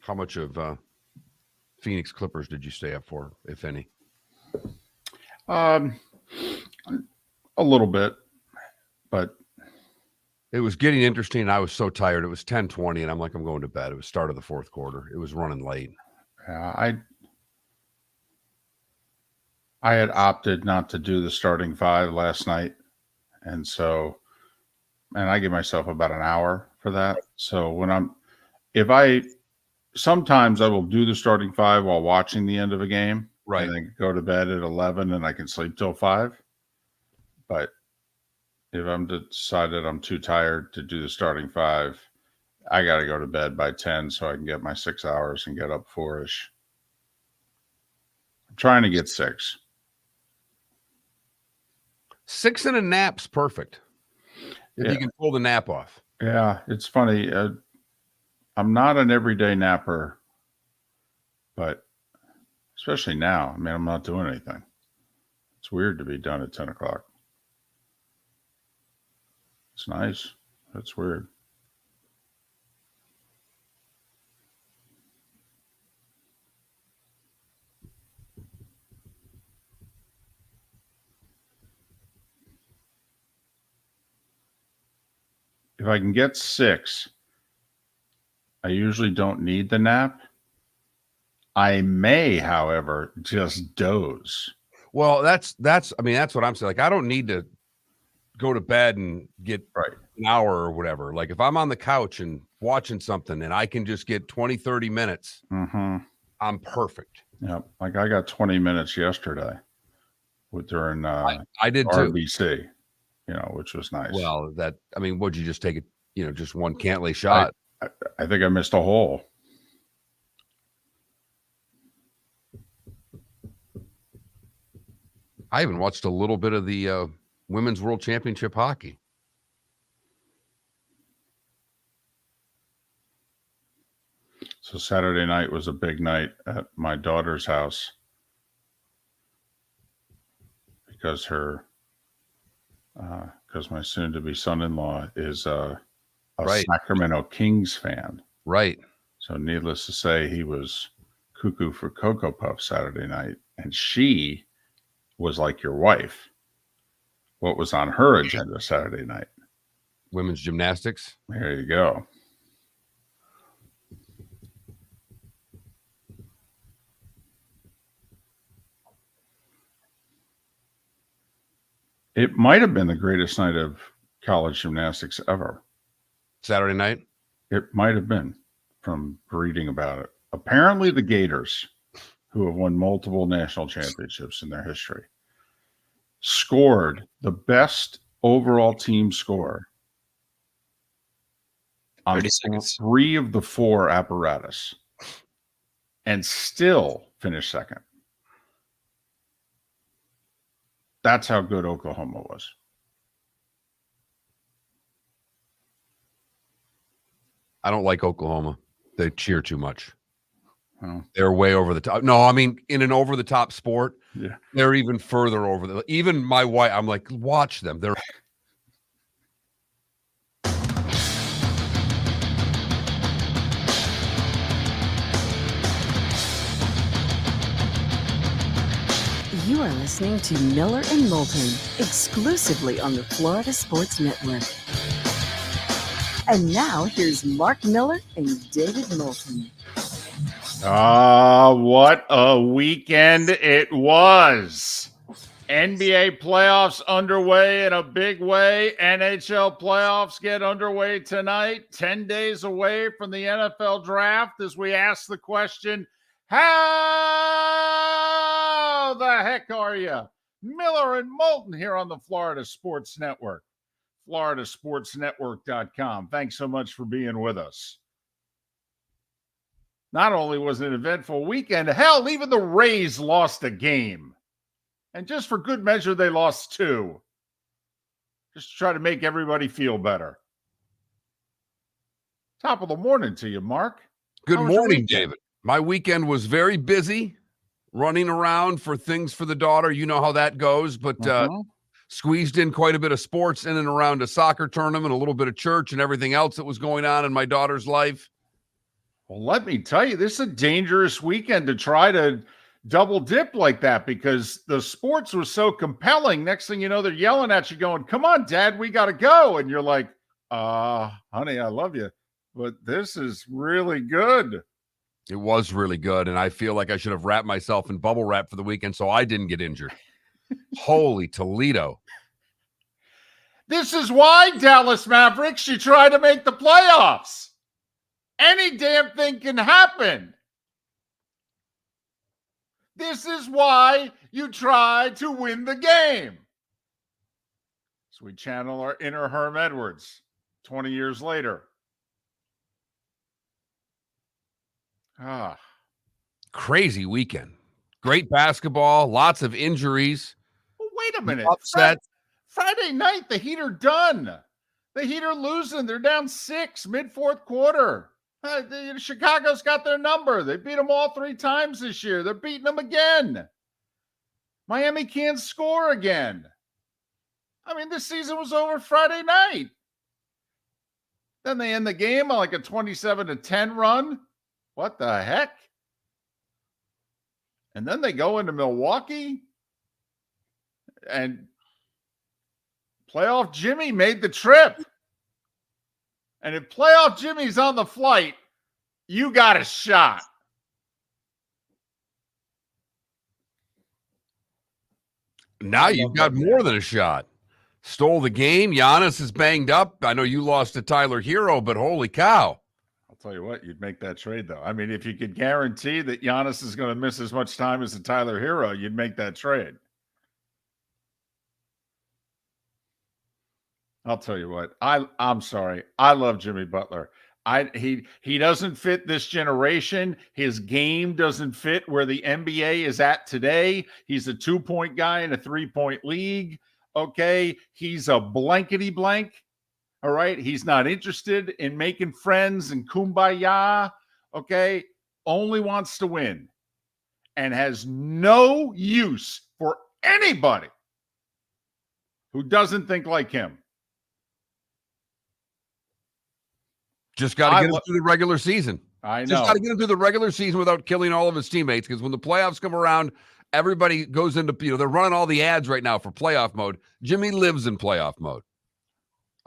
How much of Phoenix Clippers did you stay up for, if any? A little bit, but it was getting interesting. And I was so tired. It was 10:20, and I'm like, I'm going to bed. It was start of the fourth quarter. It was running late. Yeah, I had opted not to do the starting five last night, and I give myself about an hour for that. So sometimes I will do the starting five while watching the end of a game, right, and then go to bed at 11, and I can sleep till 5. But if I'm decided I'm too tired to do the starting five, I got to go to bed by 10 so I can get my 6 hours and get up 4-ish. I'm trying to get 6. 6 and a nap's perfect. If you can pull the nap off. Yeah, it's funny. I'm not an everyday napper, but especially now, I mean, I'm not doing anything. It's weird to be done at 10 o'clock. It's nice. That's weird. If I can get 6, I usually don't need the nap. I may, however, just doze. Well, that's what I'm saying. Like, I don't need to go to bed and get an hour or whatever. Like, if I'm on the couch and watching something and I can just get 20, 30 minutes, I'm perfect. Yeah. Like, I got 20 minutes yesterday during I did RBC, which was nice. Well, would you just take it, just one Cantlay shot? I think I missed a hole. I even watched a little bit of the Women's World Championship hockey. So Saturday night was a big night at my daughter's house because my soon-to-be son-in-law is a Sacramento Kings fan. Right. So needless to say, he was cuckoo for Cocoa Puffs Saturday night, and she was like your wife. What was on her agenda Saturday night? Women's gymnastics. There you go. It might have been the greatest night of college gymnastics ever. Saturday night? It might have been, from reading about it. Apparently the Gators, who have won multiple national championships in their history, scored the best overall team score on 3 of the 4 apparatus and still finished second. That's how good Oklahoma was. I don't like Oklahoma. They cheer too much. They're way over the top. No, I mean, in an over-the-top sport, they're even further over. Even my wife, I'm like, watch them. They're You are listening to Miller and Moulton, exclusively on the Florida Sports Network. And now, here's Mark Miller and David Moulton. What a weekend it was. NBA playoffs underway in a big way. NHL playoffs get underway tonight, 10 days away from the NFL draft, as we ask the question, how the heck are you? Miller and Moulton here on the Florida Sports Network, floridasportsnetwork.com. Thanks so much for being with us. Not only was it an eventful weekend, hell, even the Rays lost a game. And just for good measure, they lost 2. Just to try to make everybody feel better. Top of the morning to you, Mark. Good morning, David. My weekend was very busy, running around for things for the daughter. You know how that goes, but squeezed in quite a bit of sports in and around a soccer tournament, a little bit of church and everything else that was going on in my daughter's life. Well, let me tell you, this is a dangerous weekend to try to double dip like that because the sports was so compelling. Next thing you know, they're yelling at you going, come on, Dad, we got to go. And you're like, honey, I love you, but this is really good. It was really good, and I feel like I should have wrapped myself in bubble wrap for the weekend so I didn't get injured. Holy Toledo. This is why, Dallas Mavericks, you try to make the playoffs. Any damn thing can happen. This is why you try to win the game. So we channel our inner Herm Edwards 20 years later. Crazy weekend. Great basketball, lots of injuries. Well, wait a minute. Upset. Friday night, the Heat are done. The Heat are losing. They're down 6 mid-fourth quarter. Chicago's got their number. They beat them all 3 times this year. They're beating them again. Miami can't score again. I mean, this season was over Friday night. Then they end the game on like a 27-10 run. What the heck? And then they go into Milwaukee. And playoff Jimmy made the trip. And if playoff Jimmy's on the flight, you got a shot. Now you've got more than a shot. Stole the game. Giannis is banged up. I know you lost to Tyler Hero, but holy cow. I'll tell you what, you'd make that trade, though. I mean, if you could guarantee that Giannis is going to miss as much time as the Tyler Hero, you'd make that trade. I'll tell you what. I'm sorry. I love Jimmy Butler. He doesn't fit this generation. His game doesn't fit where the NBA is at today. He's a 2-point guy in a 3-point league. Okay. He's a blankety blank. All right. He's not interested in making friends and kumbaya. Okay. Only wants to win and has no use for anybody who doesn't think like him. Just got to get him through the regular season. I know. Just got to get him through the regular season without killing all of his teammates, because when the playoffs come around, everybody goes into, they're running all the ads right now for playoff mode. Jimmy lives in playoff mode.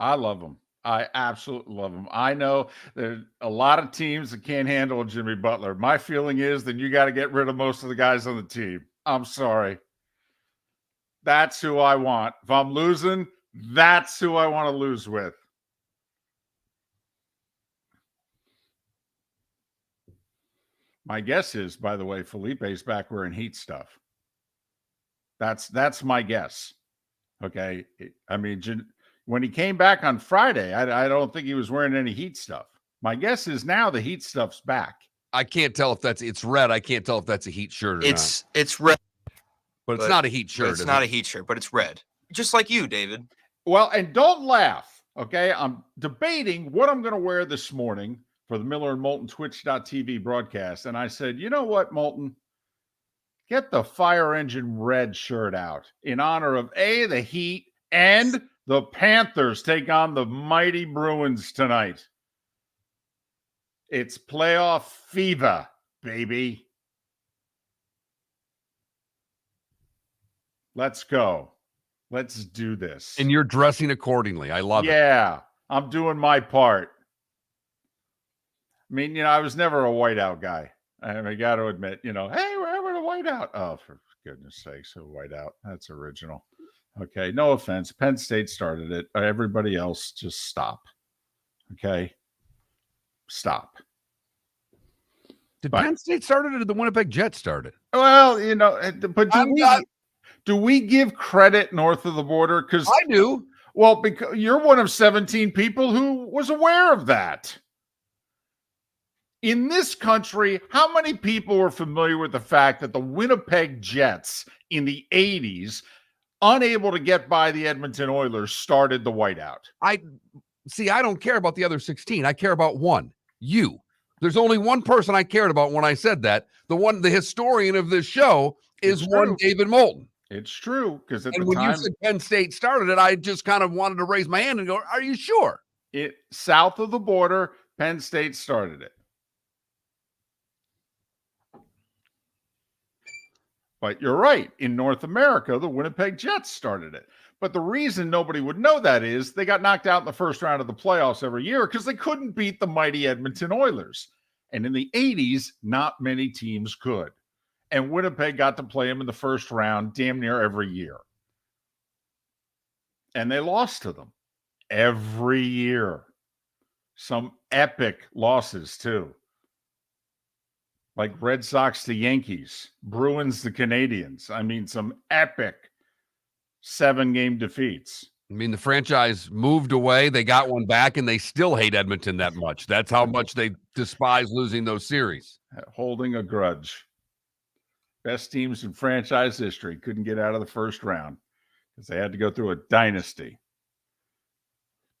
I love him. I absolutely love him. I know there's a lot of teams that can't handle Jimmy Butler. My feeling is that you got to get rid of most of the guys on the team. I'm sorry. That's who I want. If I'm losing, that's who I want to lose with. My guess is, by the way, Felipe's back wearing Heat stuff. That's my guess. Okay. I mean, when he came back on Friday, I don't think he was wearing any Heat stuff. My guess is now the Heat stuff's back. I can't tell if it's red. I can't tell if that's a Heat shirt or not. It's red. But it's not a Heat shirt. It's not a Heat shirt, but it's red. Just like you, David. Well, and don't laugh. Okay. I'm debating what I'm going to wear this morning for the Miller and Moulton Twitch.tv broadcast. And I said, you know what, Moulton? Get the fire engine red shirt out in honor of the Heat and the Panthers take on the mighty Bruins tonight. It's playoff fever, baby. Let's go. Let's do this. And you're dressing accordingly. I love it. Yeah, I'm doing my part. I mean, I was never a whiteout guy. I got to admit, hey, we're having a whiteout. Oh, for goodness sakes, a whiteout. That's original. Okay, no offense. Penn State started it. Everybody else, just stop. Okay? Stop. Did Penn State start it or did the Winnipeg Jets start it? Well, but do we give credit north of the border? Because I do. Well, because you're one of 17 people who was aware of that. In this country, how many people were familiar with the fact that the Winnipeg Jets in the 80s, unable to get by the Edmonton Oilers, started the whiteout? I don't care about the other 16. I care about one. You. There's only one person I cared about when I said that. The historian of this show is one David Moulton. It's true. Because when you said Penn State started it, I just kind of wanted to raise my hand and go, are you sure? South of the border, Penn State started it. But you're right. In North America, the Winnipeg Jets started it. But the reason nobody would know that is they got knocked out in the first round of the playoffs every year because they couldn't beat the mighty Edmonton Oilers. And in the 80s, not many teams could. And Winnipeg got to play them in the first round damn near every year. And they lost to them every year. Some epic losses, too. Like Red Sox to Yankees, Bruins to Canadians. I mean, some epic 7-game defeats. I mean, the franchise moved away. They got one back, and they still hate Edmonton that much. That's how much they despise losing those series. Holding a grudge. Best teams in franchise history couldn't get out of the first round because they had to go through a dynasty.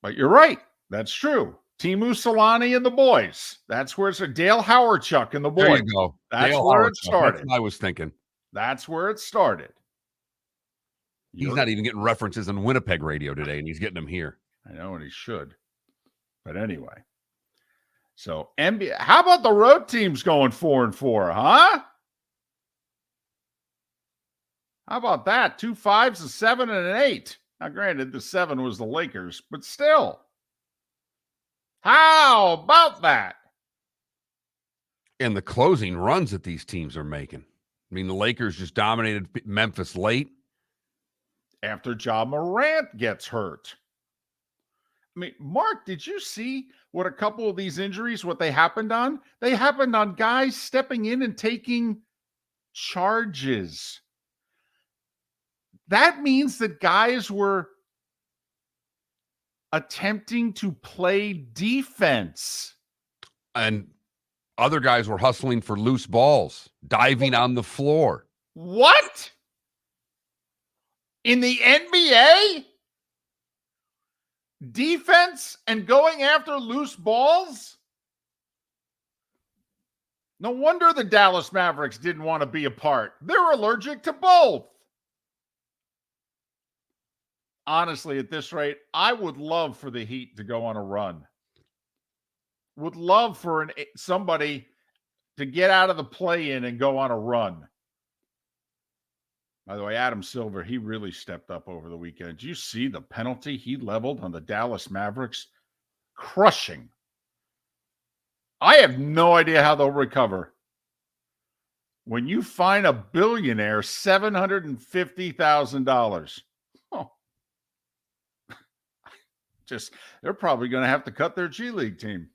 But you're right. That's true. Timu Solani and the boys. That's where it's a Dale Howardchuk and the boys. There you go. That's Dale where Howardchuk. it started. That's what I was thinking. That's where it started. He's not even getting references on Winnipeg radio today, and he's getting them here. I know, and he should. But anyway. So, NBA, how about the road teams going 4-4, huh? How about that? 2 5s, a 7, and an 8. Now, granted, the 7 was the Lakers, but still. How about that? And the closing runs that these teams are making. I mean, the Lakers just dominated Memphis late. After Ja Morant gets hurt. I mean, Mark, did you see what a couple of these injuries, what they happened on? They happened on guys stepping in and taking charges. That means that guys were attempting to play defense. And other guys were hustling for loose balls, diving on the floor. What? In the NBA? Defense and going after loose balls? No wonder the Dallas Mavericks didn't want to be a part. They're allergic to both. Honestly, at this rate, I would love for the Heat to go on a run. Would love for somebody to get out of the play-in and go on a run. By the way, Adam Silver, he really stepped up over the weekend. Did you see the penalty he leveled on the Dallas Mavericks? Crushing. I have no idea how they'll recover. When you fine a billionaire $750,000, they're probably going to have to cut their G League team.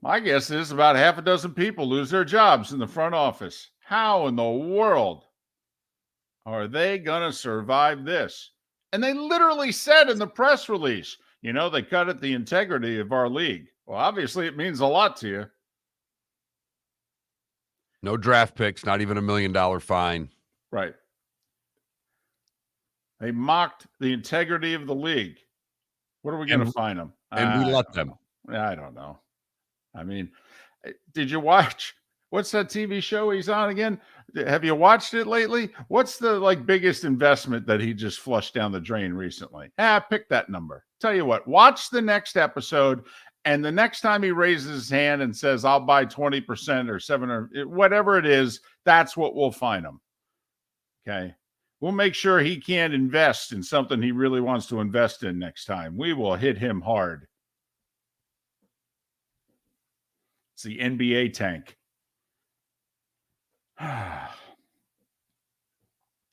My guess is about half a dozen people lose their jobs in the front office. How in the world are they going to survive this? And they literally said in the press release, they cut at the integrity of our league. Well, obviously it means a lot to you. No draft picks, not even $1 million fine. Right. They mocked the integrity of the league. What are we going to fine them? And we let them. I don't know. I mean, did you watch? What's that TV show he's on again? Have you watched it lately? What's the biggest investment that he just flushed down the drain recently? Pick that number. Tell you what, watch the next episode, and the next time he raises his hand and says, I'll buy 20% or 7 or whatever it is, that's what we'll fine him. Okay. We'll make sure he can't invest in something he really wants to invest in next time. We will hit him hard. It's the NBA tank.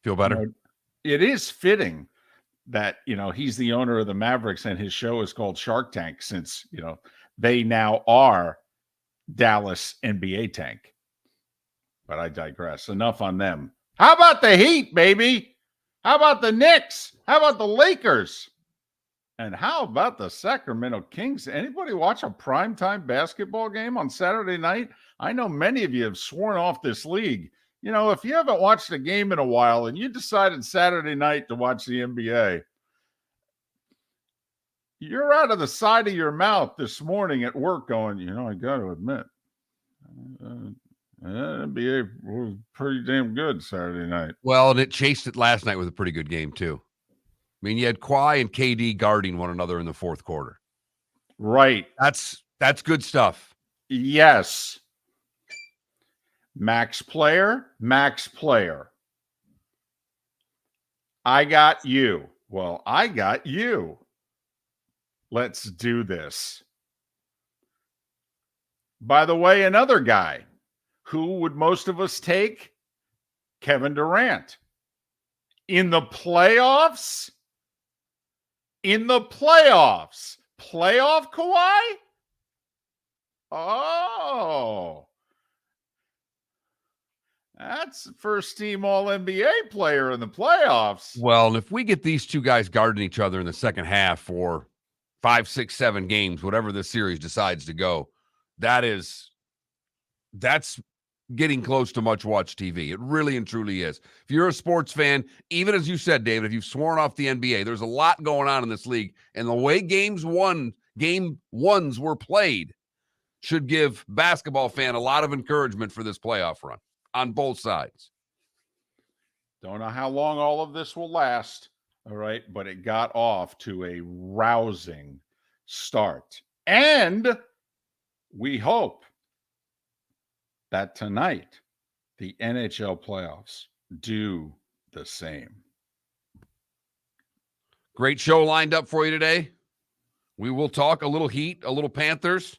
Feel better? It is fitting that, he's the owner of the Mavericks and his show is called Shark Tank since, they now are Dallas NBA tank. But I digress. Enough on them. How about the Heat, baby? How about the Knicks? How about the Lakers? And how about the Sacramento Kings? Anybody watch a primetime basketball game on Saturday night? I know many of you have sworn off this league. If you haven't watched a game in a while and you decided Saturday night to watch the NBA, you're out of the side of your mouth this morning at work going, I got to admit, NBA was pretty damn good Saturday night. Well, and it chased it last night with a pretty good game, too. I mean, you had Kawhi and KD guarding one another in the fourth quarter. Right. That's good stuff. Yes. Max player. I got you. Well, I got you. Let's do this. By the way, another guy. Who would most of us take? Kevin Durant. In the playoffs? Playoff Kawhi? Oh. That's the first team All-NBA player in the playoffs. Well, if we get these two guys guarding each other in the second half for 5, 6, 7 games, whatever this series decides to go, that's getting close to much watch TV. It really and truly is. If you're a sports fan, even as you said, David, if you've sworn off the NBA, there's a lot going on in this league. And the way game ones were played should give basketball fan a lot of encouragement for this playoff run on both sides. Don't know how long all of this will last. All right. But it got off to a rousing start. And we hope that tonight the NHL playoffs do the same. Great show lined up for you today. We will talk a little Heat, a little Panthers,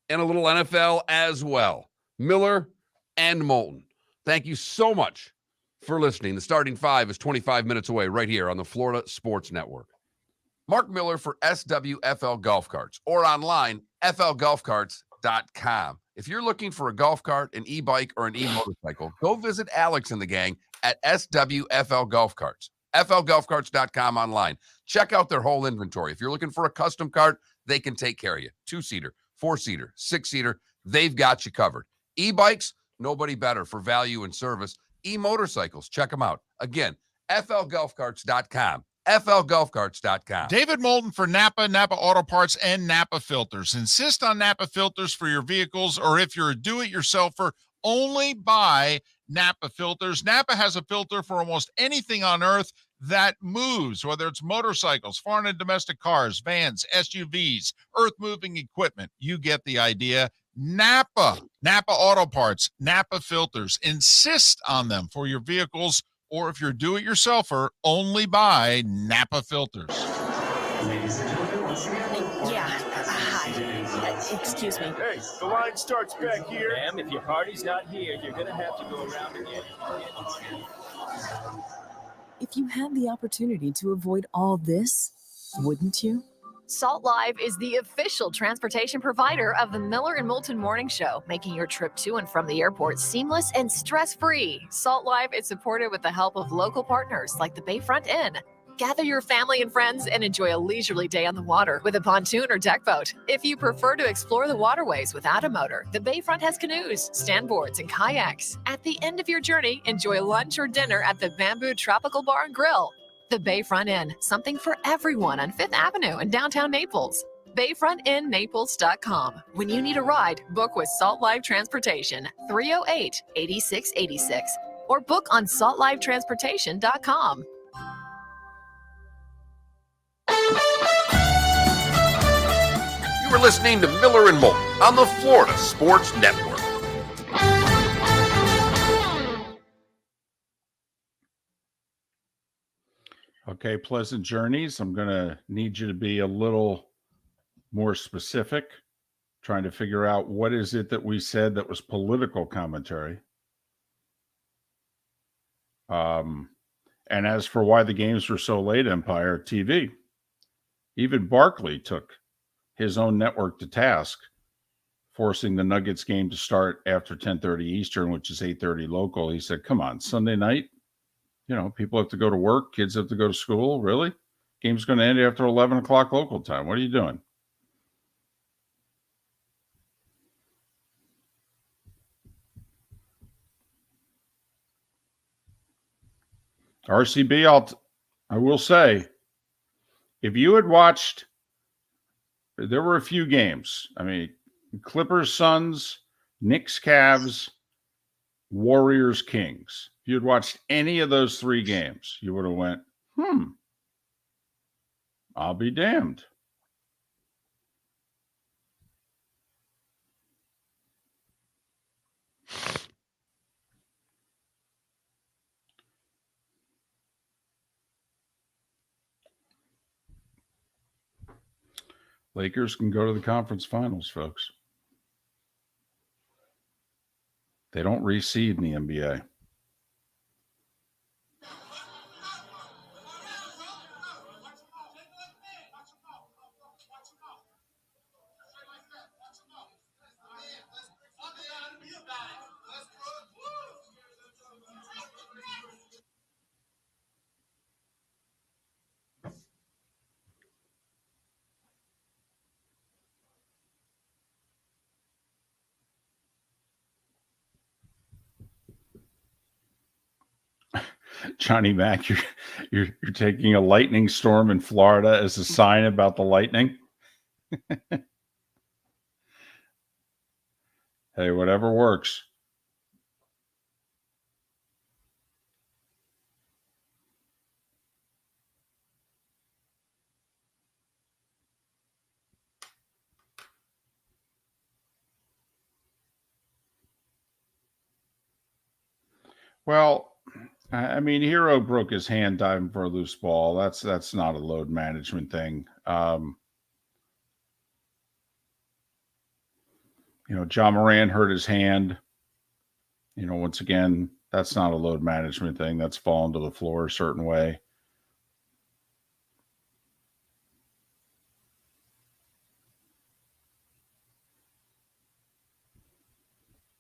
and a little NFL as well. Miller and Moulton. Thank you so much for listening. The starting five is 25 minutes away right here on the Florida Sports Network. Mark Miller for SWFL Golf Carts or online, flgolfcarts.com. If you're looking for a golf cart, an e-bike, or an e-motorcycle, go visit Alex and the gang at SWFL Golf Carts. flgolfcarts.com online. Check out their whole inventory. If you're looking for a custom cart, they can take care of you. 2-seater, 4-seater, 6-seater, they've got you covered. E-bikes, nobody better for value and service. E-motorcycles, check them out. Again, flgolfcarts.com. flgolfcarts.com. David Moulton for Napa Auto Parts, and Napa Filters. Insist on Napa Filters for your vehicles, or if you're a do-it-yourselfer, only buy Napa Filters. Napa has a filter for almost anything on earth that moves, whether it's motorcycles, foreign and domestic cars, vans, SUVs, earth-moving equipment. You get the idea. Napa Auto Parts, Napa Filters. Insist on them for your vehicles, or if you're do-it-yourselfer, only buy Napa Filters. Yeah, hi. Excuse me. Hey, the line starts back here. Ma'am, if your party's not here, you're going to have to go around again. If you had the opportunity to avoid all this, wouldn't you? Salt Live is the official transportation provider of the Miller and Moulton Morning Show, making your trip to and from the airport seamless and stress-free. Salt Live is supported with the help of local partners like the Bayfront Inn. Gather your family and friends and enjoy a leisurely day on the water with a pontoon or deck boat. If you prefer to explore the waterways without a motor, the Bayfront has canoes, standboards, and kayaks. At the end of your journey, enjoy lunch or dinner at the Bamboo Tropical Bar and Grill. The Bayfront Inn, something for everyone on 5th Avenue in downtown Naples. BayfrontInNaples.com. When you need a ride, book with Salt Live Transportation, 308-8686, or book on saltlivetransportation.com. You are listening to Miller and Moulton on the Florida Sports Network. Okay, pleasant journeys. I'm going to need you to be a little more specific, trying to figure out what is it that we said that was political commentary. And as for why the games were so late, Empire TV, even Barkley took his own network to task, forcing the Nuggets game to start after 10:30 Eastern, which is 8:30 local. He said, come on, Sunday night? You know, people have to go to work. Kids have to go to school. Really? Game's going to end after 11 o'clock local time. What are you doing? RCB, I will say, if you had watched, there were a few games. I mean, Clippers, Suns, Knicks, Cavs, Warriors, Kings. If you had watched any of those three games, you would have went, I'll be damned. Lakers can go to the conference finals, folks. They don't reseed in the NBA. Johnny Mac, you're taking a lightning storm in Florida as a sign about the lightning. Hey, whatever works. Well, I mean, Hero broke his hand diving for a loose ball. That's not a load management thing. John Moran hurt his hand. Once again, that's not a load management thing. That's fallen to the floor a certain way.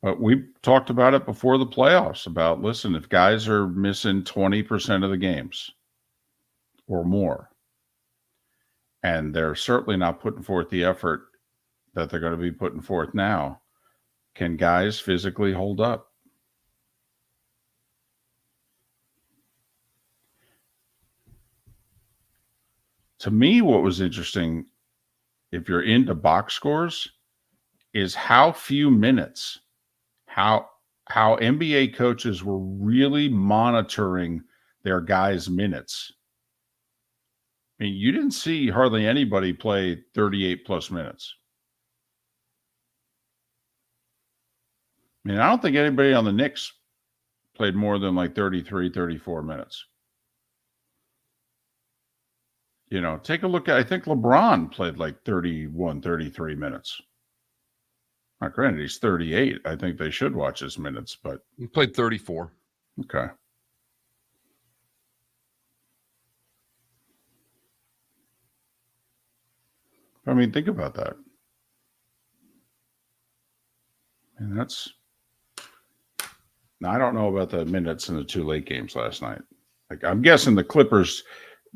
But we talked about it before the playoffs about, listen, if guys are missing 20% of the games or more, and they're certainly not putting forth the effort that they're going to be putting forth now, can guys physically hold up? To me, what was interesting, if you're into box scores, is how few minutes, how NBA coaches were really monitoring their guys' minutes. I mean, you didn't see hardly anybody play 38 plus minutes. I mean, I don't think anybody on the Knicks played more than like 33, 34 minutes. Take a look at, I think LeBron played like 31, 33 minutes. Now, granted, he's 38. I think they should watch his minutes, but He played 34. Okay. I mean, think about that. And now I don't know about the minutes in the two late games last night. Like, I'm guessing the Clippers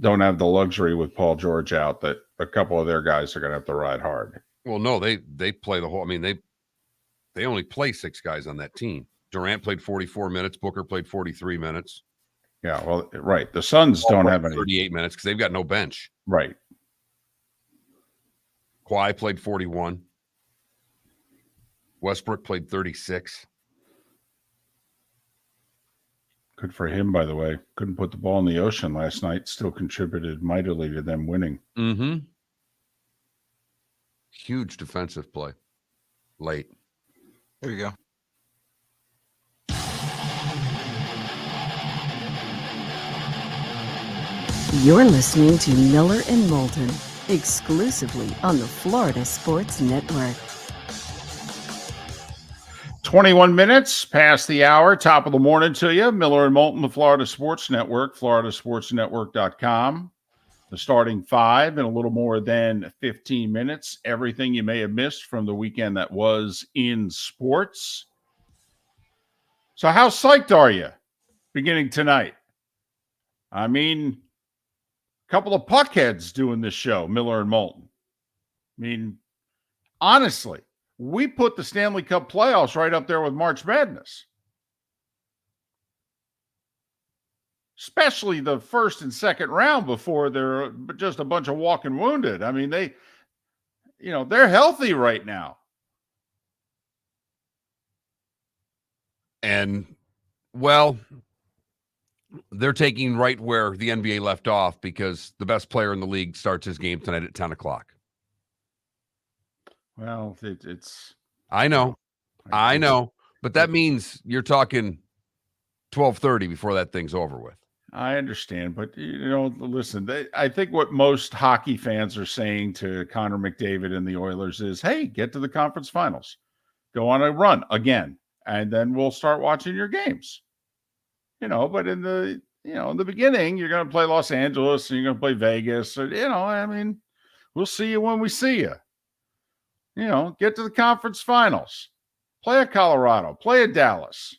don't have the luxury with Paul George out that a couple of their guys are going to have to ride hard. Well, no, they play the whole. I mean, they only play 6 guys on that team. Durant played 44 minutes. Booker played 43 minutes. Yeah, well, right. The Suns don't have any 38 minutes because they've got no bench. Right. Kawhi played 41. Westbrook played 36. Good for him, by the way. Couldn't put the ball in the ocean last night. Still contributed mightily to them winning. Mm-hmm. Huge defensive play. Late. There you go. You're listening to Miller and Moulton, exclusively on the Florida Sports Network. 21 minutes past the hour, top of the morning to you. Miller and Moulton, the Florida Sports Network, floridasportsnetwork.com. The starting 5 in a little more than 15 minutes. Everything you may have missed from the weekend that was in sports. So how psyched are you beginning tonight? I mean, a couple of puckheads doing this show, Miller and Moulton. I mean, honestly, we put the Stanley Cup playoffs right up there with March Madness. Especially the first and second round before they're just a bunch of walking wounded. I mean, they're healthy right now. And, well, they're taking right where the NBA left off because the best player in the league starts his game tonight at 10 o'clock. Well, it's... I know. But that means you're talking 12:30 before that thing's over with. I understand, but listen, I think what most hockey fans are saying to Connor McDavid and the Oilers is, hey, get to the conference finals, go on a run again, and then we'll start watching your games. But in the beginning, you're going to play Los Angeles and you're going to play Vegas. Or, we'll see you when we see you. Get to the conference finals, play at Colorado, play at Dallas.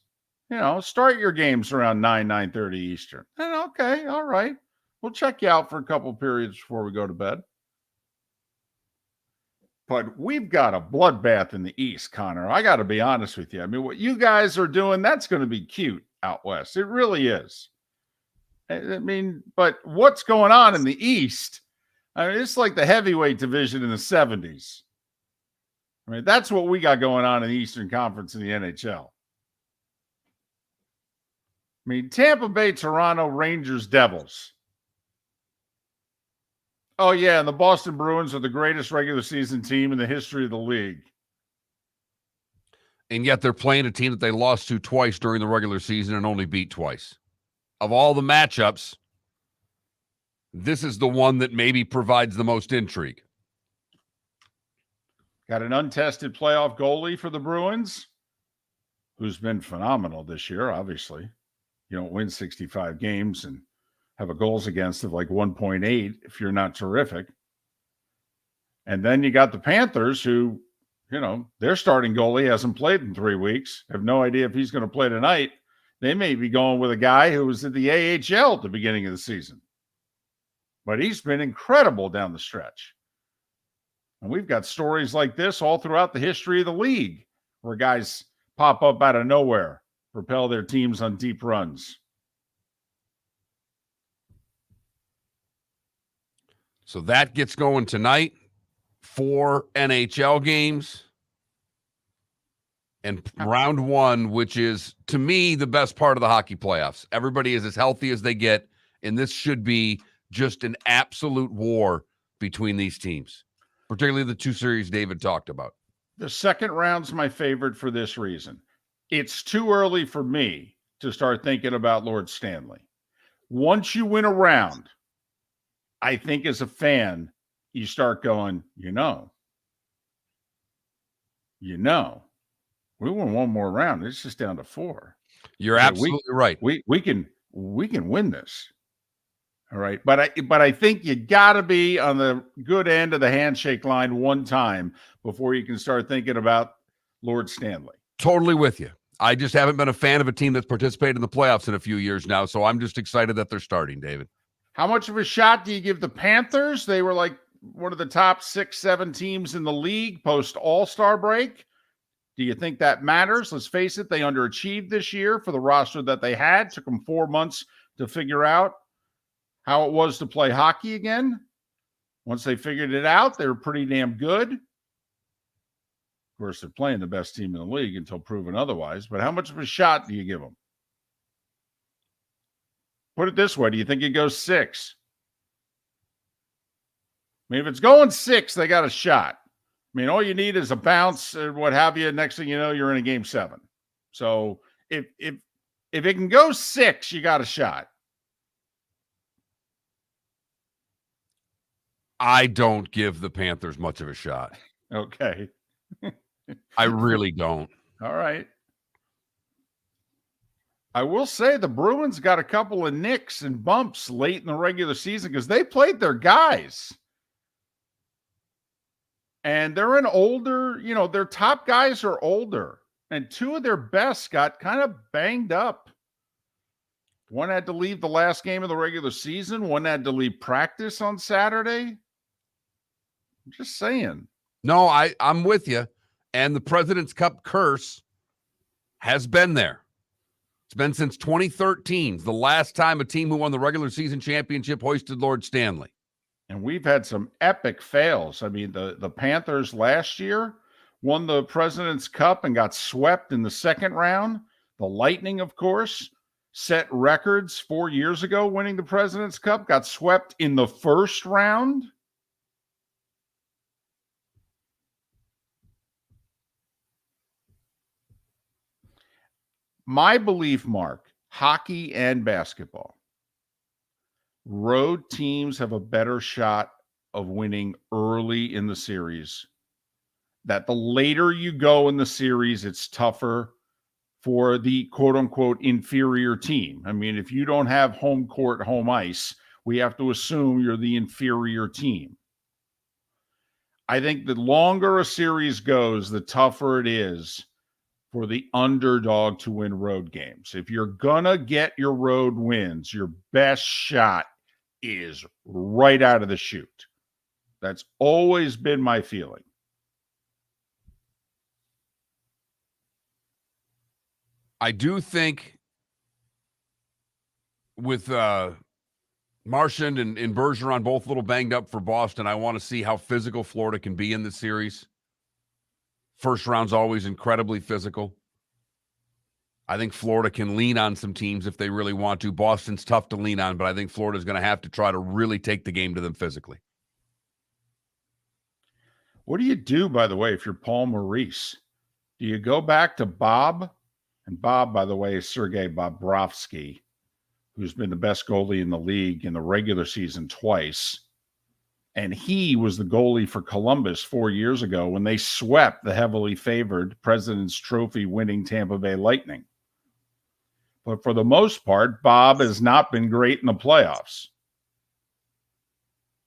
Start your games around 9:30 Eastern. And okay, all right. We'll check you out for a couple periods before we go to bed. But we've got a bloodbath in the East, Connor. I got to be honest with you. I mean, what you guys are doing, that's going to be cute out West. It really is. I mean, but what's going on in the East? I mean, it's like the heavyweight division in the 70s. I mean, that's what we got going on in the Eastern Conference in the NHL. I mean, Tampa Bay, Toronto, Rangers, Devils. Oh, yeah, and the Boston Bruins are the greatest regular season team in the history of the league. And yet they're playing a team that they lost to twice during the regular season and only beat twice. Of all the matchups, this is the one that maybe provides the most intrigue. Got an untested playoff goalie for the Bruins, who's been phenomenal this year, obviously. You don't win 65 games and have a goals against of like 1.8 if you're not terrific. And then you got the Panthers who, their starting goalie hasn't played in 3 weeks. Have no idea if he's going to play tonight. They may be going with a guy who was at the AHL at the beginning of the season. But he's been incredible down the stretch. And we've got stories like this all throughout the history of the league where guys pop up out of nowhere, propel their teams on deep runs. So that gets going tonight. 4 NHL games. And round 1, which is, to me, the best part of the hockey playoffs. Everybody is as healthy as they get, and this should be just an absolute war between these teams, particularly the 2 series David talked about. The second round's my favorite for this reason. It's too early for me to start thinking about Lord Stanley. Once you win a round, I think as a fan, you start going, we won one more round. It's just down to 4. You're absolutely right. We can win this. All right. But I think you got to be on the good end of the handshake line one time before you can start thinking about Lord Stanley. Totally with you. I just haven't been a fan of a team that's participated in the playoffs in a few years now, so I'm just excited that they're starting, David. How much of a shot do you give the Panthers? They were like one of the top 6-7 teams in the league post All-Star break. Do you think that matters? Let's face it, they underachieved this year for the roster that they had. Took them 4 months to figure out how it was to play hockey again. Once they figured it out, they were pretty damn good. Of course, they're playing the best team in the league until proven otherwise. But how much of a shot do you give them? Put it this way. Do you think it goes 6? I mean, if it's going 6, they got a shot. I mean, all you need is a bounce or what have you. Next thing you know, you're in a game 7. So if it can go 6, you got a shot. I don't give the Panthers much of a shot. Okay. I really don't. All right. I will say the Bruins got a couple of nicks and bumps late in the regular season because they played their guys. And they're an older, their top guys are older. And 2 of their best got kind of banged up. One had to leave the last game of the regular season. One had to leave practice on Saturday. I'm just saying. No, I'm with you. And the President's Cup curse has been there. It's been since 2013, the last time a team who won the regular season championship hoisted Lord Stanley. And we've had some epic fails. I mean, the Panthers last year won the President's Cup and got swept in the second round. The Lightning, of course, set records 4 years ago winning the President's Cup, got swept in the first round. My belief, Mark, hockey and basketball, road teams have a better shot of winning early in the series. That the later you go in the series, it's tougher for the quote-unquote inferior team. I mean, if you don't have home court, home ice, we have to assume you're the inferior team. I think the longer a series goes, the tougher it is for the underdog to win road games. If you're going to get your road wins, your best shot is right out of the chute. That's always been my feeling. I do think with Marchand and Bergeron both a little banged up for Boston, I want to see how physical Florida can be in this series. First round's always incredibly physical. I think Florida can lean on some teams if they really want to. Boston's tough to lean on, but I think Florida's going to have to try to really take the game to them physically. What do you do, by the way, if you're Paul Maurice? Do you go back to Bob? And Bob, by the way, is Sergei Bobrovsky, who's been the best goalie in the league in the regular season twice. And he was the goalie for Columbus 4 years ago when they swept the heavily favored President's Trophy winning Tampa Bay Lightning. But for the most part, Bob has not been great in the playoffs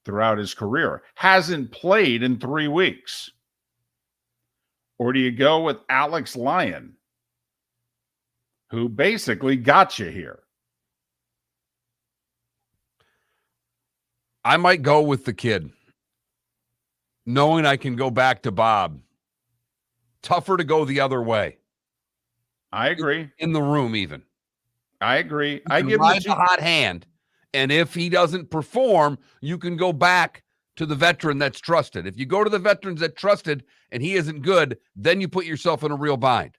throughout his career. Hasn't played in 3 weeks. Or do you go with Alex Lyon, who basically got you here? I might go with the kid, knowing I can go back to Bob. Tougher to go the other way. I agree. In the room, even. I agree. I give him the hot hand, and if he doesn't perform, you can go back to the veteran that's trusted. If you go to the veterans that trusted and he isn't good, then you put yourself in a real bind.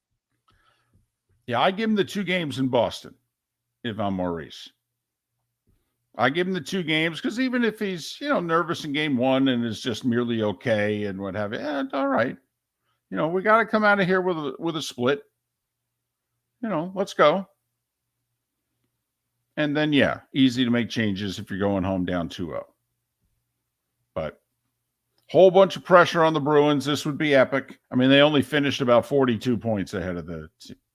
Yeah, I give him the 2 games in Boston if I'm Maurice. I give him the 2 games because even if he's, nervous in game 1 and is just merely okay and what have you, all right. We got to come out of here with a split. Let's go. And then, easy to make changes if you're going home down 2-0. But whole bunch of pressure on the Bruins. This would be epic. I mean, they only finished about 42 points ahead of the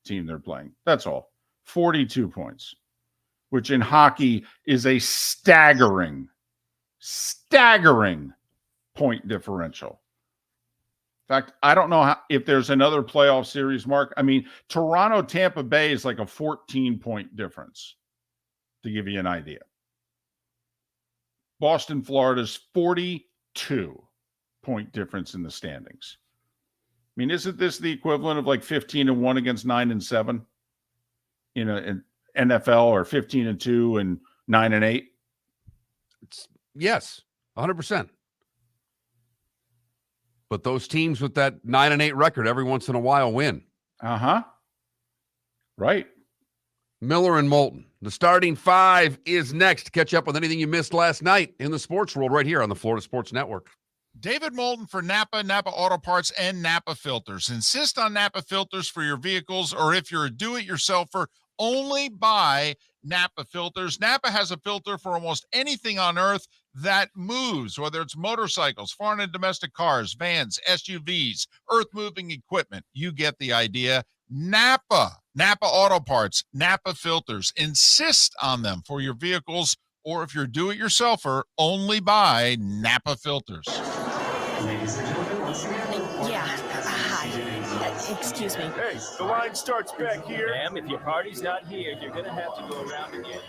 team they're playing. That's all. 42 points. Which in hockey is a staggering point differential. In fact, I don't know if there's another playoff series, Mark. I mean, Toronto-Tampa Bay is like a 14-point difference, to give you an idea. Boston-Florida's 42-point difference in the standings. I mean, isn't this the equivalent of like 15-1 against 9-7? In NFL, or 15-2 and 9-8? Yes, 100%. But those teams with that 9-8 record every once in a while win. Right. Miller and Moulton. The starting 5 is next. Catch up with anything you missed last night in the sports world right here on the Florida Sports Network. David Moulton for Napa Auto Parts, and Napa Filters. Insist on Napa filters for your vehicles, or if you're a do-it-yourselfer, only buy Napa filters. Napa has a filter for almost anything on earth that moves, whether it's motorcycles, foreign and domestic cars, vans, SUVs, earth-moving equipment. You get the idea. Napa Auto Parts, Napa filters. Insist on them for your vehicles, or if you're do-it-yourselfer, only buy Napa filters. Excuse me. Hey, the line starts back here. Ma'am, if your party's not here, you're going to have to go around again.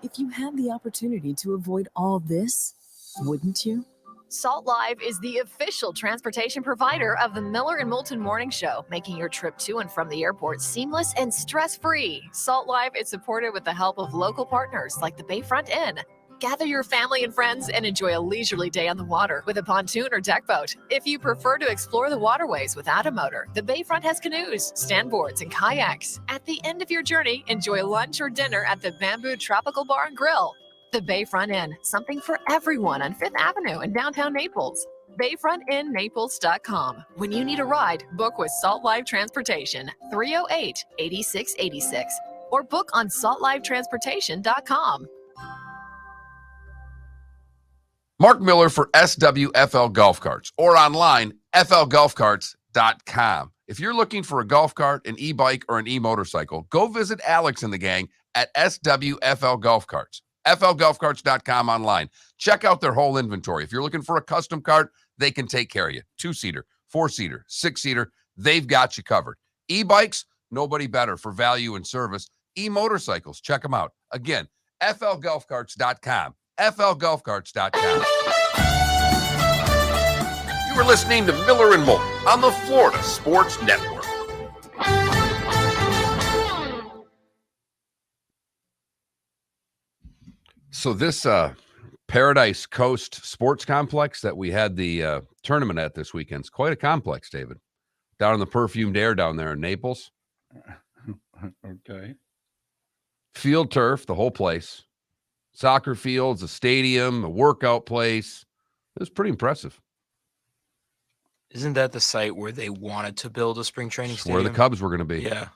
If you had the opportunity to avoid all this, wouldn't you? Salt Live is the official transportation provider of the Miller and Moulton Morning Show, making your trip to and from the airport seamless and stress-free. Salt Live is supported with the help of local partners like the Bayfront Inn. Gather your family and friends and enjoy a leisurely day on the water with a pontoon or deck boat. If you prefer to explore the waterways without a motor, the Bayfront has canoes, standboards, and kayaks. At the end of your journey, enjoy lunch or dinner at the Bamboo Tropical Bar and Grill. The Bayfront Inn, something for everyone on 5th Avenue in downtown Naples. BayfrontInNaples.com. When you need a ride, book with Salt Live Transportation, 308-8686. or book on saltlifetransportation.com. Mark Miller for SWFL Golf Carts or online, flgolfcarts.com. If you're looking for a golf cart, an e-bike, or an e-motorcycle, go visit Alex and the gang at SWFL Golf Carts. flgolfcarts.com online. Check out their whole inventory. If you're looking for a custom cart, they can take care of you. 2-seater, 4-seater, 6-seater, they've got you covered. E-bikes, nobody better for value and service. E-motorcycles, check them out. Again, flgolfcarts.com. flgolfcarts.com. You were listening to Miller and Moulton on the Florida Sports Network. So this Paradise Coast Sports Complex that we had the tournament at this weekend is quite a complex, David. Down in the perfumed air down there in Naples. Okay. Field turf, the whole place. Soccer fields, a stadium, a workout place. It was pretty impressive. Isn't that the site where they wanted to build a spring training It's stadium? where the Cubs were going to be. Yeah.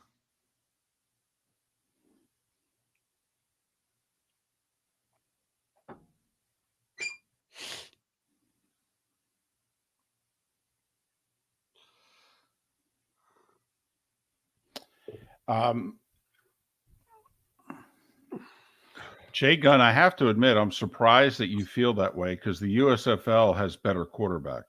Jay Gunn, I have to admit, I'm surprised that you feel that way because the USFL has better quarterbacks.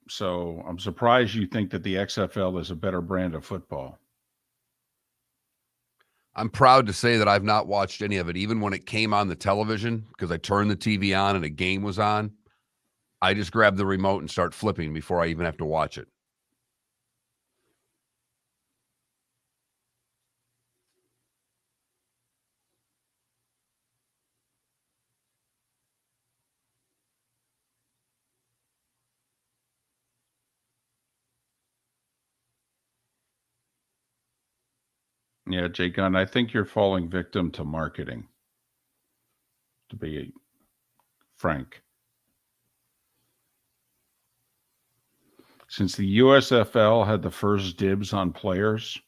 So I'm surprised you think that the XFL is a better brand of football. I'm proud to say that I've not watched any of it, even when it came on the television, because I turned the TV on and a game was on. I just grab the remote and start flipping before I even have to watch it. Yeah, Jay Gunn, I think you're falling victim to marketing, to be frank. Since the USFL had the first dibs on players,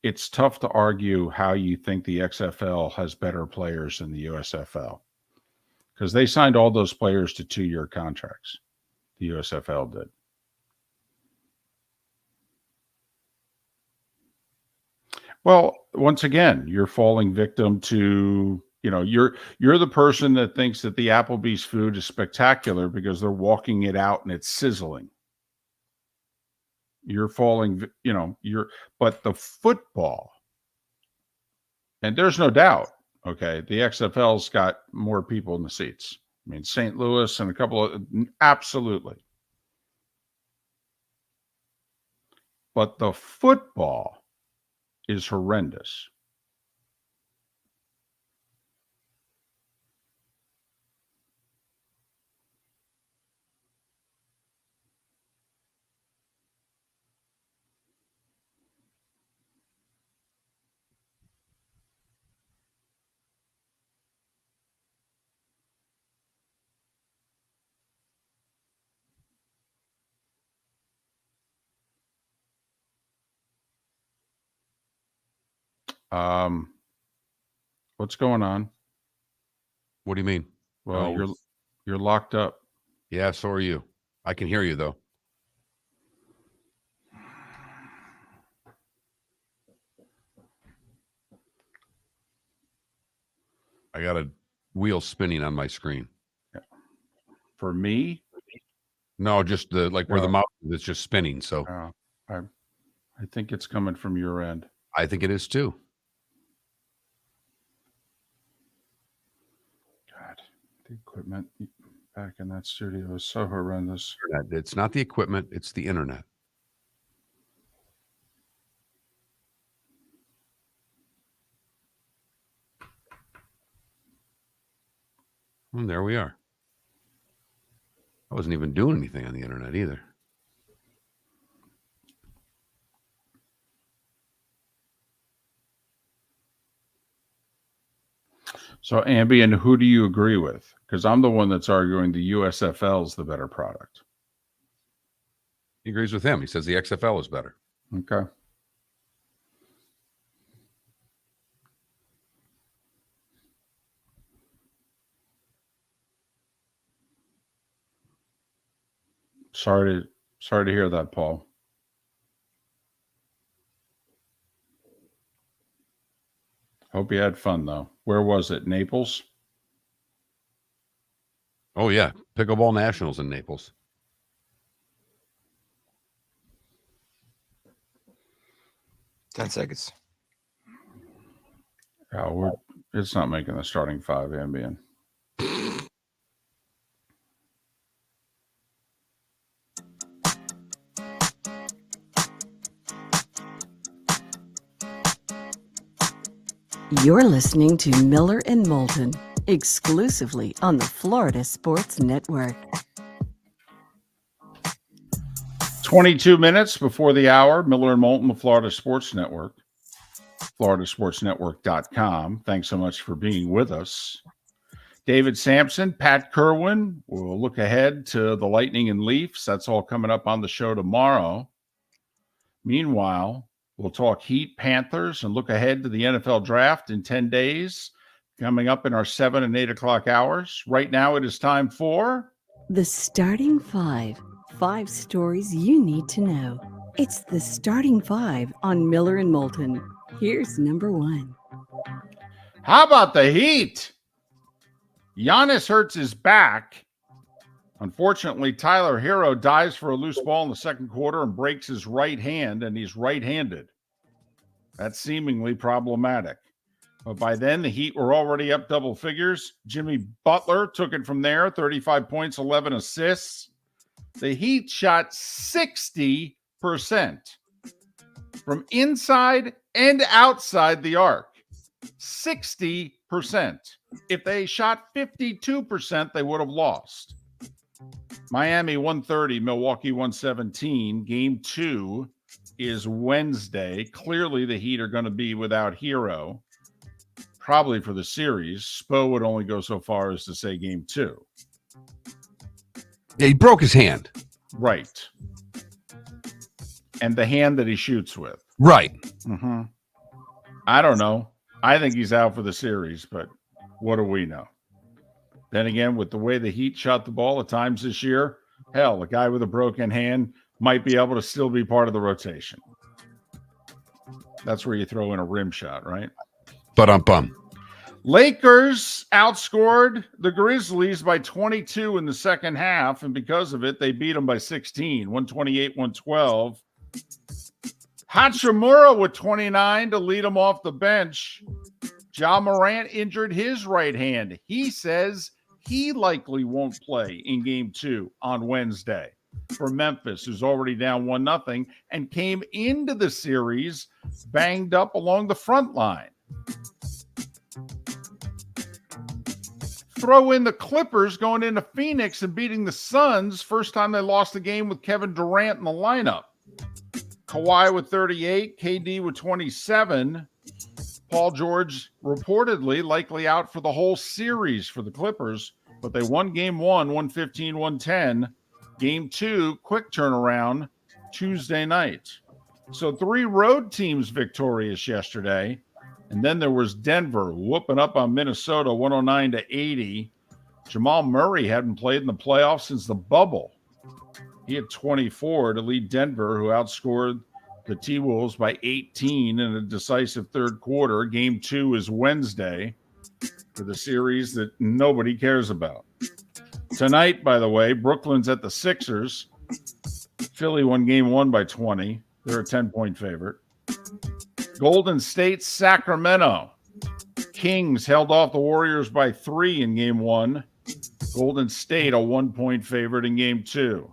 it's tough to argue how you think the XFL has better players than the USFL. Because they signed all those players to 2-year contracts. The USFL did. Well, once again, you're falling victim to, you're the person that thinks that the Applebee's food is spectacular because they're walking it out and it's sizzling. You're falling, but the football, and there's no doubt, okay, the XFL's got more people in the seats. I mean, St. Louis and a couple of, absolutely. But the football is horrendous. What's going on? What do you mean? Well, you're locked up. Yeah, so are you. I can hear you, though. I got a wheel spinning on my screen. Yeah. For me? No, just where the mouse is just spinning. So I think it's coming from your end. I think it is too. God, the equipment back in that studio is so horrendous. It's not the equipment, it's the internet. And there we are. I wasn't even doing anything on the internet either. So, Ambien, who do you agree with? Because I'm the one that's arguing the USFL is the better product. He agrees with him. He says the XFL is better. Okay. Sorry to hear that, Paul. Hope you had fun, though. Where was it? Naples? Oh, yeah. Pickleball Nationals in Naples. Ten seconds. It's not making the starting five, Ambien. You're listening to Miller and Moulton, exclusively on the Florida Sports Network. 22 minutes before the hour, Miller and Moulton, the Florida Sports Network, floridasportsnetwork.com. Thanks so much for being with us. David Sampson, Pat Kerwin. We'll look ahead to the Lightning and Leafs. That's all coming up on the show tomorrow. Meanwhile, we'll talk Heat, Panthers, and look ahead to the NFL draft in 10 days, coming up in our 7 and 8 o'clock hours. Right now, it is time for The Starting Five. 5 stories you need to know. It's the Starting Five on Miller and Moulton. Here's number 1. How about the Heat? Giannis hurts his back. Unfortunately, Tyler Hero dives for a loose ball in the second quarter and breaks his right hand, and he's right-handed. That's seemingly problematic. But by then, the Heat were already up double figures. Jimmy Butler took it from there, 35 points, 11 assists. The Heat shot 60% from inside and outside the arc. 60%. If they shot 52%, they would have lost. Miami 130, Milwaukee 117. Game 2 is Wednesday. Clearly, the Heat are going to be without Hero, probably for the series. Spo would only go so far as to say game 2. Yeah, he broke his hand. Right. And the hand that he shoots with. Right. Mm-hmm. I don't know. I think he's out for the series, but what do we know? Then again, with the way the Heat shot the ball at times this year, hell, a guy with a broken hand might be able to still be part of the rotation. That's where you throw in a rim shot, right? But Lakers outscored the Grizzlies by 22 in the second half, and because of it, they beat them by 16, 128-112. Hachimura with 29 to lead them off the bench. Ja Morant injured his right hand. He says he likely won't play in game 2 on Wednesday for Memphis, who's already down 1-0 and came into the series banged up along the front line. Throw in the Clippers going into Phoenix and beating the Suns. First time they lost a game with Kevin Durant in the lineup. Kawhi with 38, KD with 27. Paul George reportedly likely out for the whole series for the Clippers, but they won game 1, 115-110. Game 2, quick turnaround, Tuesday night. So 3 road teams victorious yesterday. And then there was Denver whooping up on Minnesota 109-80. Jamal Murray hadn't played in the playoffs since the bubble. He had 24 to lead Denver, who outscored the T-Wolves by 18 in a decisive third quarter. Game 2 is Wednesday for the series that nobody cares about. Tonight, by the way, Brooklyn's at the Sixers. Philly won game 1 by 20. They're a 10-point favorite. Golden State, Sacramento. Kings held off the Warriors by 3 in game 1. Golden State, a 1-point favorite in game 2.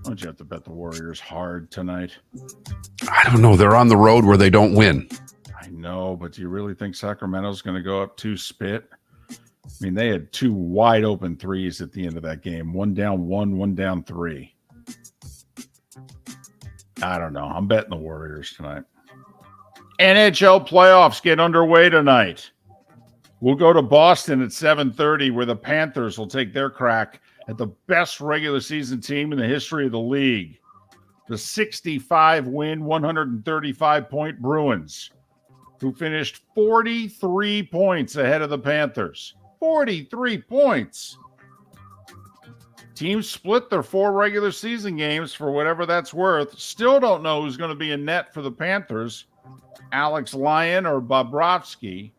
Don't you have to bet the Warriors hard tonight? I don't know. They're on the road where they don't win. I know, but do you really think Sacramento's going to go up 2 spit? I mean, they had 2 wide open threes at the end of that game. 1 down 1, 1 down 3. I don't know. I'm betting the Warriors tonight. NHL playoffs get underway tonight. We'll go to Boston at 7:30, where the Panthers will take their crack at the best regular season team in the history of the league. The 65-win, 135-point Bruins, who finished 43 points ahead of the Panthers. 43 points. Teams split their 4 regular season games for whatever that's worth. Still don't know who's going to be in net for the Panthers, Alex Lyon or Bobrovsky.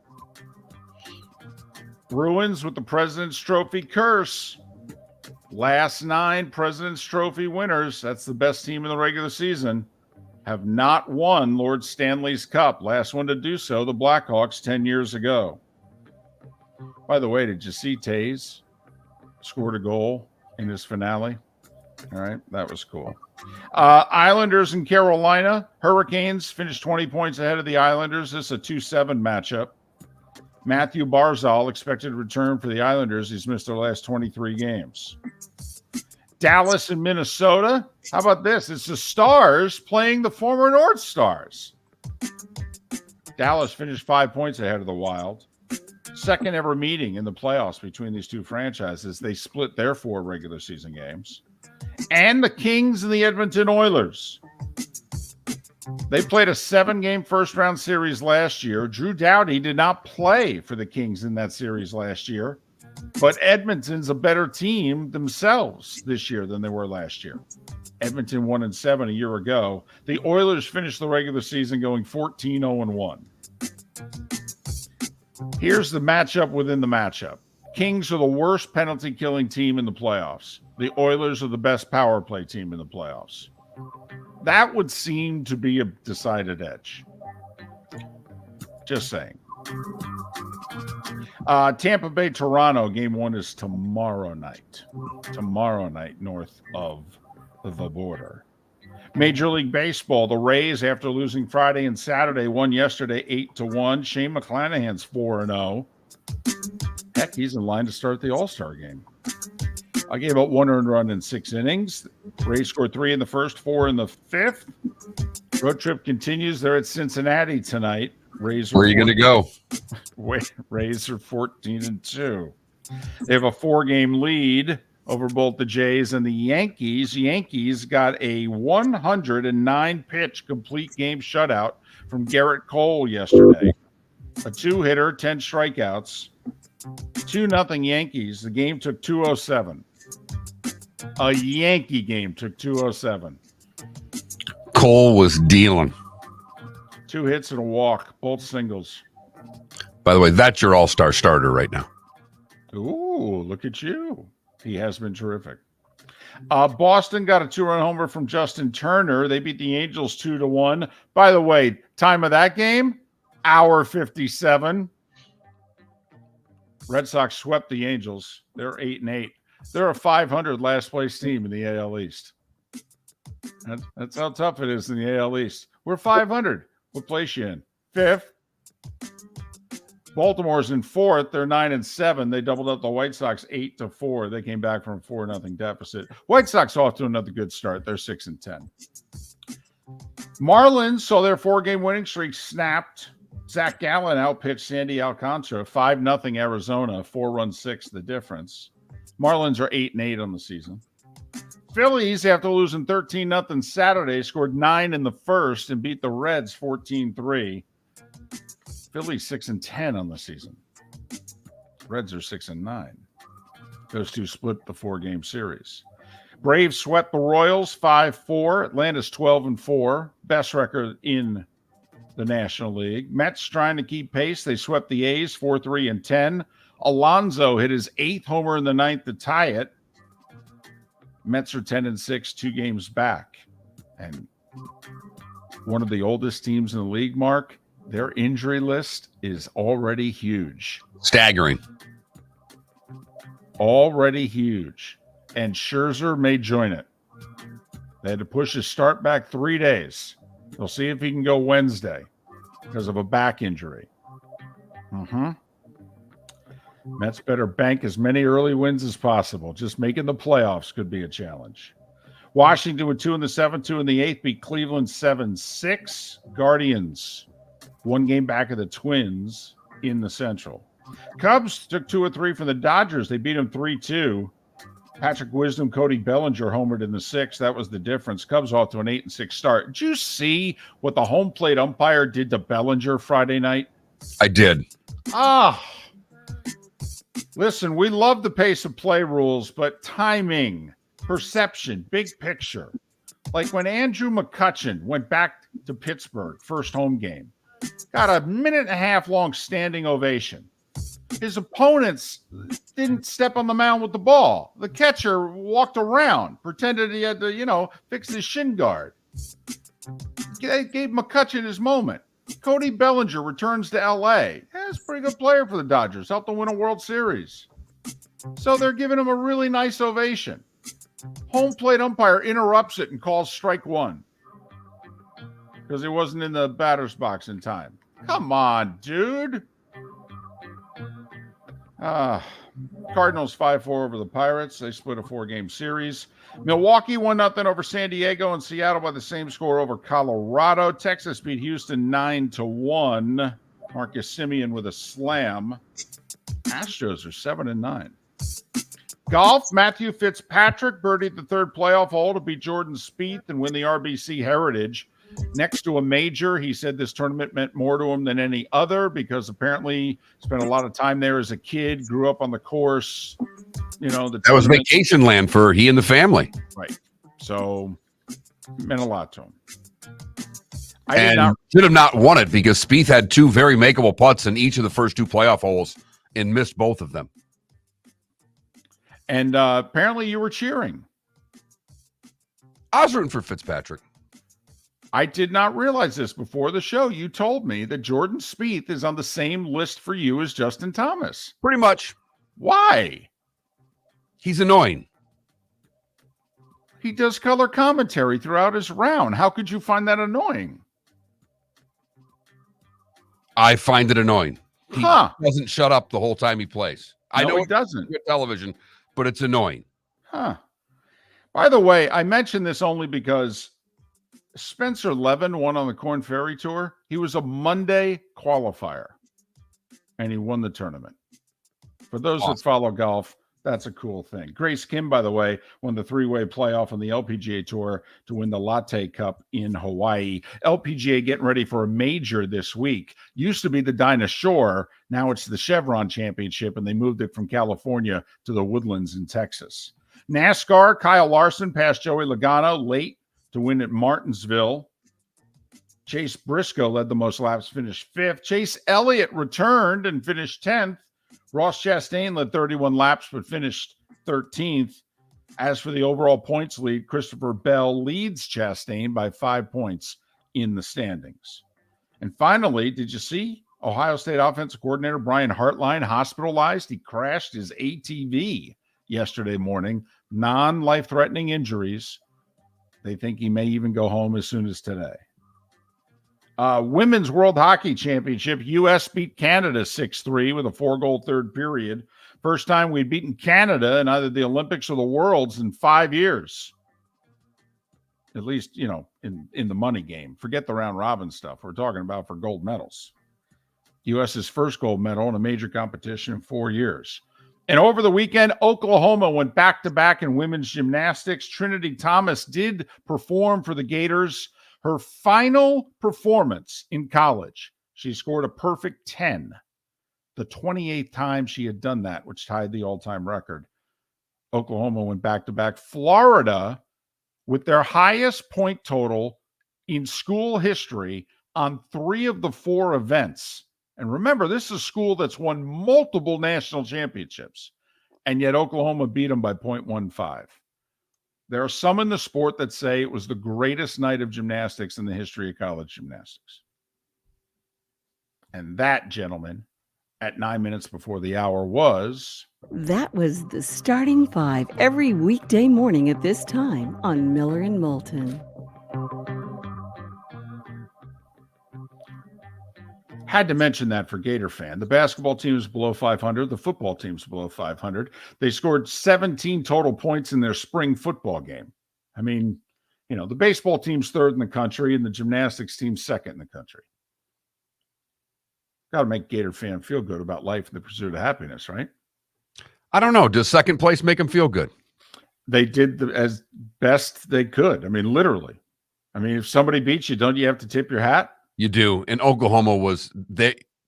Bruins with the President's Trophy curse. Last 9 President's Trophy winners, that's the best team in the regular season, have not won Lord Stanley's Cup. Last one to do so, the Blackhawks 10 years ago. By the way, did you see Taze scored a goal in his finale? All right, that was cool. Islanders and Carolina. Hurricanes finished 20 points ahead of the Islanders. This is a 2-7 matchup. Matthew Barzal expected to return for the Islanders. He's missed their last 23 games. Dallas and Minnesota. How about this? It's the Stars playing the former North Stars. Dallas finished 5 points ahead of the Wild. Second ever meeting in the playoffs between these two franchises. They split their 4 regular season games. And the Kings and the Edmonton Oilers. They played a 7-game first-round series last year. Drew Doughty did not play for the Kings in that series last year, but Edmonton's a better team themselves this year than they were last year. Edmonton 1-7 a year ago. The Oilers finished the regular season going 14-0-1. Here's the matchup within the matchup. Kings are the worst penalty-killing team in the playoffs. The Oilers are the best power play team in the playoffs. That would seem to be a decided edge. Just saying. Tampa Bay, Toronto, game 1 is tomorrow night. Tomorrow night, north of the border. Major League Baseball, the Rays, after losing Friday and Saturday, won yesterday 8-1. Shane McClanahan's 4-0. Heck, he's in line to start the All-Star game. I gave up 1 earned run in 6 innings. Rays scored 3 in the first, 4 in the 5th. Road trip continues. They're at Cincinnati tonight. Rays Where are you going to go? Rays are 14-2. They have a 4-game lead over both the Jays and the Yankees. Yankees got a 109-pitch complete game shutout from Garrett Cole yesterday. A 2-hitter, 10 strikeouts. 2-0 Yankees. The game took 2:07. A Yankee game took 2:07. Cole was dealing. 2 hits and a walk, both singles. By the way, that's your all-star starter right now. Ooh, look at you. He has been terrific. Boston got a 2-run homer from Justin Turner. They beat the Angels 2-1. By the way, time of that game, hour 57. Red Sox swept the Angels. They're 8-8. They're a 500 last place team in the AL East. That's how tough it is in the AL East. We're 500. What place you in? 5th. Baltimore's in 4th. They're 9-7. They doubled up the White Sox 8-4. They came back from a 4-0 deficit. White Sox off to another good start. They're 6-10. Marlins saw their 4-game winning streak snapped. Zach Gallen outpitched Sandy Alcantara, 5-0 Arizona, 4-run 6 the difference. Marlins are 8-8 on the season. Phillies, after losing 13-0 Saturday, scored 9 in the first and beat the Reds 14-3. Phillies 6-10 on the season. Reds are 6-9. Those two split the 4-game series. Braves swept the Royals 5-4. Atlanta's 12-4, best record in the National League. Mets trying to keep pace. They swept the A's 4-3-10. Alonso hit his 8th homer in the 9th to tie it. Mets are 10-6, 2 games back. And one of the oldest teams in the league, Mark, their injury list is already huge. Staggering. Already huge. And Scherzer may join it. They had to push his start back 3 days. They'll see if he can go Wednesday because of a back injury. Mets better bank as many early wins as possible. Just making the playoffs could be a challenge. Washington with 2 in the 7th, 2 in the 8th, beat Cleveland 7-6. Guardians 1 game back of the Twins in the Central. Cubs took 2 or 3 from the Dodgers. They beat them 3-2. Patrick Wisdom, Cody Bellinger homered in the 6th. That was the difference. Cubs off to an 8-6 start. Did you see what the home plate umpire did to Bellinger Friday night? I did. Listen, we love the pace of play rules, but timing, perception, big picture. Like when Andrew McCutchen went back to Pittsburgh, first home game, got a 1.5 minute long standing ovation. His opponents didn't step on the mound with the ball. The catcher walked around, pretended he had to, fix his shin guard. They gave McCutchen his moment. Cody Bellinger returns to L.A. He's a pretty good player for the Dodgers. Helped them win a World Series. So they're giving him a really nice ovation. Home plate umpire interrupts it and calls strike one because he wasn't in the batter's box in time. Come on, dude. Cardinals 5-4 over the Pirates. They split a 4-game series. Milwaukee 1-0 over San Diego, and Seattle by the same score over Colorado. Texas beat Houston 9-1. Marcus Semien with a slam. Astros are 7-9. Golf, Matthew Fitzpatrick birdied the 3rd playoff hole to beat Jordan Spieth and win the RBC Heritage. Next to a major, he said this tournament meant more to him than any other because apparently spent a lot of time there as a kid, grew up on the course. That was vacation land for he and the family. Right. So it meant a lot to him. Should have not won it because Spieth had 2 very makeable putts in each of the first 2 playoff holes and missed both of them. And apparently you were cheering. I was rooting for Fitzpatrick. I did not realize this before the show. You told me that Jordan Spieth is on the same list for you as Justin Thomas. Pretty much. Why? He's annoying. He does color commentary throughout his round. How could you find that annoying? I find it annoying. He doesn't shut up the whole time he plays. I know he doesn't. Good television, but it's annoying. By the way, I mentioned this only because Spencer Levin won on the Korn Ferry Tour. He was a Monday qualifier, and he won the tournament. For those that follow golf, that's a cool thing. Grace Kim, by the way, won the 3-way playoff on the LPGA Tour to win the Latte Cup in Hawaii. LPGA getting ready for a major this week. Used to be the Dinah Shore. Now it's the Chevron Championship, and they moved it from California to the Woodlands in Texas. NASCAR, Kyle Larson passed Joey Logano late to win at Martinsville. Chase Briscoe led the most laps, finished 5th. Chase Elliott returned and finished 10th. Ross Chastain led 31 laps but finished 13th. As for the overall points lead, Christopher Bell leads Chastain by 5 points in the standings. And finally, did you see Ohio State offensive coordinator Brian Hartline hospitalized? He crashed his ATV yesterday morning. Non-life-threatening injuries. They think he may even go home as soon as today. Women's World Hockey Championship. U.S. beat Canada 6-3 with a 4-goal third period. First time we'd beaten Canada in either the Olympics or the Worlds in 5 years. At least, in the money game. Forget the round robin stuff. We're talking about for gold medals. U.S.'s first gold medal in a major competition in 4 years. And over the weekend, Oklahoma went back-to-back in women's gymnastics. Trinity Thomas did perform for the Gators. Her final performance in college, she scored a perfect 10, the 28th time she had done that, which tied the all-time record. Oklahoma went back-to-back. Florida, with their highest point total in school history on 3 of the 4 events. And remember, this is a school that's won multiple national championships, and yet Oklahoma beat them by 0.15. There are some in the sport that say it was the greatest night of gymnastics in the history of college gymnastics. And that, gentlemen, at 9 minutes before the hour was... That was the Starting 5 every weekday morning at this time on Miller and Moulton. Had to mention that for Gator fan. The basketball team is below 500. The football team's below 500. They scored 17 total points in their spring football game. I mean, the baseball team's 3rd in the country and the gymnastics team's 2nd in the country. Got to make Gator fan feel good about life and the pursuit of happiness, right? I don't know. Does second place make them feel good? they did as best they could. I mean, literally. I mean, if somebody beats you, don't you have to tip your hat? You do. And Oklahoma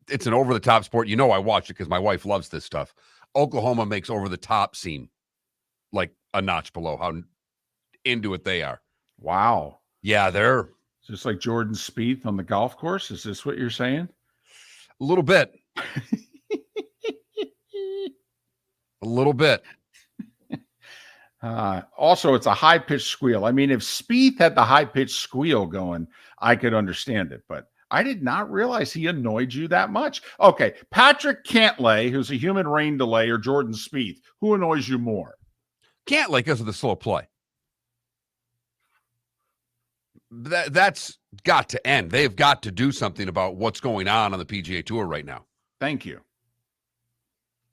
it's an over-the-top sport. You know, I watch it because my wife loves this stuff. Oklahoma makes over-the-top seem like a notch below how into it they are. Wow. Yeah, they're just like Jordan Spieth on the golf course. Is this what you're saying? A little bit. A little bit. Also, it's a high-pitched squeal. I mean, if Spieth had the high-pitched squeal going, I could understand it, but I did not realize he annoyed you that much. Okay, Patrick Cantlay, who's a human rain delay, or Jordan Spieth, who annoys you more? Cantlay because of the slow play. That's got to end. They've got to do something about what's going on the PGA Tour right now. Thank you.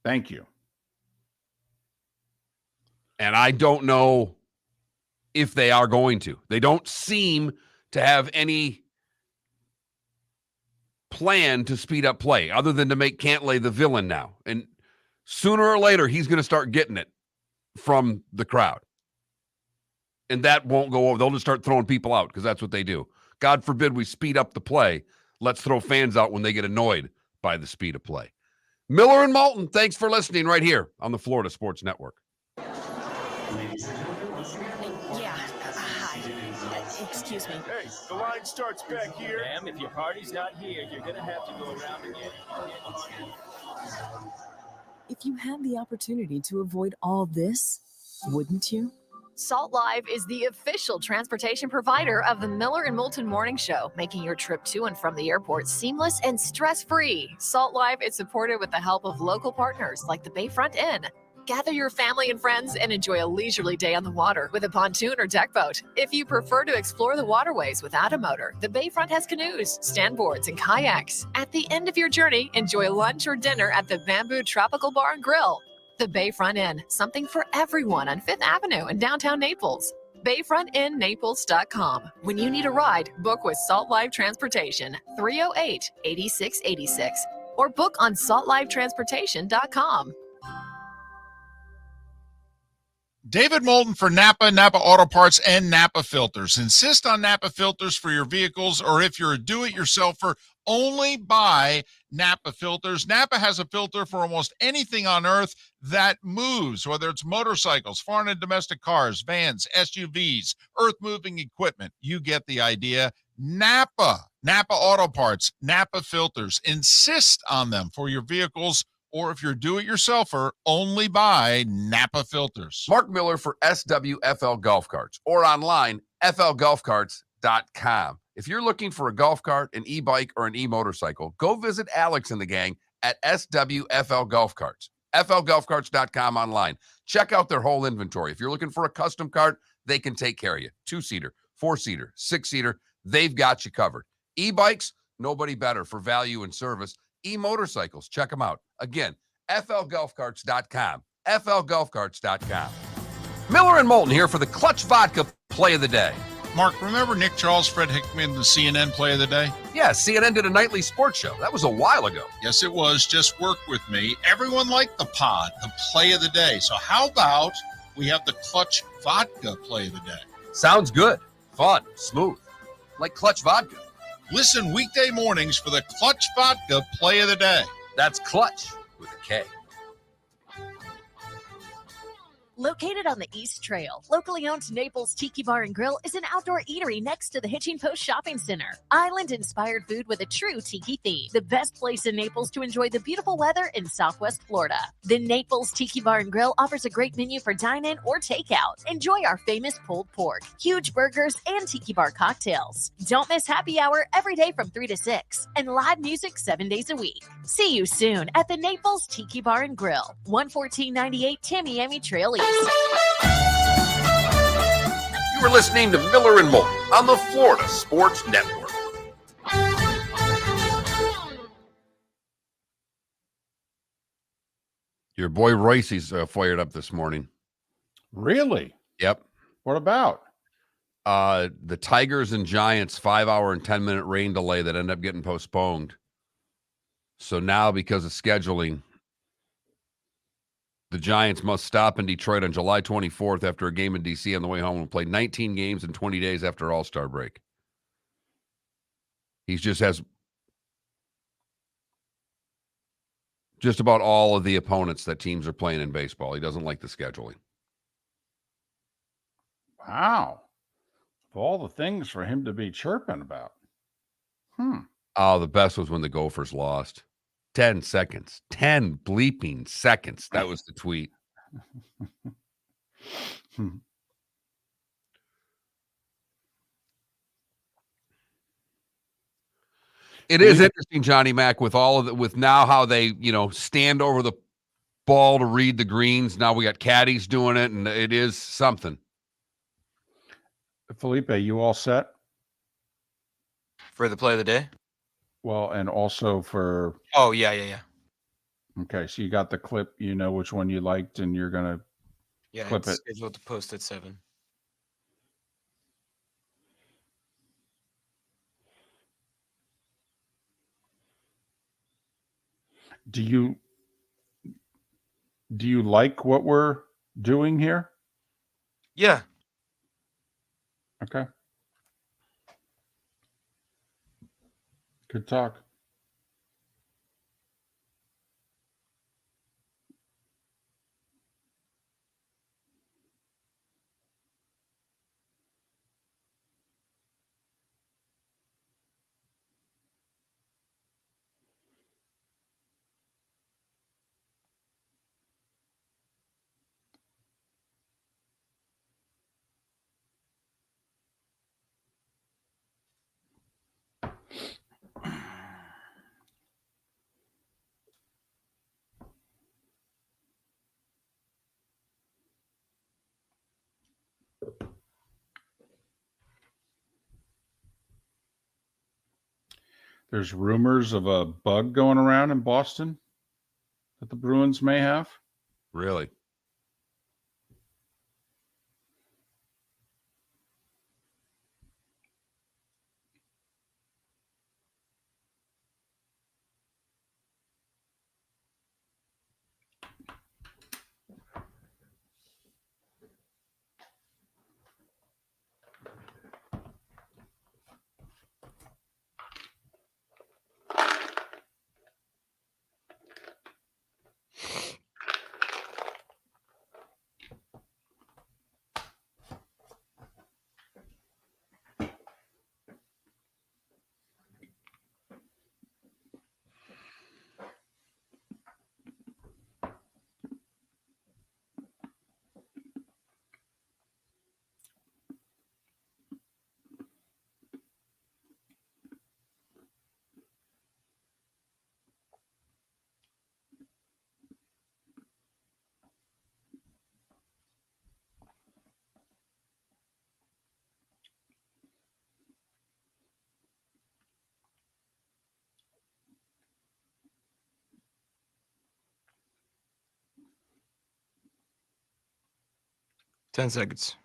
Thank you. And I don't know if they are going to. They don't seem to have any plan to speed up play other than to make Cantlay the villain now. And sooner or later, he's going to start getting it from the crowd. And that won't go over. They'll just start throwing people out because that's what they do. God forbid we speed up the play. Let's throw fans out when they get annoyed by the speed of play. Miller and Moulton, thanks for listening right here on the Florida Sports Network. Yeah. Hi. Excuse me. Hey, the line starts back here. Ma'am, if your party's not here, you're going to have to go around again. If you had the opportunity to avoid all this, wouldn't you? Salt Live is the official transportation provider of the Miller and Moulton Morning Show, making your trip to and from the airport seamless and stress-free. Salt Live is supported with the help of local partners like the Bayfront Inn. Gather your family and friends and enjoy a leisurely day on the water with a pontoon or deck boat. If you prefer to explore the waterways without a motor, the Bayfront has canoes, standboards, and kayaks. At the end of your journey, enjoy lunch or dinner at the Bamboo Tropical Bar and Grill. The Bayfront Inn, something for everyone on 5th Avenue in downtown Naples. BayfrontInNaples.com. When you need a ride, book with Salt Live Transportation, 308-8686, or book on saltlivetransportation.com. David Moulton for Napa Auto Parts, and Napa Filters. Insist on Napa filters for your vehicles, or if you're a do-it-yourselfer, only buy Napa filters. Napa has a filter for almost anything on earth that moves, whether it's motorcycles, foreign and domestic cars, vans, SUVs, earth-moving equipment. You get the idea. Napa Auto Parts, Napa filters. Insist on them for your vehicles, or if you're do-it-yourselfer, only buy Napa filters. Mark Miller for SWFL Golf Carts, or online, flgolfcarts.com. If you're looking for a golf cart, an e-bike, or an e-motorcycle, go visit Alex and the gang at SWFL Golf Carts. flgolfcarts.com online. Check out their whole inventory. If you're looking for a custom cart, they can take care of you. 2-seater, 4-seater, 6-seater, they've got you covered. E-bikes, nobody better for value and service. E-motorcycles, check them out. Again, flgolfcarts.com. flgolfcarts.com. Miller and Moulton here for the Clutch Vodka Play of the Day. Mark, remember Nick Charles, Fred Hickman, the CNN Play of the Day? Yeah, CNN did a nightly sports show. That was a while ago. Yes, it was. Just work with me. Everyone liked the pod, the Play of the Day. So how about we have the Clutch Vodka Play of the Day? Sounds good. Fun. Smooth. Like Clutch Vodka. Listen weekday mornings for the Clutch Vodka Play of the Day. That's Clutch with a K. Located on the East Trail, locally owned Naples Tiki Bar and Grill is an outdoor eatery next to the Hitching Post Shopping Center. Island-inspired food with a true tiki theme. The best place in Naples to enjoy the beautiful weather in Southwest Florida. The Naples Tiki Bar and Grill offers a great menu for dine-in or takeout. Enjoy our famous pulled pork, huge burgers, and tiki bar cocktails. Don't miss happy hour every day from 3 to 6, and live music 7 days a week. See you soon at the Naples Tiki Bar and Grill, 11498 Tamiami Trail East. You were listening to Miller and Moulton on the Florida Sports Network. Your boy Royce's fired up this morning. Really? Yep. What about? The Tigers and Giants 5-hour and 10-minute rain delay that ended up getting postponed. So now, because of scheduling, the Giants must stop in Detroit on July 24th after a game in D.C. on the way home and play 19 games in 20 days after All-Star break. He just has just about all of the opponents that teams are playing in baseball. He doesn't like the scheduling. Wow. Of all the things for him to be chirping about. Oh, the best was when the Gophers lost. 10 seconds. 10 bleeping seconds. That was the tweet. It is interesting, Johnny Mac, with all of with now how they, stand over the ball to read the greens. Now we got caddies doing it, and it is something. Felipe, you all set? For the play of the day? Well, and also for... Oh, yeah. Okay, so you got the clip, you know which one you liked, and you're going to clip it's it. scheduled to post at 7. Do you like what we're doing here? Yeah. Okay. Good talk. There's rumors of a bug going around in Boston that the Bruins may have. Really? Ten seconds.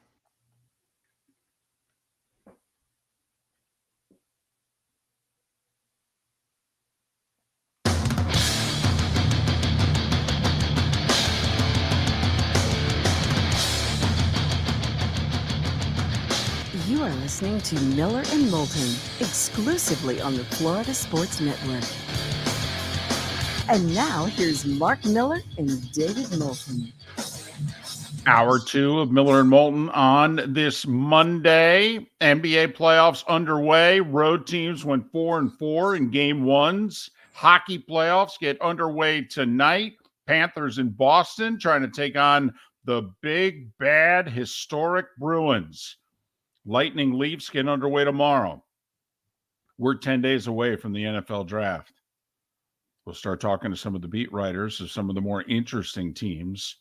You are listening to Miller and Moulton, exclusively on the Florida Sports Network. And now, here's Mark Miller and David Moulton. Hour 2 of Miller and Moulton on this Monday. NBA playoffs underway. Road teams went 4-4 in game ones. Hockey playoffs get underway tonight. Panthers in Boston trying to take on the big, bad, historic Bruins. Lightning Leafs get underway tomorrow. We're 10 days away from the NFL draft. We'll start talking to some of the beat writers of some of the more interesting teams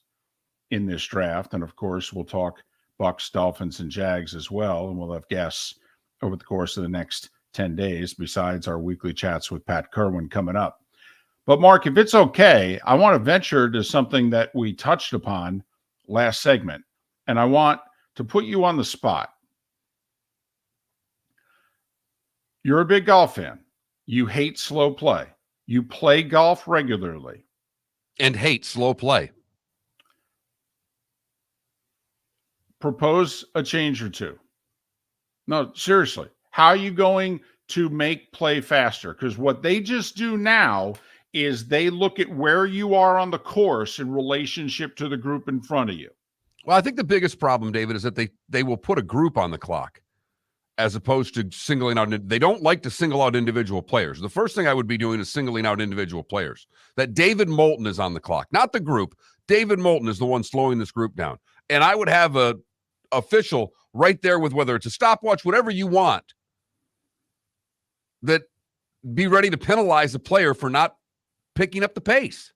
in this draft. And of course, we'll talk Bucks, Dolphins, and Jags as well. And we'll have guests over the course of the next 10 days, besides our weekly chats with Pat Kerwin coming up. But Mark, if it's okay, I want to venture to something that we touched upon last segment. And I want to put you on the spot. You're a big golf fan. You hate slow play. You play golf regularly. And hate slow play. propose a change or two. No, seriously. How are you going to make play faster? Because what they just do now is they look at where you are on the course in relationship to the group in front of you. Well, I think the biggest problem, David, is that they will put a group on the clock as opposed to singling out. They don't like to single out individual players. The first thing I would be doing is singling out individual players. That David Moulton is on the clock, not the group. David Moulton is the one slowing this group down. And I would have a official right there with whether it's a stopwatch, whatever you want, that be ready to penalize the player for not picking up the pace.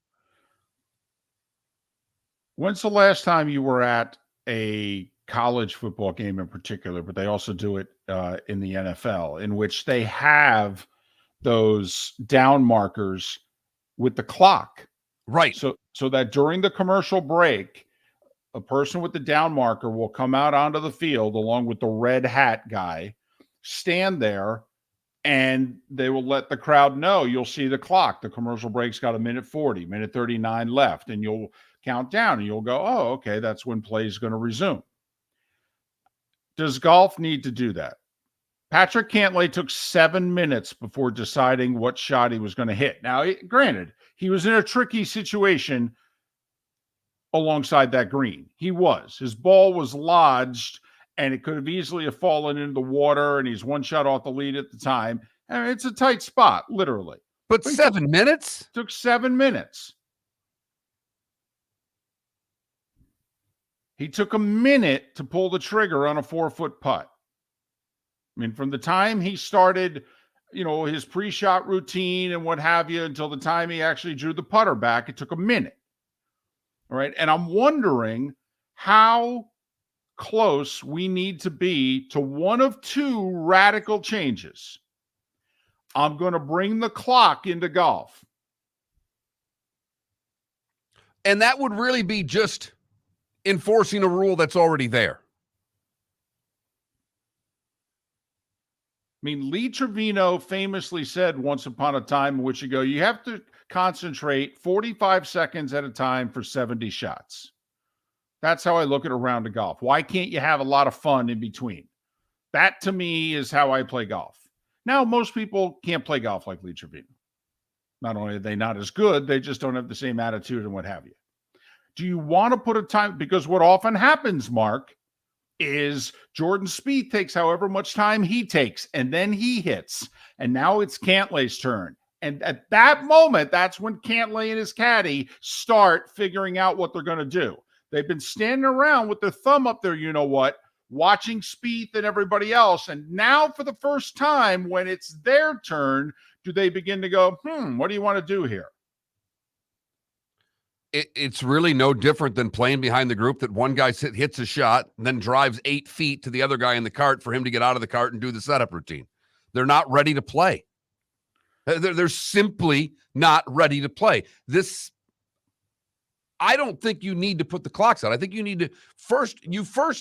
When's the last time you were at a college football game in particular, but they also do it in the NFL, in which they have those down markers with the clock? Right. So that during the commercial break, a person with the down marker will come out onto the field along with the red hat guy, stand there, and they will let the crowd know. You'll see the clock. The commercial break's got a minute 40, minute 39 left, and you'll count down and you'll go, oh, okay, that's when play is going to resume. Does golf need to do that? Patrick Cantlay took 7 minutes before deciding what shot he was going to hit. Now, granted, he was in a tricky situation alongside that green. He was. His ball was lodged, and it could have easily have fallen into the water, and he's one shot off the lead at the time. I mean, it's a tight spot, literally. But 7 minutes? Took 7 minutes. He took a minute to pull the trigger on a 4-foot putt. I mean, from the time he started, his pre-shot routine and what have you, until the time he actually drew the putter back, it took a minute. All right. And I'm wondering how close we need to be to one of two radical changes. I'm going to bring the clock into golf. And that would really be just enforcing a rule that's already there. I mean, Lee Trevino famously said once upon a time in which you have to concentrate 45 seconds at a time for 70 shots. That's how I look at a round of golf. Why can't you have a lot of fun in between? That, to me, is how I play golf. Now, most people can't play golf like Lee Trevino. Not only are they not as good, they just don't have the same attitude and what have you. Do you want to put a time? Because what often happens, Mark, is Jordan Spieth takes however much time he takes, and then he hits. And now it's Cantlay's turn. And at that moment, that's when Cantlay and his caddy start figuring out what they're going to do. They've been standing around with their thumb up there, watching Spieth and everybody else. And now for the first time, when it's their turn, do they begin to go, what do you want to do here? It's really no different than playing behind the group, that one guy hits a shot and then drives 8 feet to the other guy in the cart for him to get out of the cart and do the setup routine. They're not ready to play. They're simply not ready to play. I don't think you need to put the clocks out. I think you need to first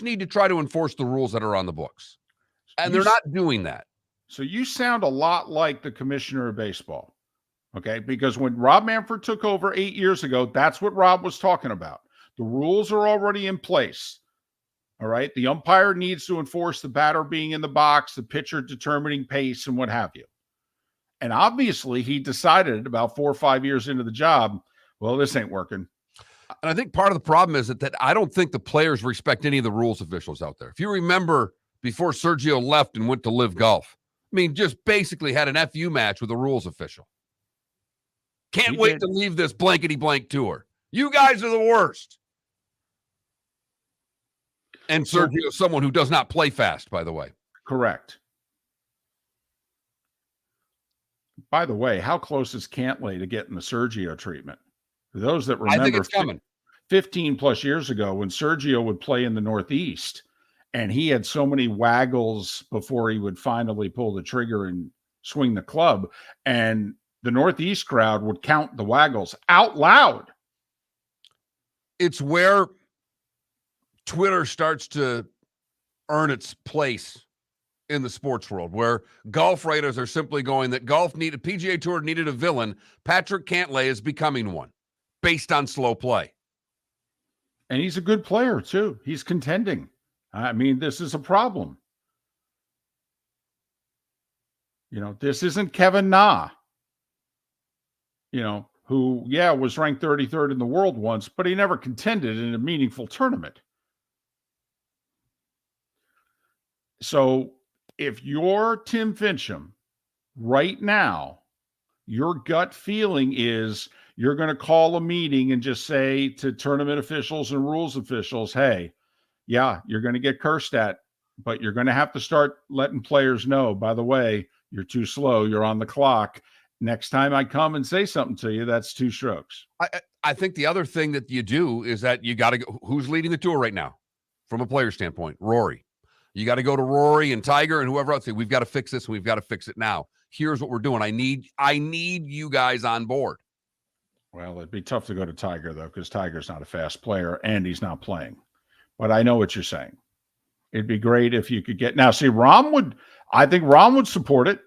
need to try to enforce the rules that are on the books. And they're not doing that. So you sound a lot like the commissioner of baseball. Okay, because when Rob Manfred took over 8 years ago, that's what Rob was talking about. The rules are already in place. All right, the umpire needs to enforce the batter being in the box, the pitcher determining pace and what have you. And obviously he decided about 4 or 5 years into the job, well, this ain't working. And I think part of the problem is that I don't think the players respect any of the rules officials out there. If you remember, before Sergio left and went to Live Golf, just basically had an FU match with a rules official. Can't wait to leave this blankety blank tour. You guys are the worst. And Sergio is someone who does not play fast, by the way. Correct. By the way, how close is Cantlay to getting the Sergio treatment? For those that remember, I think it's coming. 15 plus years ago when Sergio would play in the Northeast, and he had so many waggles before he would finally pull the trigger and swing the club, and the Northeast crowd would count the waggles out loud. It's where Twitter starts to earn its place in the sports world, where golf writers are simply going that PGA Tour needed a villain. Patrick Cantlay is becoming one based on slow play. And he's a good player too. He's contending. I mean, this is a problem. This isn't Kevin Na, who, was ranked 33rd in the world once, but he never contended in a meaningful tournament. So if you're Tim Fincham right now, your gut feeling is you're going to call a meeting and just say to tournament officials and rules officials, hey, yeah, you're going to get cursed at, but you're going to have to start letting players know, by the way, you're too slow. You're on the clock. Next time I come and say something to you, that's 2 strokes. I think the other thing that you do is that you got to go. Who's leading the tour right now from a player standpoint? Rory. You got to go to Rory and Tiger and whoever else. Say, we've got to fix this. We've got to fix it now. Here's what we're doing. I need you guys on board. Well, it'd be tough to go to Tiger, though, because Tiger's not a fast player and he's not playing. But I know what you're saying. It'd be great if you could get... Now, see, I think Rahm would support it.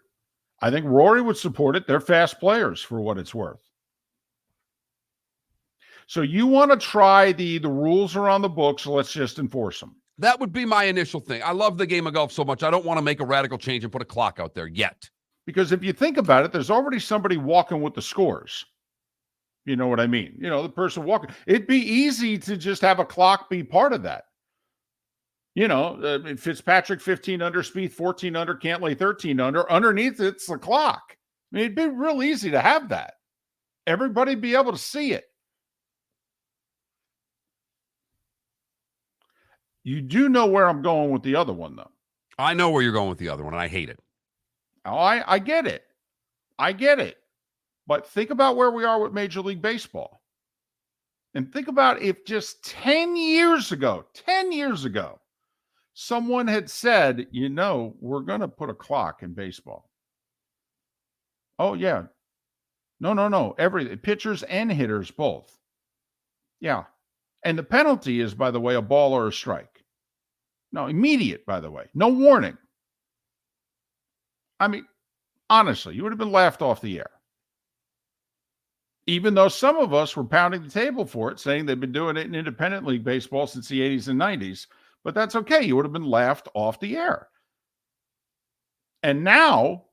I think Rory would support it. They're fast players for what it's worth. So you want to try the rules are on the books, so let's just enforce them. That would be my initial thing. I love the game of golf so much. I don't want to make a radical change and put a clock out there yet. Because if you think about it, there's already somebody walking with the scores. You know what I mean? The person walking. It'd be easy to just have a clock be part of that. Fitzpatrick 15 under, Spieth 14 under, Cantlay 13 under. Underneath it's the clock. I mean, it'd be real easy to have that. Everybody be able to see it. You do know where I'm going with the other one, though. I know where you're going with the other one, and I hate it. Oh, I get it. I get it. But think about where we are with Major League Baseball. And think about if just 10 years ago, someone had said, we're going to put a clock in baseball. Oh, yeah. No. Everything. Pitchers and hitters both. Yeah. And the penalty is, by the way, a ball or a strike. No, immediate, by the way. No warning. I mean, honestly, you would have been laughed off the air. Even though some of us were pounding the table for it, saying they've been doing it in independent league baseball since the 80s and 90s. But that's okay. You would have been laughed off the air. And now,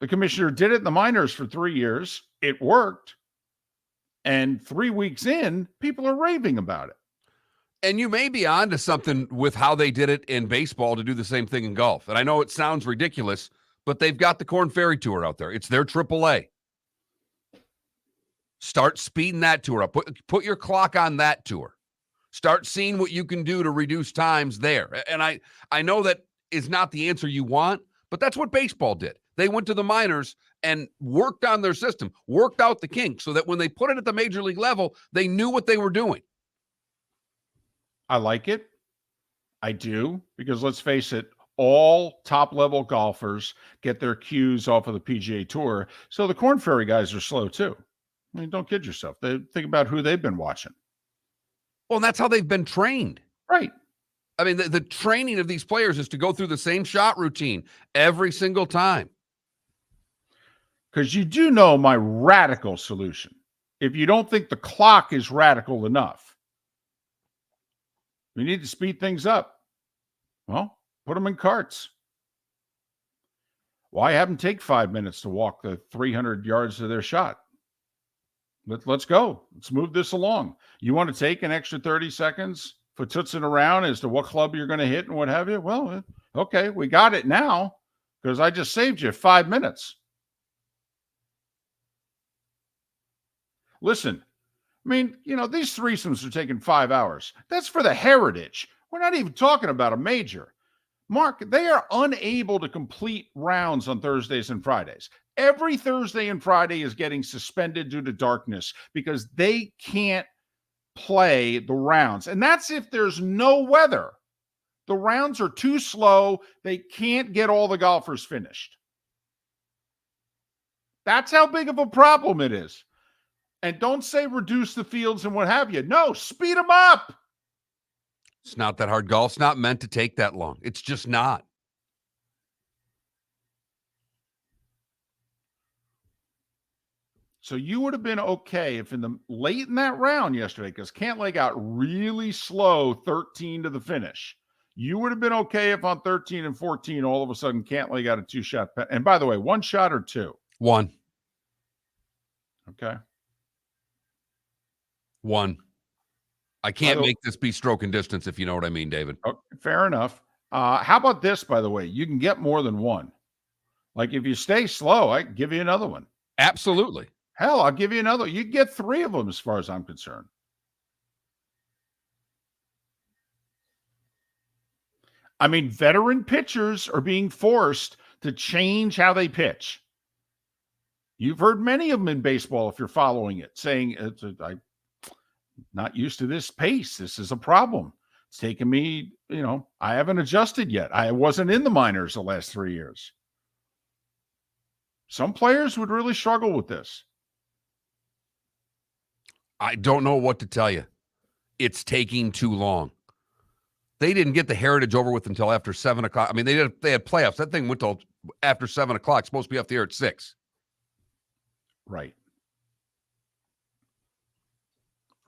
the commissioner did it in the minors for 3 years. It worked. And 3 weeks in, people are raving about it. And you may be onto something with how they did it in baseball to do the same thing in golf. And I know it sounds ridiculous, but they've got the Korn Ferry Tour out there. It's their AAA. Start speeding that tour up. Put your clock on that tour. Start seeing what you can do to reduce times there. And I know that is not the answer you want, but that's what baseball did. They went to the minors and worked on their system, worked out the kinks so that when they put it at the major league level, they knew what they were doing. I like it. I do, because let's face it, all top-level golfers get their cues off of the PGA Tour, so the Korn Ferry guys are slow too. I mean, don't kid yourself. Think about who they've been watching. Well, and that's how they've been trained. Right. I mean, the training of these players is to go through the same shot routine every single time. Because you do know my radical solution. If you don't think the clock is radical enough, we need to speed things up. Well, put them in carts. Why have them take 5 minutes to walk the 300 yards to their shot? Let's go. Let's move this along. You want to take an extra 30 seconds for tootsing around as to what club you're going to hit and what have you? Well, okay, we got it now because I just saved you 5 minutes. Listen, I mean, these threesomes are taking 5 hours. That's for the heritage. We're not even talking about a major. Mark, they are unable to complete rounds on Thursdays and Fridays. Every Thursday and Friday is getting suspended due to darkness because they can't play the rounds. And that's if there's no weather. The rounds are too slow. They can't get all the golfers finished. That's how big of a problem it is. And don't say reduce the fields and what have you. No, speed them up. It's not that hard. Golf's not meant to take that long. It's just not. So you would have been okay if late in that round yesterday, because Cantlay got really slow 13 to the finish. You would have been okay if on 13 and 14, all of a sudden Cantlay got a 2-shot. And by the way, 1 shot or 2? 1. Okay. 1. I can't make this be stroking distance, if you know what I mean, David. Okay, fair enough. How about this, by the way? You can get more than 1. Like if you stay slow, I can give you another one. Absolutely. Hell, I'll give you another. You can get 3 of them as far as I'm concerned. I mean, veteran pitchers are being forced to change how they pitch. You've heard many of them in baseball, if you're following it, saying, I'm not used to this pace. This is a problem. It's taken me, I haven't adjusted yet. I wasn't in the minors the last 3 years. Some players would really struggle with this. I don't know what to tell you. It's taking too long. They didn't get the Heritage over with until after 7 o'clock. I mean, they had playoffs. That thing went till after 7 o'clock. It's supposed to be up the air at 6. Right.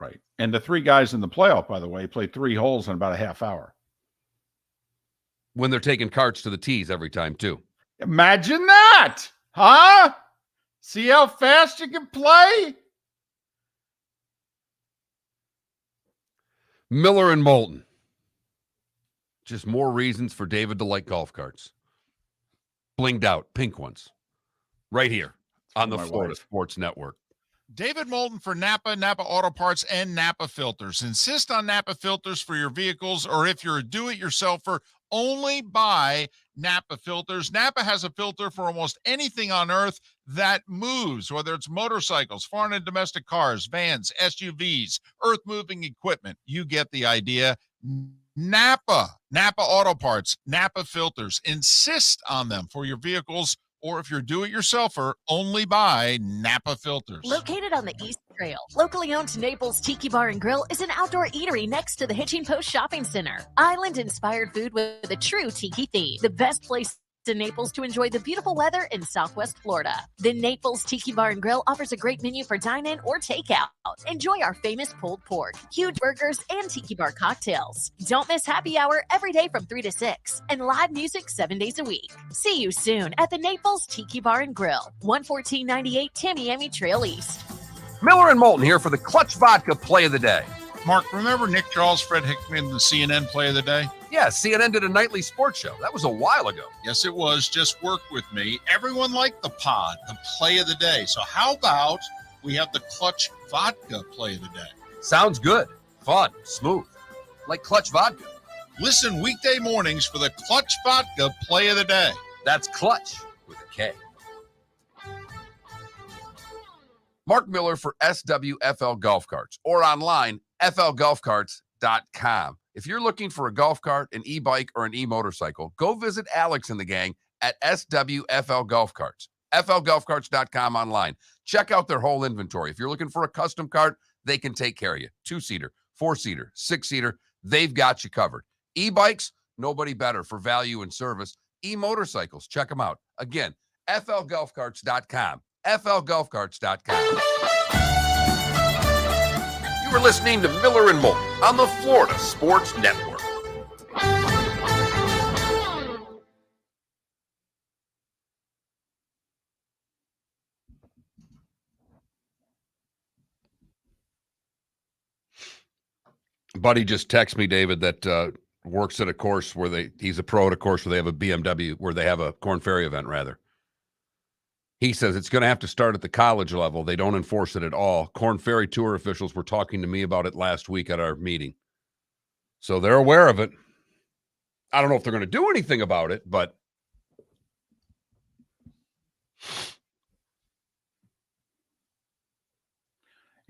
Right. And the 3 guys in the playoff, by the way, played 3 holes in about a half hour. When they're taking carts to the tees every time, too. Imagine that. Huh? See how fast you can play? Miller and Moulton. Just more reasons for David to like golf carts. Blinged out, pink ones. Right here on the Florida Sports Network. David Moulton for Napa, Napa Auto Parts, and Napa Filters. Insist on Napa filters for your vehicles, or if you're a do-it-yourselfer, only buy Napa filters. Napa has a filter for almost anything on earth that moves, whether it's motorcycles, foreign and domestic cars, vans, SUVs, earth-moving equipment. You get the idea. Napa Auto Parts, Napa filters. Insist on them for your vehicles, or if you're do-it-yourselfer, only buy Napa filters. Located on the East Trail, locally owned Naples Tiki Bar and Grill is an outdoor eatery next to the Hitching Post Shopping Center. Island-inspired food with a true tiki theme. The best place in Naples to enjoy the beautiful weather in Southwest Florida. The Naples Tiki Bar and Grill offers a great menu for dine-in or takeout. Enjoy our famous pulled pork, huge burgers, and tiki bar cocktails. Don't miss happy hour every day from 3 to 6 and live music 7 days a week. See you soon at the Naples Tiki Bar and Grill, 11498 Tamiami Trail East. Miller and Moulton here for the Clutch Vodka Play of the Day. Mark, remember Nick Charles, Fred Hickman, the CNN Play of the Day? Yeah, CNN did a nightly sports show. That was a while ago. Yes, it was. Just work with me. Everyone liked the pod, the Play of the Day. So how about we have the Clutch Vodka Play of the Day? Sounds good. Fun. Smooth. Like Clutch Vodka. Listen weekday mornings for the Clutch Vodka Play of the Day. That's Clutch with a K. Mark Miller for SWFL Golf Carts, or online, flgolfcarts.com. If you're looking for a golf cart, an e-bike, or an e-motorcycle, go visit Alex and the gang at SWFL Golf Carts. flgolfcarts.com online. Check out their whole inventory. If you're looking for a custom cart, they can take care of you. 2-seater, 4-seater, 6-seater, they've got you covered. E-bikes, nobody better for value and service. E-motorcycles, check them out. Again, flgolfcarts.com. flgolfcarts.com. You are listening to Miller and Moulton on the Florida Sports Network. Buddy just texted me, David, that works at a course where he's a pro at a course where they have a BMW, where they have a Corn Ferry event, rather. He says it's going to have to start at the college level. They don't enforce it at all. Corn Ferry Tour officials were talking to me about it last week at our meeting. So they're aware of it. I don't know if they're going to do anything about it, but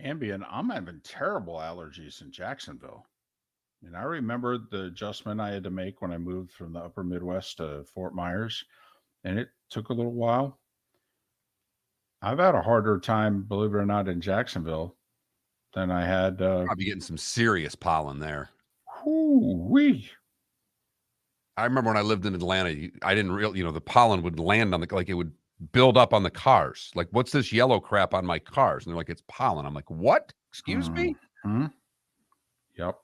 Ambien, I'm having terrible allergies in Jacksonville. And I remember the adjustment I had to make when I moved from the upper Midwest to Fort Myers, and it took a little while. I've had a harder time, believe it or not, in Jacksonville than I had. Probably getting some serious pollen there. Whoo-wee. I remember when I lived in Atlanta, I didn't the pollen would land on like it would build up on the cars. Like, what's this yellow crap on my cars? And they're like, it's pollen. I'm like, what? Excuse me? Yep.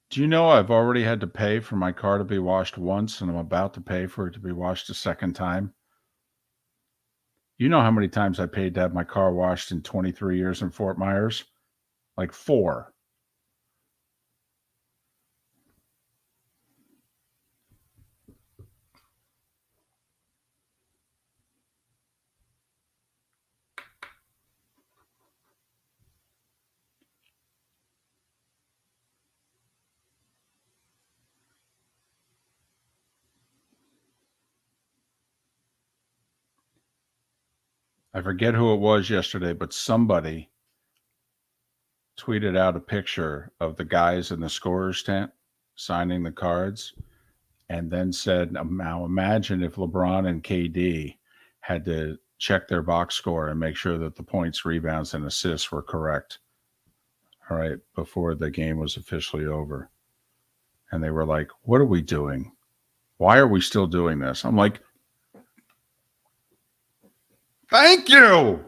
Do you know I've already had to pay for my car to be washed once, and I'm about to pay for it to be washed a second time? You know how many times I paid to have my car washed in 23 years in Fort Myers? Like 4. I forget who it was yesterday, but somebody tweeted out a picture of the guys in the scorer's tent signing the cards, and then said, now imagine if LeBron and KD had to check their box score and make sure that the points, rebounds, and assists were correct. All right, before the game was officially over. And they were like, what are we doing? Why are we still doing this? I'm like, thank you.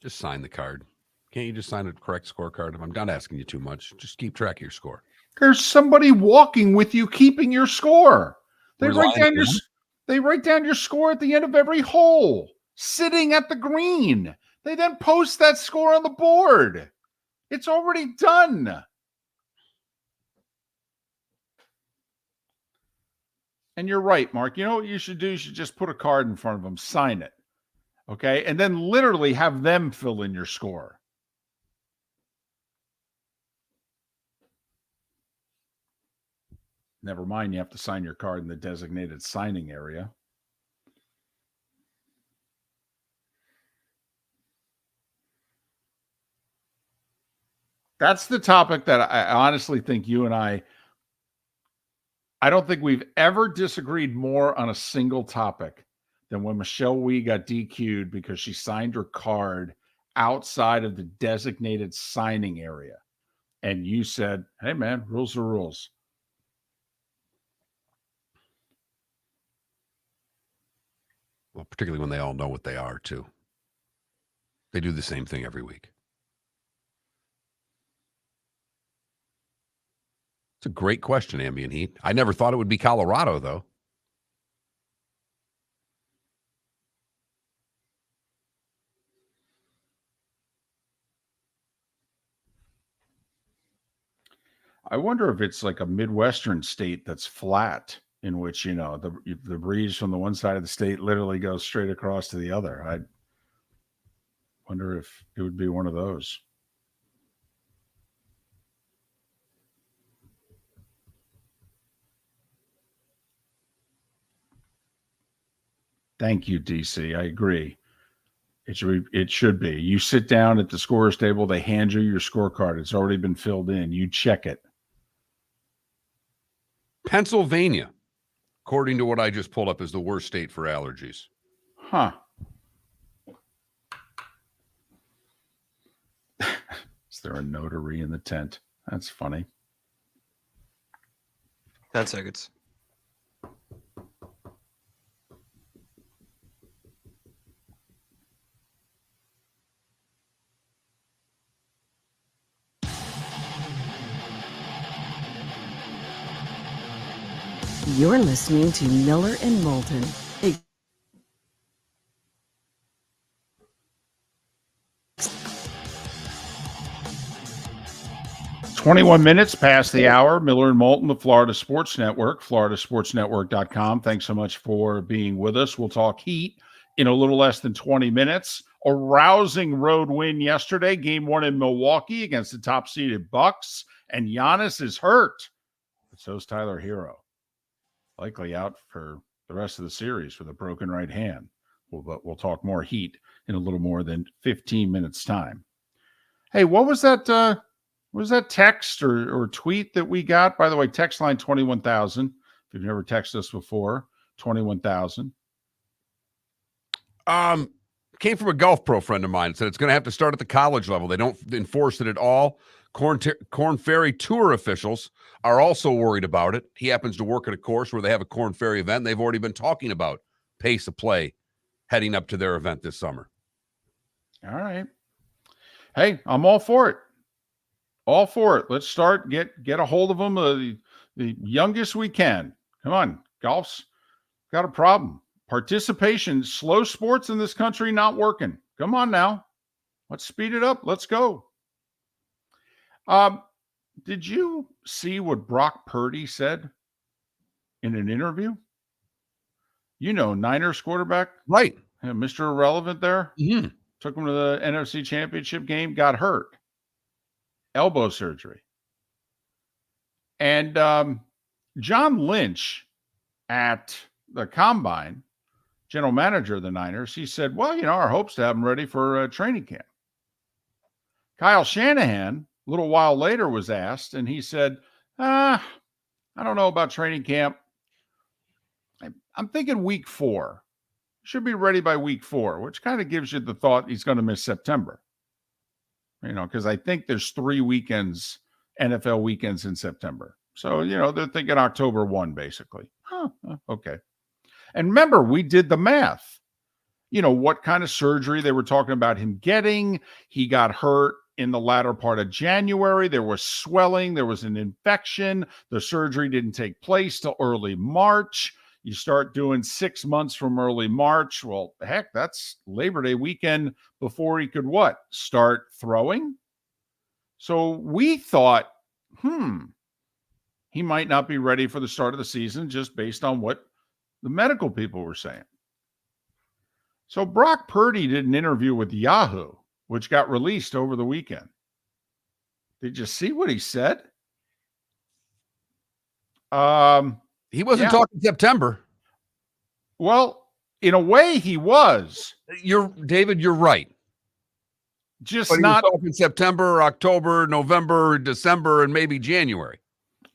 Just sign the card. Can't you just sign a correct scorecard? I'm not asking you too much. Just keep track of your score. There's somebody walking with you, keeping your score. They write down your score at the end of every hole, sitting at the green. They then post that score on the board. It's already done. And you're right, Mark. You know what you should do? You should just put a card in front of them, sign it. Okay? And then literally have them fill in your score. Never mind, you have to sign your card in the designated signing area. That's the topic that I honestly think you and I don't think we've ever disagreed more on a single topic than when Michelle Wee got DQ'd because she signed her card outside of the designated signing area. And you said, hey, man, rules are rules. Well, particularly when they all know what they are, too. They do the same thing every week. It's a great question, Ambient Heat. I never thought it would be Colorado, though. I wonder if it's like a Midwestern state that's flat, in which, you know, the breeze from the one side of the state literally goes straight across to the other. I wonder if it would be one of those. Thank you, DC. I agree. It should be. You sit down at the scorer's table, they hand you your scorecard. It's already been filled in. You check it. Pennsylvania, according to what I just pulled up, is the worst state for allergies. Huh. Is there a notary in the tent? That's funny. 10 seconds. You're listening to Miller and Moulton. 21 minutes past the hour. Miller and Moulton, the Florida Sports Network, floridasportsnetwork.com. Thanks so much for being with us. We'll talk Heat in a little less than 20 minutes. A rousing road win yesterday, game 1 in Milwaukee against the top-seeded Bucks, and Giannis is hurt. But so's Tyler Hero. Likely out for the rest of the series with a broken right hand. But we'll talk more Heat in a little more than 15 minutes' time. Hey, what was that? Was that text or tweet that we got? By the way, text line 21,000. If you've never texted us before, 21,000. came from a golf pro friend of mine. Said it's going to have to start at the college level. They don't enforce it at all. Corn Ferry Tour officials are also worried about it. He happens to work at a course where they have a Corn Ferry event. They've already been talking about pace of play heading up to their event this summer. All right. Hey, I'm all for it. All for it. Let's start. Get a hold of them, the youngest we can. Come on, golf's got a problem. Participation, slow sports in this country not working. Come on now. Let's speed it up. Let's go. Did you see what Brock Purdy said in an interview? You know, Niners quarterback. Right. Mr. Irrelevant there. Mm-hmm. Took him to the NFC Championship game, got hurt. Elbow surgery. And John Lynch at the Combine, general manager of the Niners, he said, well, you know, our hope's to have him ready for training camp. Kyle Shanahan, a little while later, was asked, and he said, I don't know about training camp. I'm thinking week 4. Should be ready by week 4, which kind of gives you the thought he's going to miss September. You know, because I think there's 3 weekends, NFL weekends in September. So, you know, they're thinking October 1, basically. Okay. And remember, we did the math. You know, what kind of surgery they were talking about him getting. He got hurt in the latter part of January. There was swelling. There was an infection. The surgery didn't take place till early March. You start doing 6 months from early March. Well, heck, that's Labor Day weekend before he could what? Start throwing? So we thought, he might not be ready for the start of the season just based on what the medical people were saying. So Brock Purdy did an interview with Yahoo, which got released over the weekend. Did you see what he said? He wasn't talking September. Well, in a way, he was. David, you're right. Just but not talking September, October, November, December, and maybe January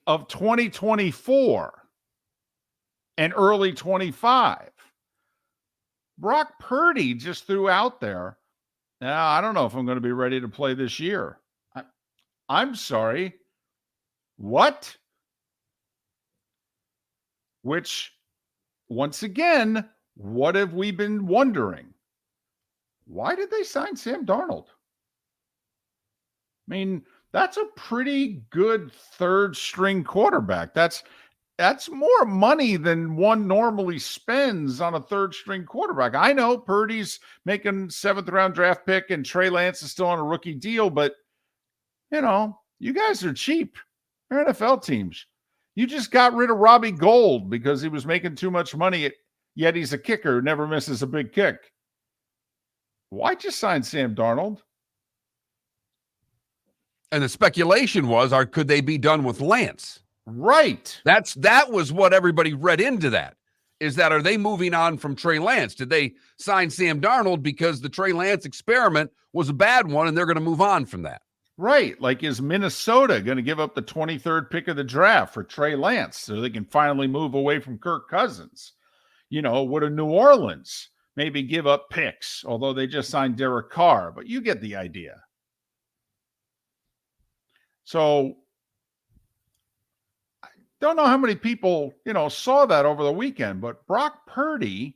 of 2024 and early 25. Brock Purdy just threw out there, I don't know if I'm going to be ready to play this year. I'm sorry. What? Which, once again, what have we been wondering? Why did they sign Sam Darnold? I mean, that's a pretty good third-string quarterback. That's more money than one normally spends on a third-string quarterback. I know Purdy's making 7th-round draft pick and Trey Lance is still on a rookie deal, but, you know, you guys are cheap. You're NFL teams. You just got rid of Robbie Gould because he was making too much money, yet he's a kicker who never misses a big kick. Why just sign Sam Darnold? And the speculation was, could they be done with Lance? Right. That was what everybody read into that. Is that, are they moving on from Trey Lance? Did they sign Sam Darnold because the Trey Lance experiment was a bad one and they're going to move on from that? Right. Like, is Minnesota going to give up the 23rd pick of the draft for Trey Lance so they can finally move away from Kirk Cousins? You know, would a New Orleans maybe give up picks, although they just signed Derek Carr? But you get the idea. So I don't know how many people, you know, saw that over the weekend, but Brock Purdy,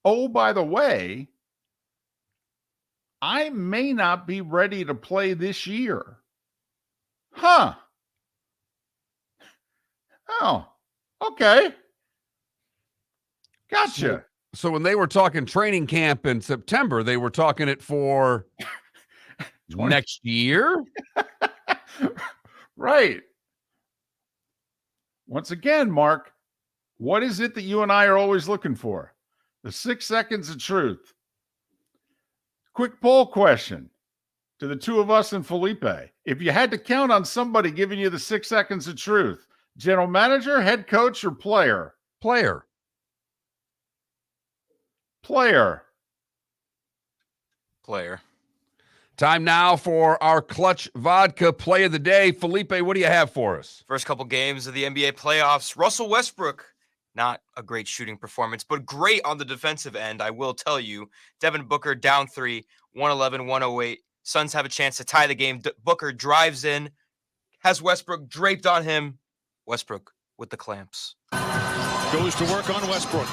oh, by the way, I may not be ready to play this year. Huh. Oh, okay. Gotcha. So when they were talking training camp in September, they were talking it for next year? Right. Once again, Mark, what is it that you and I are always looking for? The 6 seconds of truth. Quick poll question to the two of us and Felipe. If you had to count on somebody giving you the 6 seconds of truth, general manager, head coach, or player? Player. Time now for our Clutch Vodka play of the day. Felipe, what do you have for us? First couple games of the NBA playoffs. Russell Westbrook Not a great shooting performance, but great on the defensive end. I will tell you, Devin Booker down 3, 111-108. Suns have a chance to tie the game. Booker drives in, has Westbrook draped on him. Westbrook with the clamps. Goes to work on Westbrook.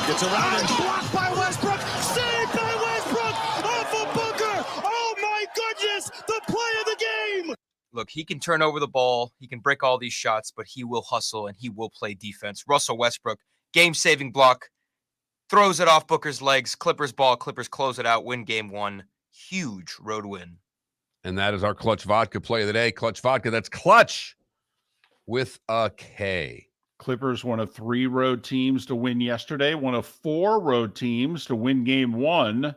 Gets around and blocked by Westbrook. Saved by Westbrook off of Booker. Oh my goodness, the play of the game. Look, he can turn over the ball. He can break all these shots, but he will hustle and he will play defense. Russell Westbrook, game-saving block, throws it off Booker's legs. Clippers ball. Clippers close it out, win game 1. Huge road win. And that is our Clutch Vodka play of the day. Clutch Vodka, that's Clutch with a K. Clippers, one of 3 road teams to win yesterday, one of 4 road teams to win game 1.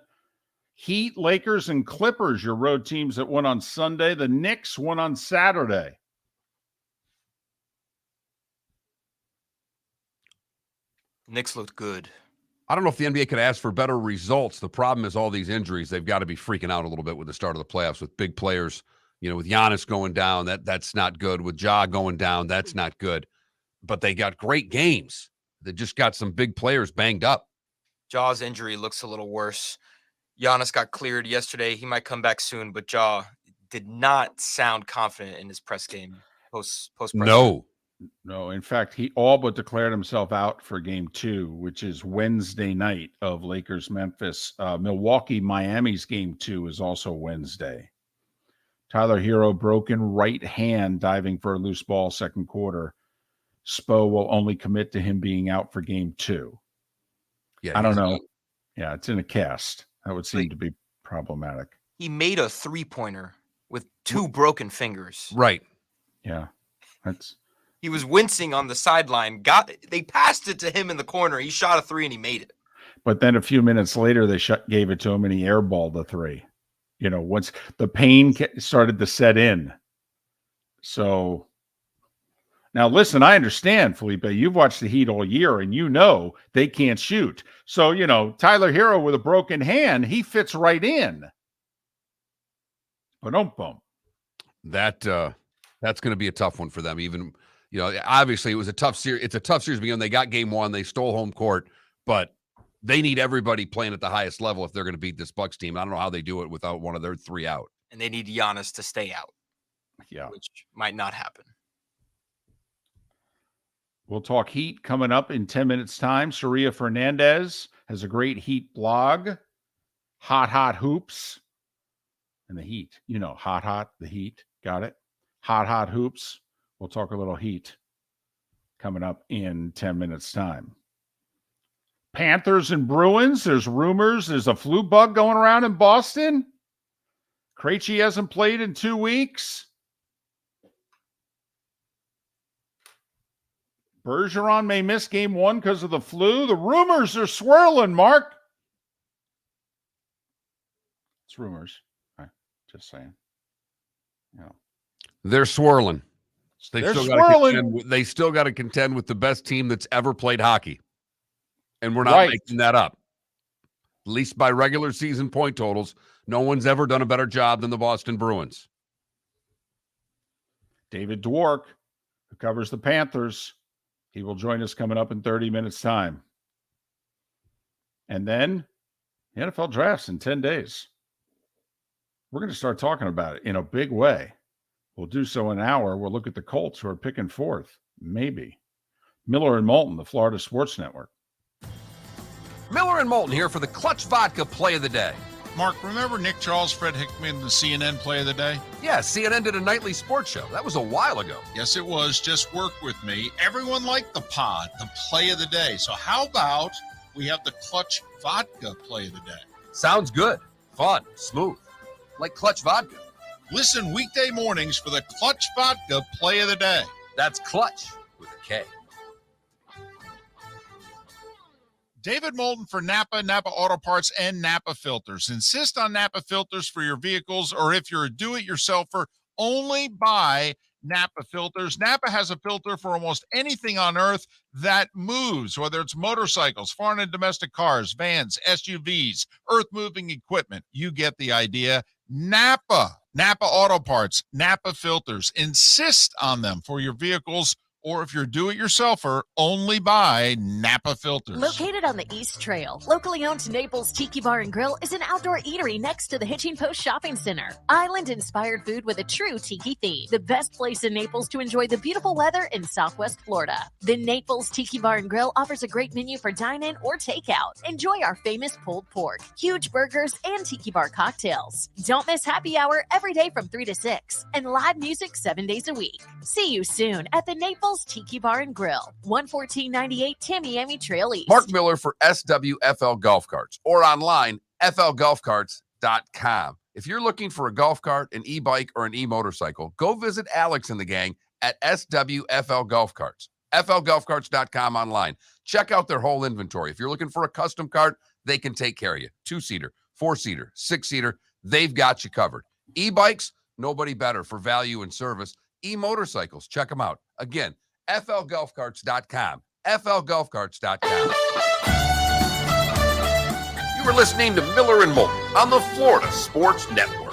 Heat, Lakers, and Clippers, your road teams that won on Sunday. The Knicks won on Saturday. Knicks looked good. I don't know if the NBA could ask for better results. The problem is all these injuries. They've got to be freaking out a little bit with the start of the playoffs with big players. You know, with Giannis going down, that's not good. With Ja going down, that's not good. But they got great games. They just got some big players banged up. Ja's injury looks a little worse. Giannis got cleared yesterday. He might come back soon, but Ja did not sound confident in his press game post press. No, in fact, he all but declared himself out for game 2, which is Wednesday night of Lakers-Memphis. Milwaukee-Miami's game 2 is also Wednesday. Tyler Hero broken right hand diving for a loose ball second quarter. Spo will only commit to him being out for game 2. Yeah, I don't know. Yeah, it's in a cast. That would seem to be problematic. He made a 3-pointer with 2 broken fingers. Right. Yeah. He was wincing on the sideline. They passed it to him in the corner. He shot a 3 and he made it. But then a few minutes later, they gave it to him and he airballed the 3. You know, once the pain started to set in. So now listen, I understand, Felipe. You've watched the Heat all year and you know they can't shoot. So, you know, Tyler Hero with a broken hand, he fits right in. But don't bump. That's going to be a tough one for them. Even, you know, obviously it was a tough series. It's a tough series because they got game 1. They stole home court, but they need everybody playing at the highest level if they're going to beat this Bucks team. I don't know how they do it without one of their 3 out. And they need Giannis to stay out. Yeah. Which might not happen. We'll talk Heat coming up in 10 minutes' time. Surya Fernandez has a great Heat blog. Hot Hoops. And the Heat. You know, the Heat. Got it? Hot Hoops. We'll talk a little Heat coming up in 10 minutes' time. Panthers and Bruins. There's rumors. There's a flu bug going around in Boston. Krejci hasn't played in 2 weeks. Bergeron may miss game 1 because of the flu. The rumors are swirling, Mark. It's rumors. Just saying. You know. They're swirling. They're swirling. They still got to contend with the best team that's ever played hockey. And we're not making that up. At least by regular season point totals, no one's ever done a better job than the Boston Bruins. David Dwork, who covers the Panthers, he will join us coming up in 30 minutes' time. And then the NFL drafts in 10 days. We're going to start talking about it in a big way. We'll do so in an hour. We'll look at the Colts who are picking 4th. Maybe. Miller and Moulton, the Florida Sports Network. Miller and Moulton here for the Clutch Vodka Play of the Day. Mark, remember Nick Charles, Fred Hickman, the CNN Play of the Day? Yeah, CNN did a nightly sports show. That was a while ago. Yes, it was. Just work with me. Everyone liked the pod, the Play of the Day. So how about we have the Clutch Vodka Play of the Day? Sounds good. Fun. Smooth. Like Clutch Vodka. Listen weekday mornings for the Clutch Vodka Play of the Day. That's Clutch with a K. David Moulton for Napa Auto Parts, and Napa Filters. Insist on Napa Filters for your vehicles, or if you're a do-it-yourselfer, only buy Napa Filters. Napa has a filter for almost anything on earth that moves, whether it's motorcycles, foreign and domestic cars, vans, SUVs, earth-moving equipment. You get the idea. Napa Auto Parts, Napa Filters. Insist on them for your vehicles Or if you're a do-it-yourselfer, only buy Napa filters. Located on the East Trail, locally owned Naples Tiki Bar and Grill is an outdoor eatery next to the Hitching Post Shopping Center. Island-inspired food with a true tiki theme. The best place in Naples to enjoy the beautiful weather in Southwest Florida. The Naples Tiki Bar and Grill offers a great menu for dine-in or takeout. Enjoy our famous pulled pork, huge burgers, and tiki bar cocktails. Don't miss happy hour every day from 3 to 6 and live music 7 days a week. See you soon at the Naples Tiki Bar and Grill, 11498 Tamiami Trail East. Mark Miller for SWFL Golf Carts or online, flgolfcarts.com. If you're looking for a golf cart, an e-bike, or an e-motorcycle, go visit Alex and the gang at SWFL Golf Carts. flgolfcarts.com online. Check out their whole inventory. If you're looking for a custom cart, they can take care of you. 2-seater, 4-seater, 6-seater, they've got you covered. E-bikes, nobody better for value and service. E-motorcycles, check them out. Again, flgolfcarts.com. flgolfcarts.com. You were listening to Miller and Moulton on the Florida Sports Network.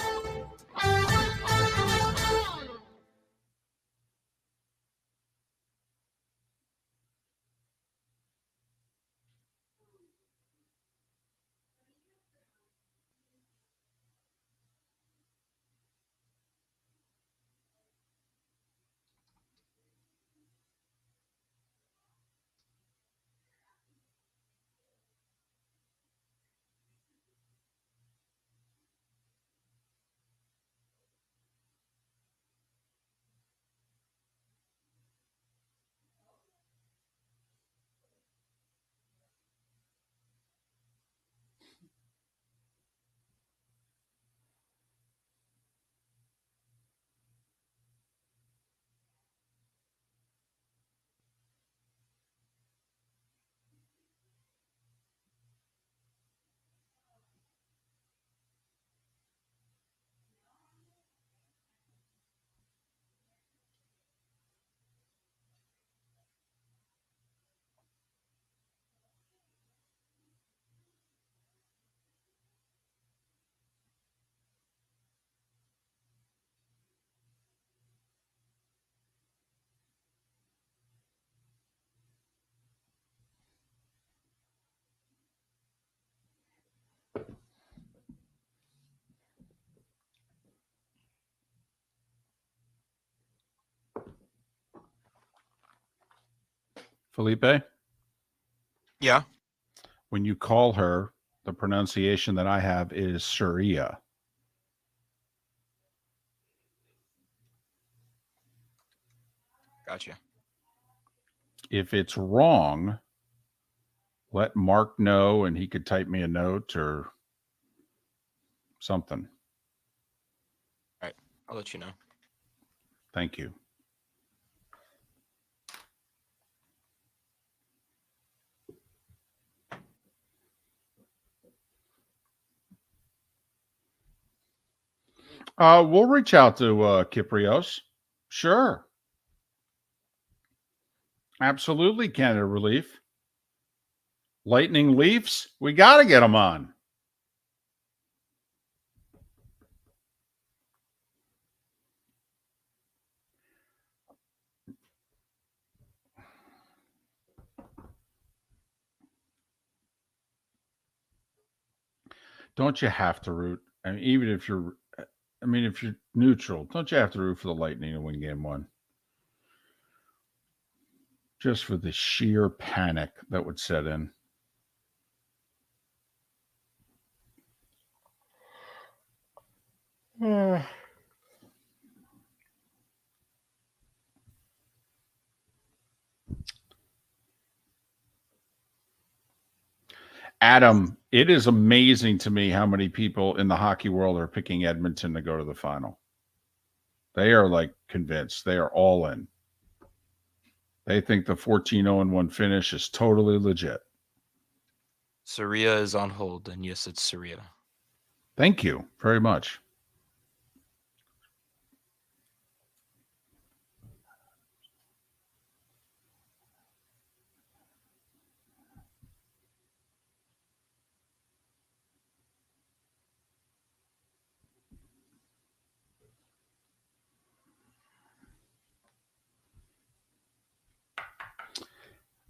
Felipe, Yeah. when you call her, the pronunciation that I have is Surya. Gotcha. If it's wrong, let Mark know and he could type me a note or something. All right. I'll let you know. Thank you. We'll reach out to Kyprios. Sure. Absolutely, Canada Relief. Lightning Leafs, we got to get them on. Don't you have to root? I mean, even if you're, if you're neutral, don't you have to root for the Lightning to win game one? Just for the sheer panic that would set in. Adam, it is amazing to me how many people in the hockey world are picking Edmonton to go to the final. They are like convinced. They are all in. They think the 14-0-1 finish is totally legit. Surya is on hold, and yes, it's Surya. Thank you very much.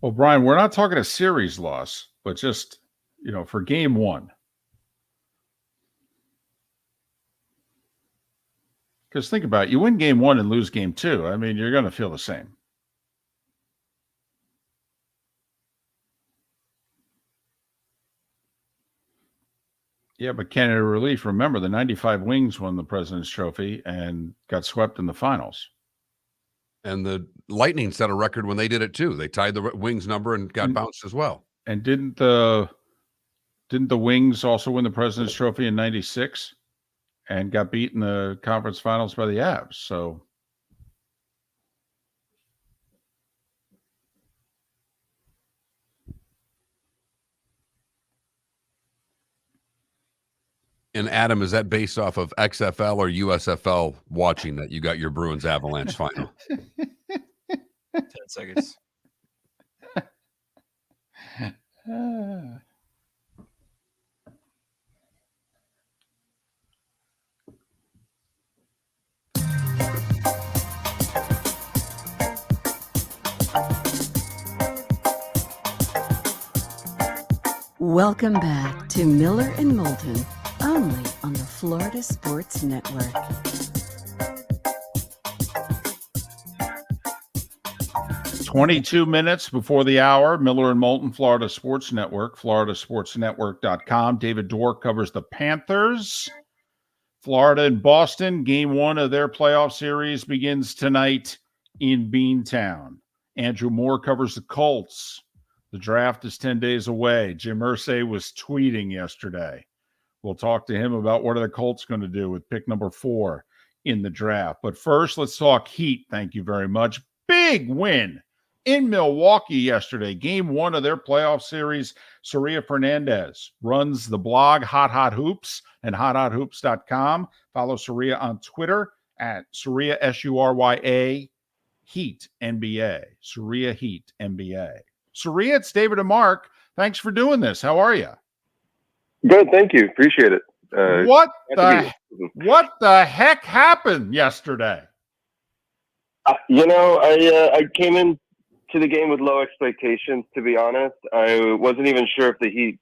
Well, Brian, we're not talking a series loss, but just, for game one. Because think about it, you win game one and lose game two. I mean, you're going to feel the same. Yeah, but Canada Relief, remember, the 95 Wings won the President's Trophy and got swept in the finals. And the Lightning set a record when they did it too. They tied the Wings number and got bounced as well. And didn't the Wings also win the President's Trophy in 96 and got beat in the conference finals by the Avs? So And Adam, is that based off of XFL or USFL watching that you got your Bruins Avalanche final? 10 seconds. Welcome back to Miller and Moulton, only on the Florida Sports Network. $22 before the hour, Miller and Moulton, Florida Sports Network, floridasportsnetwork.com. David Dwork covers the Panthers. Florida and Boston, game one of their playoff series begins tonight in Beantown. Andrew Moore covers the Colts. The draft is 10 days away. Jim Irsay was tweeting yesterday. We'll talk to him about what are the Colts going to do with pick number 4 in the draft. But first, let's talk Heat. Thank you very much. Big win in Milwaukee yesterday. Game one of their playoff series. Surya Fernandez runs the blog Hot Hot Hoops and hothoops.com. Follow Surya on Twitter at Surya, Surya, Heat NBA. Surya Heat NBA. Surya, it's David and Mark. Thanks for doing this. How are you? Good, thank you. Appreciate it. What the heck happened yesterday? I came into the game with low expectations, to be honest. I wasn't even sure if the Heat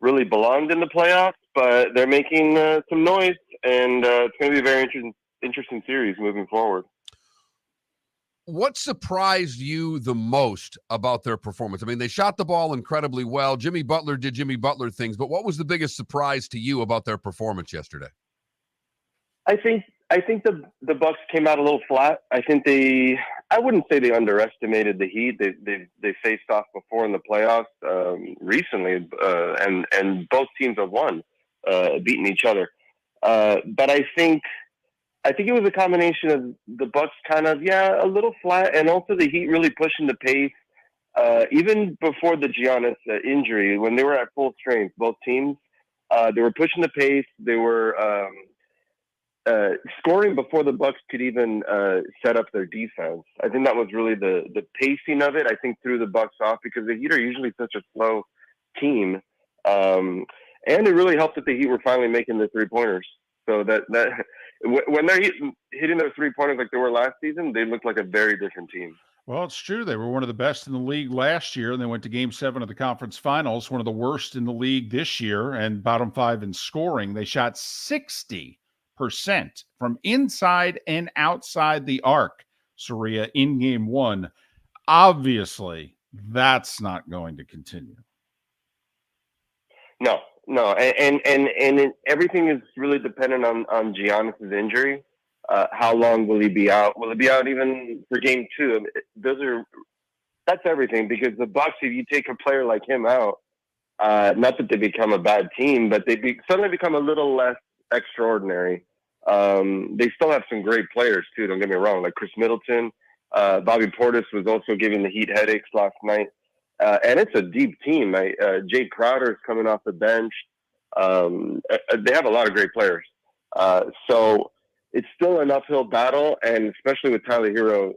really belonged in the playoffs, but they're making some noise, and it's going to be a very interesting series moving forward. What surprised you the most about their performance? I mean, they shot the ball incredibly well. Jimmy Butler did Jimmy Butler things, but what was the biggest surprise to you about their performance yesterday? I think the Bucks came out a little flat. I think I wouldn't say they underestimated the Heat. They faced off before in the playoffs recently, and both teams have won, beating each other. But I think it was a combination of the Bucks kind of, a little flat, and also the Heat really pushing the pace. Even before the Giannis injury, when they were at full strength, both teams, they were pushing the pace. They were scoring before the Bucks could even set up their defense. I think that was really the pacing of it. I think threw the Bucks off because the Heat are usually such a slow team, and it really helped that the Heat were finally making the 3-pointers. So that when they're hitting their 3-pointers like they were last season, they look like a very different team. Well, it's true. They were one of the best in the league last year, and they went to Game 7 of the conference finals, one of the worst in the league this year, and bottom 5 in scoring. They shot 60% from inside and outside the arc, Surya, in Game 1. Obviously, that's not going to continue. No, and everything is really dependent on Giannis's injury. How long will he be out? Will he be out even for Game 2? That's everything, because the Bucks, if you take a player like him out, not that they become a bad team, but they suddenly become a little less extraordinary. They still have some great players too. Don't get me wrong, like Chris Middleton, Bobby Portis was also giving the Heat headaches last night. And it's a deep team. Jay Crowder is coming off the bench. They have a lot of great players. So it's still an uphill battle, and especially with Tyler Hero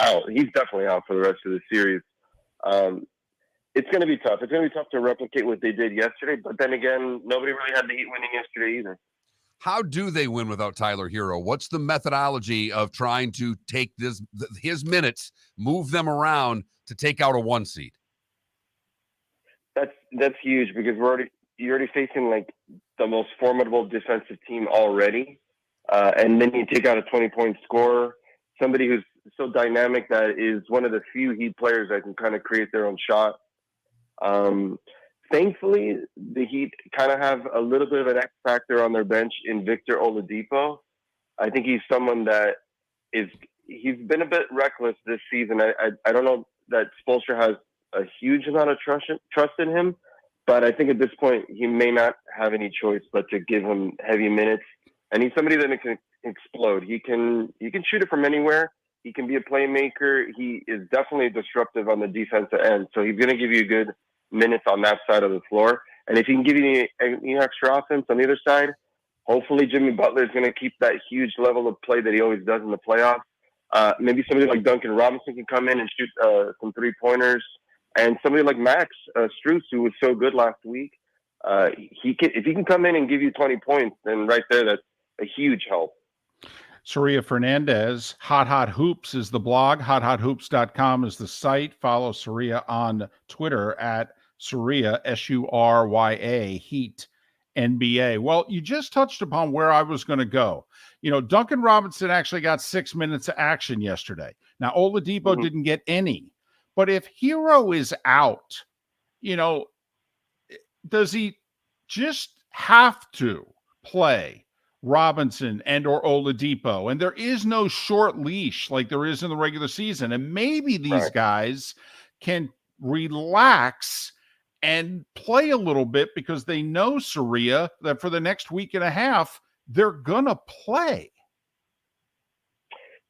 out. He's definitely out for the rest of the series. It's going to be tough. It's going to be tough to replicate what they did yesterday, but then again, nobody really had the Heat winning yesterday either. How do they win without Tyler Hero? What's the methodology of trying to take his minutes, move them around, to take out a 1 seed. That's huge because you're already facing like the most formidable defensive team already, and then you take out a 20-point scorer, somebody who's so dynamic that is one of the few Heat players that can kind of create their own shot. Thankfully, the Heat kind of have a little bit of an X factor on their bench in Victor Oladipo. I think he's someone that he's been a bit reckless this season. I don't know that Spoelstra has a huge amount of trust in him, but I think at this point he may not have any choice but to give him heavy minutes. And he's somebody that can explode. He can shoot it from anywhere. He can be a playmaker. He is definitely disruptive on the defensive end. So he's going to give you good minutes on that side of the floor. And if he can give you any extra offense on the other side, hopefully Jimmy Butler is going to keep that huge level of play that he always does in the playoffs. Maybe somebody like Duncan Robinson can come in and shoot some 3-pointers. And somebody like Max Strus, who was so good last week, if he can come in and give you 20 points, then right there, that's a huge help. Surya Fernandez, Hot Hoops is the blog. HotHotHoops.com is the site. Follow Surya on Twitter at Surya, Surya, Heat, NBA. Well, you just touched upon where I was going to go. Duncan Robinson actually got 6 minutes of action yesterday. Now, Oladipo didn't get any. But if Hero is out, does he just have to play Robinson and or Oladipo? And there is no short leash like there is in the regular season. And maybe these guys can relax and play a little bit because they know, Surya, that for the next week and a half, they're going to play.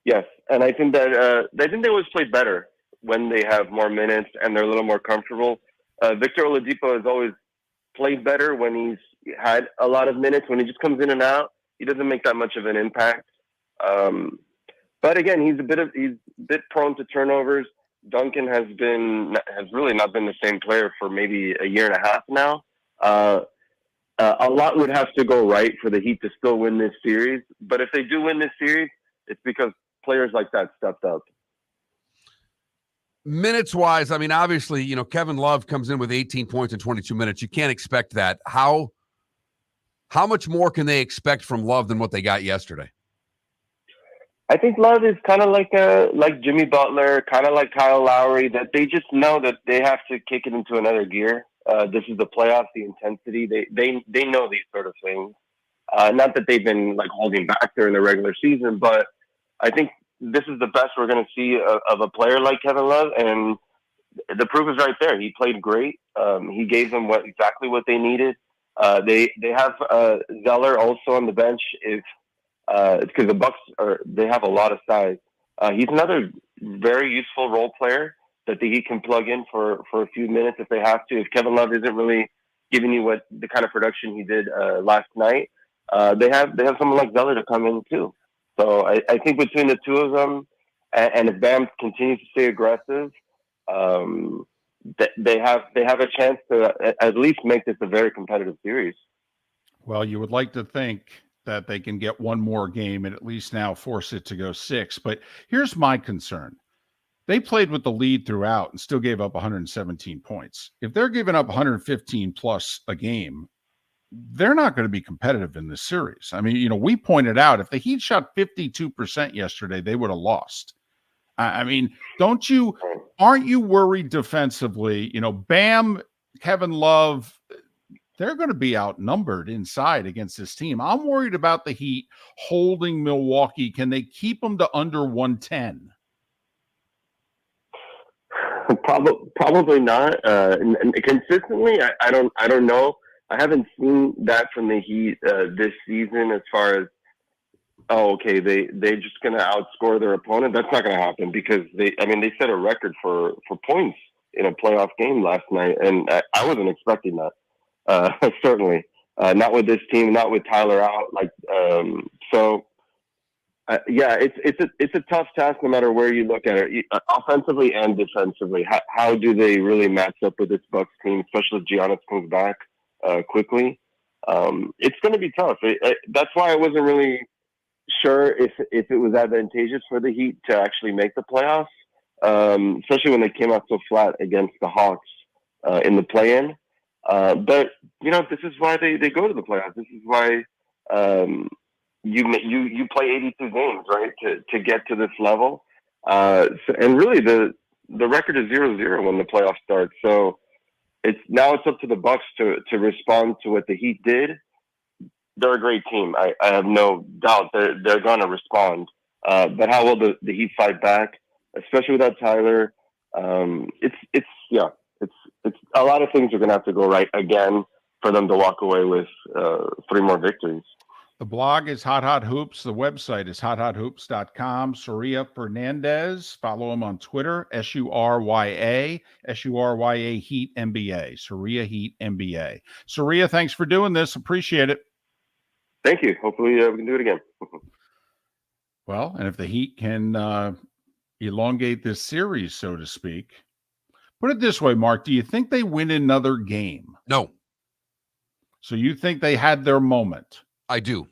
Yes, and I think that they always play better when they have more minutes and they're a little more comfortable. Victor Oladipo has always played better when he's had a lot of minutes. When he just comes in and out, he doesn't make that much of an impact. But again, he's a bit prone to turnovers. Duncan has really not been the same player for maybe a year and a half now. A lot would have to go right for the Heat to still win this series. But if they do win this series, it's because players like that stepped up. Minutes wise, I mean, obviously, Kevin Love comes in with 18 points in 22 minutes. You can't expect that. How much more can they expect from Love than what they got yesterday? I think Love is kind of like Jimmy Butler, kind of like Kyle Lowry, that they just know that they have to kick it into another gear. This is the playoffs, the intensity. They know these sort of things. Not that they've been like holding back during the regular season, but I think this is the best we're going to see of a player like Kevin Love, and the proof is right there. He played great. He gave them exactly what they needed. They have Zeller also on the bench because the Bucks they have a lot of size. He's another very useful role player that the Heat can plug in for a few minutes if they have to. If Kevin Love isn't really giving you the kind of production he did last night, they have someone like Zeller to come in too. So I think between the two of them, and if Bam continues to stay aggressive, they have a chance to at least make this a very competitive series. Well, you would like to think that they can get one more game and at least now force it to go 6. But here's my concern. They played with the lead throughout and still gave up 117 points. If they're giving up 115 plus a game, they're not going to be competitive in this series. I mean, we pointed out if the Heat shot 52% yesterday, they would have lost. I mean, aren't you worried defensively? Bam, Kevin Love, they're going to be outnumbered inside against this team. I'm worried about the Heat holding Milwaukee. Can they keep them to under 110? Probably not. And consistently, I don't know. I haven't seen that from the Heat this season as far as, they're just going to outscore their opponent. That's not going to happen because they set a record for points in a playoff game last night, and I wasn't expecting that. Certainly not with this team, not with Tyler out. It's a tough task no matter where you look at it, offensively and defensively. How do they really match up with this Bucks team, especially if Giannis comes back quickly? It's going to be tough. That's why I wasn't really sure if it was advantageous for the Heat to actually make the playoffs. especially when they came out so flat against the Hawks in the play-in. But this is why they go to the playoffs. This is why you play 82 games, right, to get to this level. And really, the record is 0-0 when the playoffs start. So it's up to the Bucks to respond to what the Heat did. They're a great team. I have no doubt they're going to respond. But how will the Heat fight back, especially without Tyler? It's a lot of things are going to have to go right again for them to walk away with 3 more victories. The blog is Hot Hot Hoops. The website is hothothoops.com. Surya Fernandez. Follow him on Twitter, Surya Heat NBA. Surya Heat NBA. Surya, thanks for doing this. Appreciate it. Thank you. Hopefully we can do it again. Well, and if the Heat can elongate this series, so to speak. Put it this way, Mark. Do you think they win another game? No. So you think they had their moment? I do.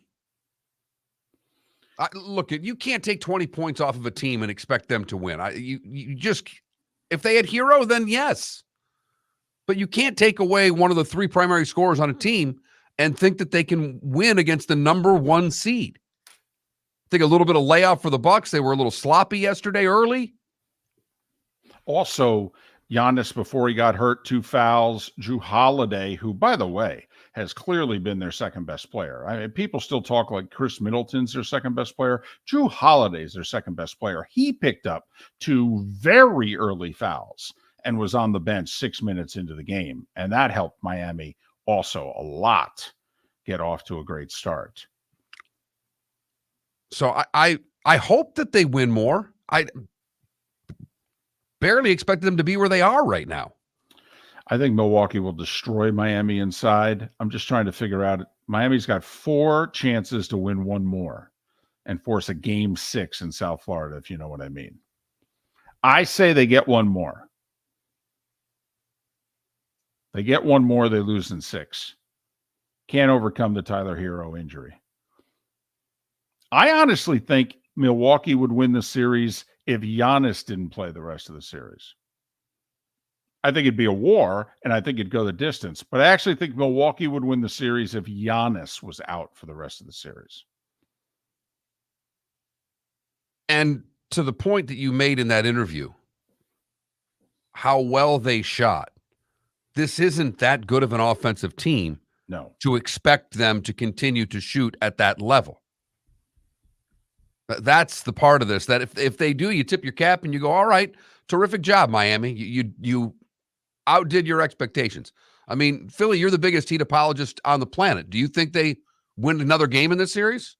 Look, you can't take 20 points off of a team and expect them to win. You just, if they had Hero, then yes. But you can't take away one of the 3 primary scorers on a team and think that they can win against the number 1 seed. I think a little bit of layoff for the Bucks. They were a little sloppy yesterday early. Also, Giannis, before he got hurt, 2 fouls. Drew Holiday, who, by the way, has clearly been their second best player. I mean, people still talk like Chris Middleton's their second best player. Drew Holiday's their second best player. He picked up 2 very early fouls and was on the bench 6 minutes into the game. And that helped Miami also a lot get off to a great start. So I hope that they win more. I barely expected them to be where they are right now. I think Milwaukee will destroy Miami inside. I'm just trying to figure out. Miami's got 4 chances to win 1 more and force a game 6 in South Florida, if you know what I mean. I say they get 1 more. They get 1 more, they lose in 6. Can't overcome the Tyler Hero injury. I honestly think Milwaukee would win the series if Giannis didn't play the rest of the series. I think it'd be a war, and I think it'd go the distance. But I actually think Milwaukee would win the series if Giannis was out for the rest of the series. And to the point that you made in that interview, how well they shot, this isn't that good of an offensive team to expect them to continue to shoot at that level. That's the part of this, that if they do, you tip your cap and you go, all right, terrific job, Miami. You outdid your expectations. I mean, Philly, you're the biggest Heat apologist on the planet. Do you think they win another game in this series?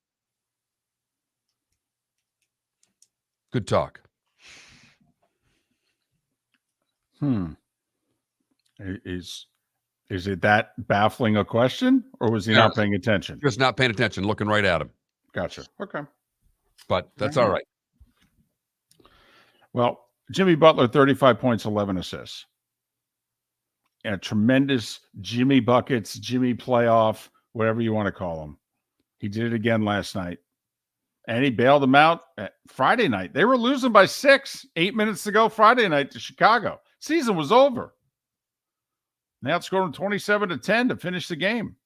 Good talk. Is it that baffling a question, or was he not paying attention? Just not paying attention, looking right at him. Gotcha. Okay. But that's all right. Well, Jimmy Butler, 35 points, 11 assists. And tremendous Jimmy buckets, Jimmy playoff, whatever you want to call him. He did it again last night. And he bailed them out Friday night. They were losing by 6, 8 minutes to go Friday night to Chicago. Season was over. They outscored them 27-10 to finish the game.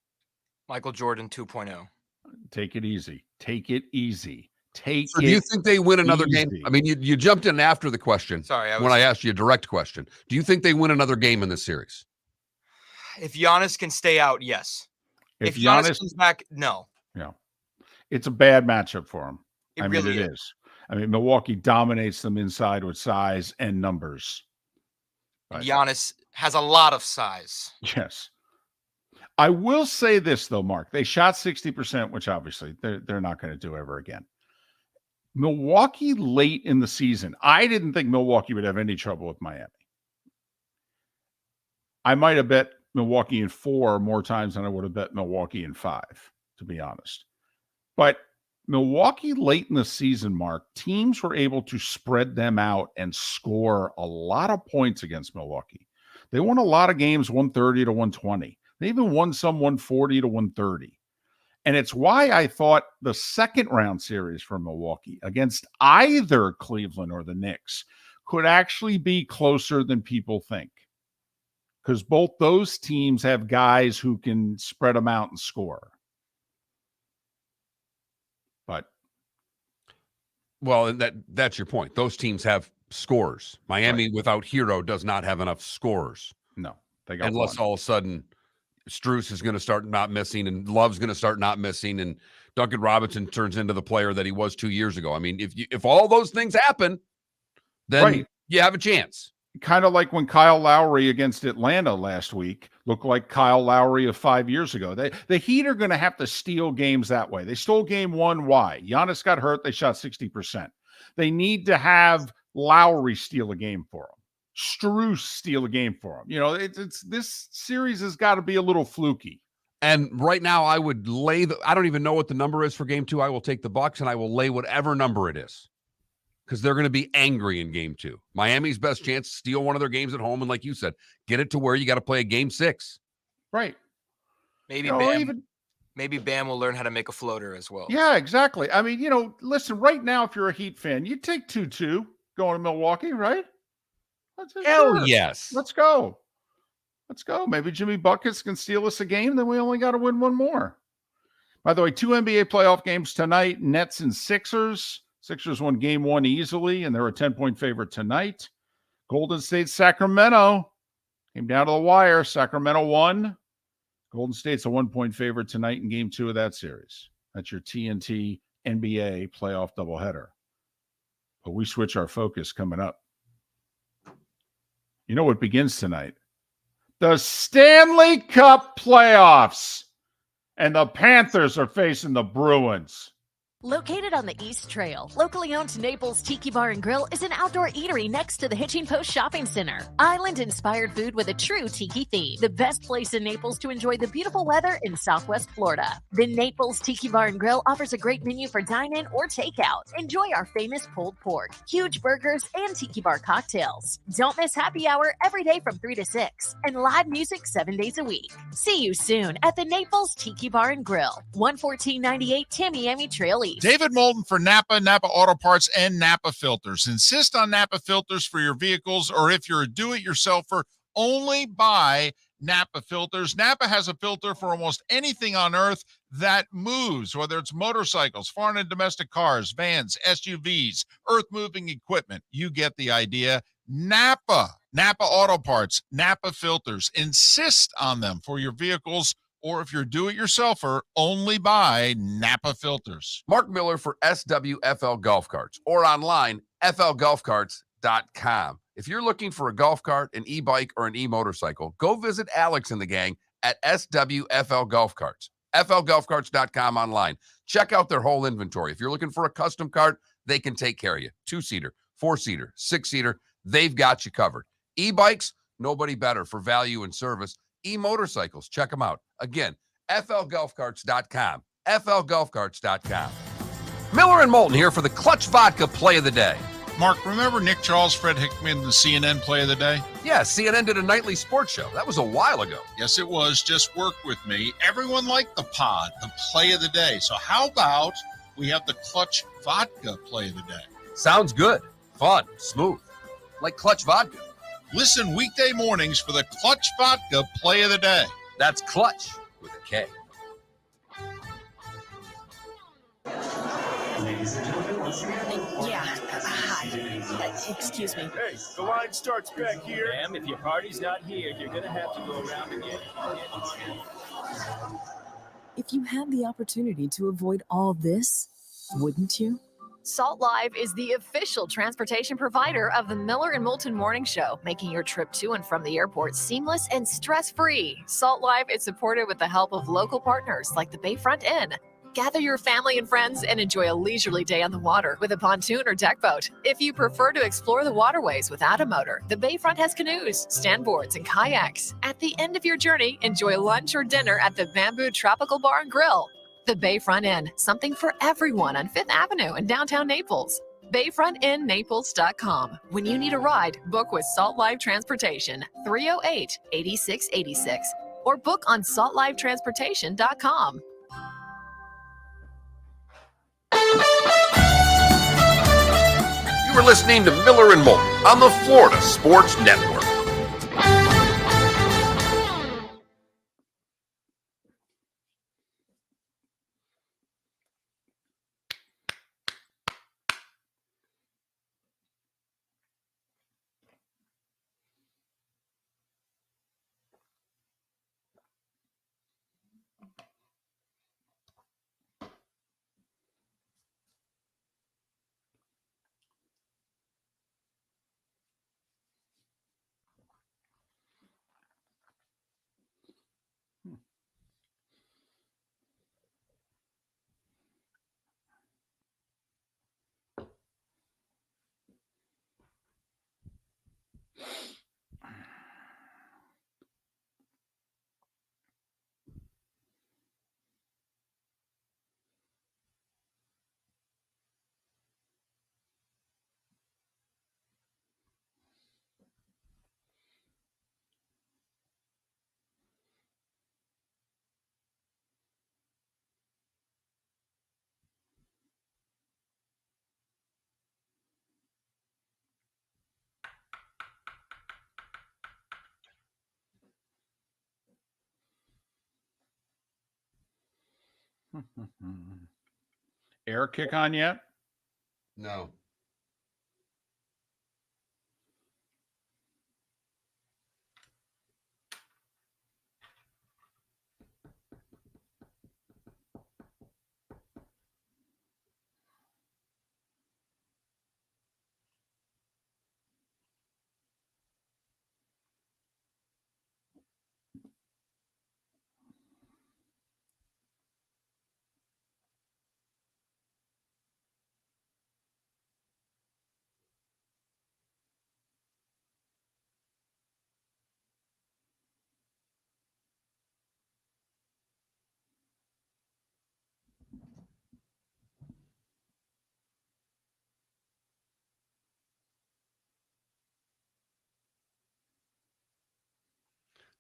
Michael Jordan 2.0. Take it easy. Take it easy. So do you think they win another game? I mean, you jumped in after the question. Sorry, when I asked you a direct question. Do you think they win another game in this series? If Giannis can stay out, yes. If Giannis comes back, no. Yeah. It's a bad matchup for him. It really is. I mean, Milwaukee dominates them inside with size and numbers. Right. Giannis has a lot of size. Yes. I will say this, though, Mark. They shot 60%, which obviously they're not going to do ever again. Milwaukee late in the season, I didn't think Milwaukee would have any trouble with Miami. I might have bet Milwaukee in 4 more times than I would have bet Milwaukee in 5, to be honest. But Milwaukee late in the season, Mark, teams were able to spread them out and score a lot of points against Milwaukee. They won a lot of games 130-120. They even won some 140-130. And it's why I thought the second round series for Milwaukee against either Cleveland or the Knicks could actually be closer than people think, because both those teams have guys who can spread them out and score. But well, that's your point. Those teams have scorers. Miami without Hero does not have enough scorers. No, they got unless all of a sudden Strus is going to start not missing and Love's going to start not missing and Duncan Robinson turns into the player that he was 2 years ago. I mean, if all those things happen, then you have a chance. Kind of like when Kyle Lowry against Atlanta last week looked like Kyle Lowry of 5 years ago. The Heat are going to have to steal games that way. They stole game one. Why? Giannis got hurt. They shot 60%. They need to have Lowry steal a game for them. Strus steal a game for them. You know, it's this series has got to be a little fluky. And right now I would lay I don't even know what the number is for game two. I will take the Bucks and I will lay whatever number it is, because they're going to be angry in game two. Miami's best chance to steal one of their games at home. And like you said, get it to where you got to play a game six. Right. Maybe maybe Bam will learn how to make a floater as well. Yeah, exactly. I mean, listen, right now, if you're a Heat fan, you take 2-2 going to Milwaukee, right? Hell yes. Let's go. Maybe Jimmy Buckets can steal us a game, then we only got to win one more. By the way, 2 NBA playoff games tonight, Nets and Sixers. Sixers won game one easily, and they're a 10-point favorite tonight. Golden State, Sacramento came down to the wire. Sacramento won. Golden State's a 1-point favorite tonight in game two of that series. That's your TNT NBA playoff doubleheader. But we switch our focus coming up. You know what begins tonight? The Stanley Cup playoffs. And the Panthers are facing the Bruins. Located on the East Trail, locally owned Naples Tiki Bar and Grill is an outdoor eatery next to the Hitching Post Shopping Center. Island-inspired food with a true tiki theme. The best place in Naples to enjoy the beautiful weather in Southwest Florida. The Naples Tiki Bar and Grill offers a great menu for dine-in or takeout. Enjoy our famous pulled pork, huge burgers, and tiki bar cocktails. Don't miss happy hour every day from 3 to 6, and live music 7 days a week. See you soon at the Naples Tiki Bar and Grill, 11498 Tamiami Trail East. David Moulton for Napa Auto Parts, and Napa Filters. Insist on Napa filters for your vehicles, or if you're a do-it-yourselfer, only buy Napa filters. Napa has a filter for almost anything on earth that moves, whether it's motorcycles, foreign and domestic cars, vans, SUVs, earth-moving equipment. You get the idea. Napa Auto Parts, Napa filters. Insist on them for your vehicles, or if you're a do-it-yourselfer, only buy Napa filters. Mark Miller for SWFL Golf Carts, or online, flgolfcarts.com. If you're looking for a golf cart, an e-bike, or an e-motorcycle, go visit Alex and the gang at SWFL Golf Carts. flgolfcarts.com online. Check out their whole inventory. If you're looking for a custom cart, they can take care of you. 2-seater, 4-seater, 6-seater, they've got you covered. E-bikes, nobody better for value and service. E-motorcycles, check them out. Again, flgolfcarts.com. flgolfcarts.com. Miller and Moulton here for the Clutch Vodka Play of the Day. Mark, remember Nick Charles, Fred Hickman, the CNN Play of the Day? Yeah, CNN did a nightly sports show. That was a while ago. Yes, it was. Just work with me. Everyone liked the pod, the Play of the Day. So how about we have the Clutch Vodka Play of the Day? Sounds good. Fun. Smooth. Like Clutch Vodka. Listen weekday mornings for the Clutch Vodka Play of the Day. That's Clutch with a K. Ladies and gentlemen, once again. Hi. Excuse me. Hey, the line starts back here. Ma'am, if your party's not here, you're going to have to go around again. If you had the opportunity to avoid all this, wouldn't you? Salt Live is the official transportation provider of the Miller and Moulton Morning Show, making your trip to and from the airport seamless and stress-free. Salt Live is supported with the help of local partners like the Bayfront Inn. Gather your family and friends and enjoy a leisurely day on the water with a pontoon or deck boat. If you prefer to explore the waterways without a motor, the Bayfront has canoes, standboards, and kayaks. At the end of your journey, enjoy lunch or dinner at the Bamboo Tropical Bar and Grill. The Bayfront Inn, something for everyone on 5th Avenue in downtown Naples. BayfrontInNaples.com. When you need a ride, book with Salt Live Transportation, 308-8686, or book on saltlivetransportation.com. You You are listening to Miller and Moulton on the Florida Sports Network. Air kick on yet? No.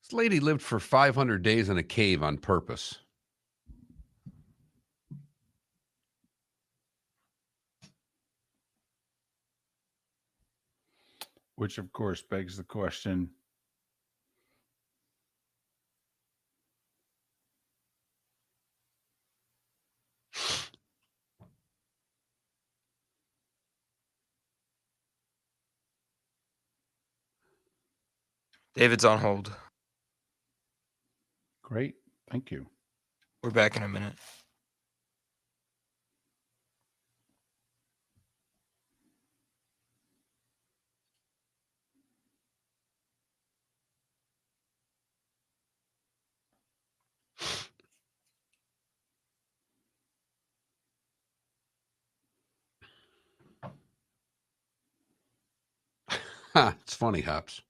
This lady lived for 500 days in a cave on purpose. Which, of course, begs the question. David's on hold. Great. Thank you. We're back in a minute. It's funny, Hops.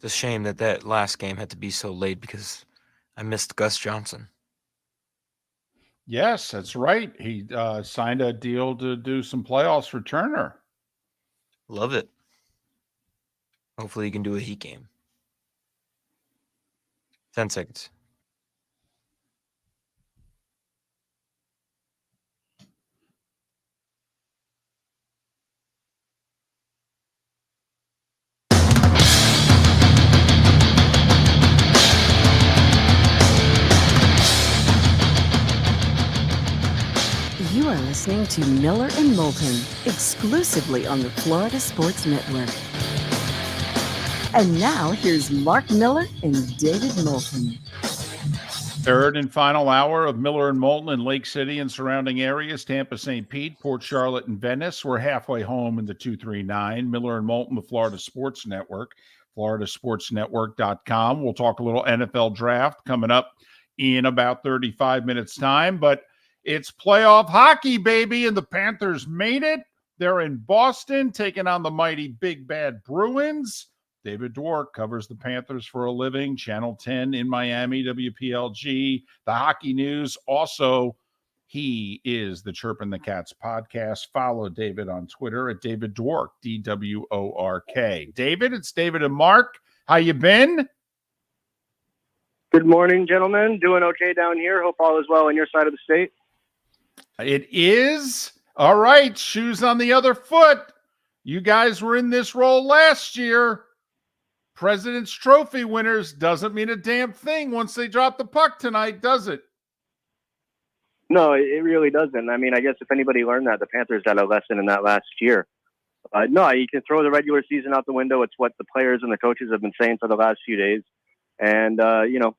It's a shame that that last game had to be so late because I missed Gus Johnson. Yes, that's right. He signed a deal to do some playoffs for Turner. Love it. Hopefully you can do a Heat game. 10 seconds. You are listening to Miller and Moulton, exclusively on the Florida Sports Network. And now, here's Mark Miller and David Moulton. Third and final hour of Miller and Moulton in Lake City and surrounding areas, Tampa, St. Pete, Port Charlotte, and Venice. We're halfway home in the 239. Miller and Moulton, the Florida Sports Network, floridasportsnetwork.com. We'll talk a little NFL draft coming up in about 35 minutes' time, but it's playoff hockey, baby, and the Panthers made it. They're in Boston taking on the mighty Big Bad Bruins. David Dwork covers the Panthers for a living. Channel 10 in Miami, WPLG, the Hockey News. Also, He is the Chirpin' the Cats podcast. Follow David on Twitter at David Dwork, DWORK. David, it's David and Mark. How you been? Good morning, gentlemen. Doing okay down here. Hope all is well on your side of the state. It is. All right, shoes on the other foot. You guys were in this role last year. President's Trophy winners doesn't mean a damn thing once they drop the puck tonight, does it? No, it really doesn't. I mean, I guess if anybody learned that, the Panthers got a lesson in that last year. No, you can throw the regular season out the window. It's what the players and the coaches have been saying for the last few days. And,